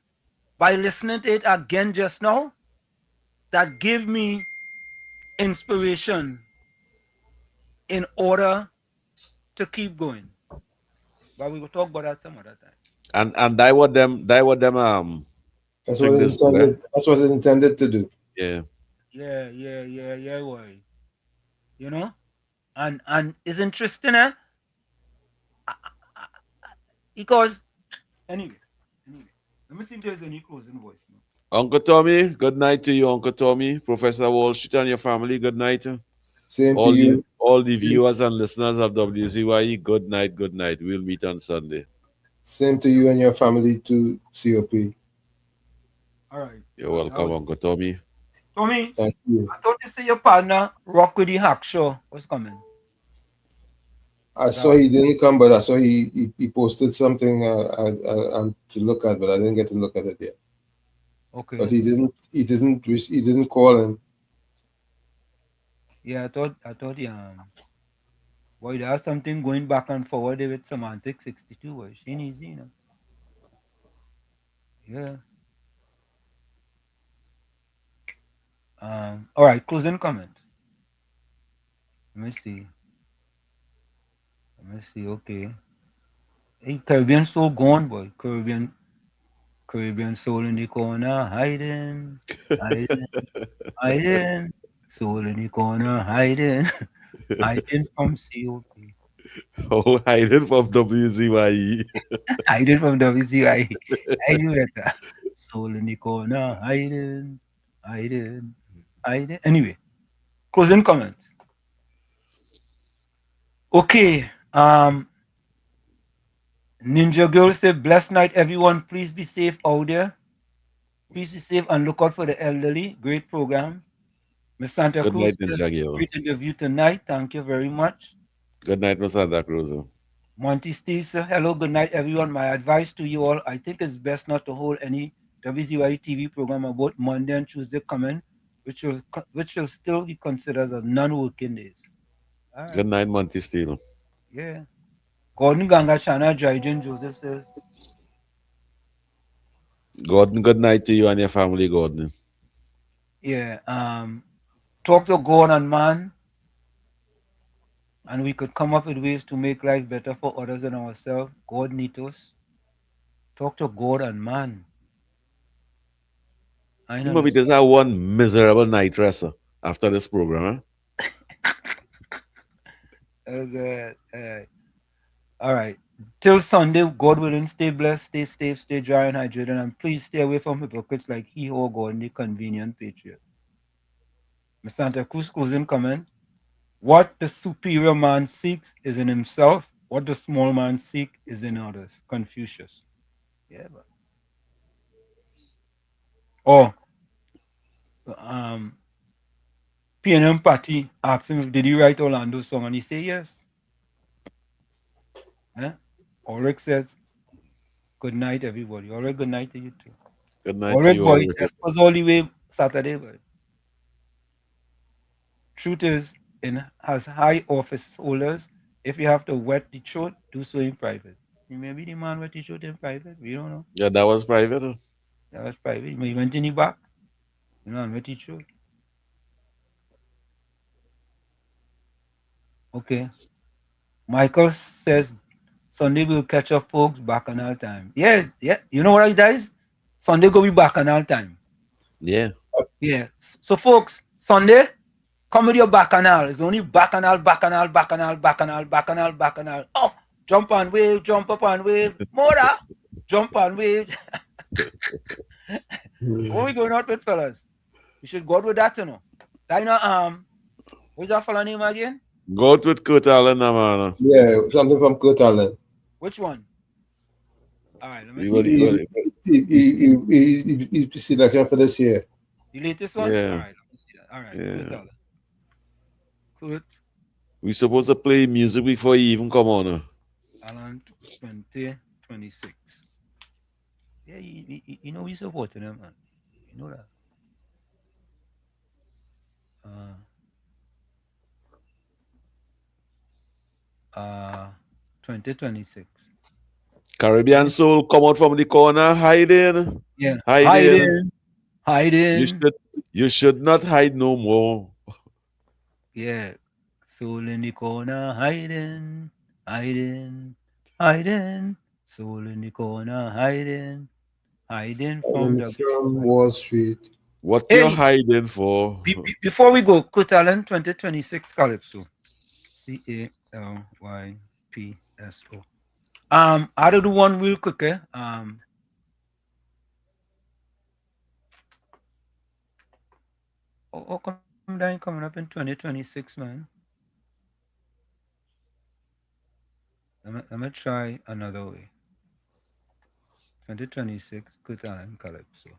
by listening to it again just now. That gave me inspiration in order to keep going. But we will talk about that some other time. And die what them That's what sing it this song, intended. That's what it intended to do. Yeah. Yeah, boy. You know? And it's interesting, because anyway. Let me see if there's any closing voice. Uncle Tommy, good night to you, Uncle Tommy. Professor Wall Street and your family, good night. Same to you. All the viewers and listeners of WZYE, good night, good night. We'll meet on Sunday. Same to you and your family too, COP. All right. You're welcome, Uncle Tommy. Tommy, Thank you. I thought you say your partner, Rock with the Hack Show, was coming. I saw he didn't come, but I saw he posted something to look at, but I didn't get to look at it yet. Okay. But he didn't call him. Yeah, I thought boy, there's something going back and forward there with Semantic 62, boy. She needs, Yeah. All right, closing comment. Let me see. Okay. Hey, Caribbean soul gone, boy. Caribbean soul in the corner, hiding. Soul in the corner, hiding from COP. Oh, hiding from WZYE. Hiding from WZYE. I knew better. Soul in the corner, hiding. Anyway, closing comments. Okay. Ninja Girl said, blessed night, everyone. Please be safe out there. Please be safe and look out for the elderly. Great program. Miss Santa Good Cruz night, says, Ninja Girl. great interview tonight. Thank you very much. Good night, Miss Santa Cruz. Monty Steve says, hello, good night, everyone. My advice to you all, I think it's best not to hold any WZYE TV program about Monday and Tuesday coming, which will still be considered as non-working days. All right. Good night, Monty Steve. Yeah. Gordon Ganga Shana Jaijin Joseph says, Gordon, good night to you and your family, Gordon. yeah, talk to God and man, and we could come up with ways to make life better for others and ourselves. God needs us. Talk to God and man. I know. Maybe there's one miserable night dresser after this program, Oh, God. All right. Till Sunday, God willing, stay blessed, stay safe, stay dry and hydrated, and please stay away from hypocrites like he or God, the convenient patriot. Ms. Santa Cruz closing comment. What the superior man seeks is in himself. What the small man seeks is in others. Confucius. Yeah, but. Oh, PNM Party asked him, did he write Orlando's song? And he said yes. Ulrich says, good night, everybody. Ulrich, good night to you too. Good night Ulrich, to you. boy, that was all the way Saturday, boy. Truth is, as high office holders, if you have to wet the throat, do so in private. Maybe the man wet the throat in private. We don't know. Yeah, that was private. That was private. He went in the back. And wet the throat. Okay. Michael says, Sunday we'll catch up, folks, bacchanal time. Yeah. You know what it is? Sunday go be bacchanal time. Yeah. Yeah. So, folks, Sunday, come with your bacchanal. It's only bacchanal. Oh, jump and wave, jump up and wave. Mora, jump and wave. What are we going out with, fellas? We should go out with that, you know. What's that fella name again? Go out with Kurt Allen, man. Yeah, something from Kurt Allen. Which one? All right, let me see. He selection for this year. The latest one? Yeah. All right, let me see that. All right, Yeah. Kurt. We supposed to play music before he even come on. Allen 2026. Yeah, you know we supporting him, man. You know that. 2026. Caribbean soul come out from the corner, hiding. Yeah, hiding. Hiding. You should not hide no more. Yeah, soul in the corner, hiding. hiding, soul in the corner, hiding, hiding from And the. from Wall Street. What you Hey, hiding for? before we go, Kurt Allen 2026 Calypso. CALYPSO. I'll do one real quick. Come down coming up in 2026, man. Let me try another way. 2026, Kurt Allen Calypso.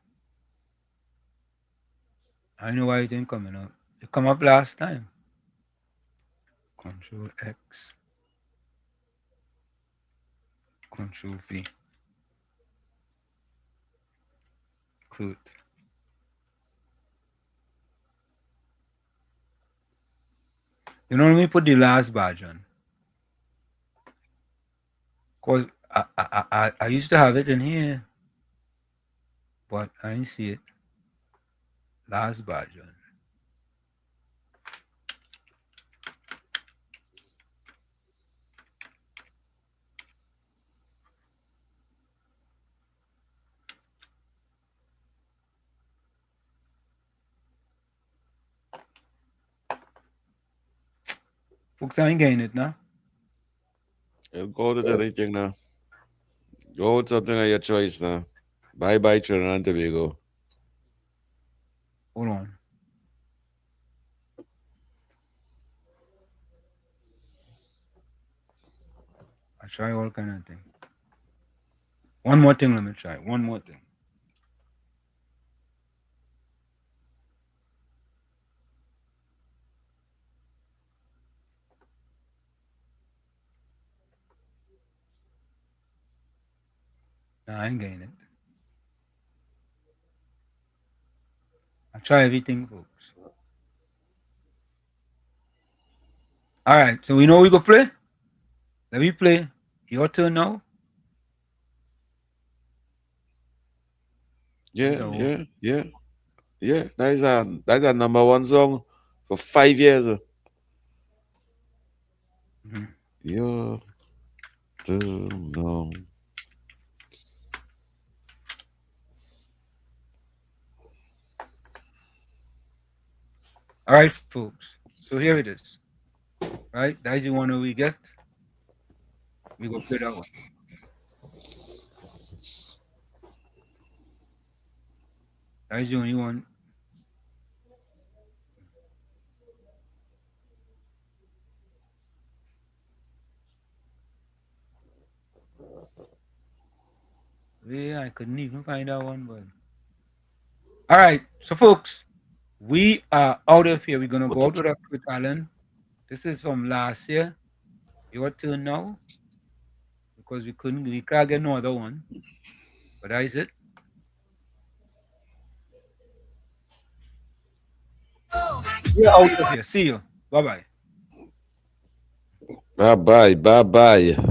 I know why it ain't coming up. It come up last time. Control X. Control V. Kurt. You know, let me put the last badge on. Cause I used to have it in here, but I didn't see it. Last badge on. Folks, I ain't getting it now. You go to anything now. Go with something of your choice now. Bye bye, Trinidad and Tobago. Hold on. I try all kind of things. One more thing, let me try. One more thing. Nah, I ain't getting it. I try everything, folks. All right, so we know we go play. Let me play. Your turn now. Yeah. That's a number one song for 5 years. Mm-hmm. Your turn now. All right, folks. So here it is. Right? That's the one that we get. We go play that one. That's the only one. Yeah, I couldn't even find that one, but all right. So folks, we are out of here. We're gonna go out with a Kurt Allen. This is from last year. Your turn now. Because we can't get no other one. But that is it. We are out of here. See you. Bye-bye. Bye bye.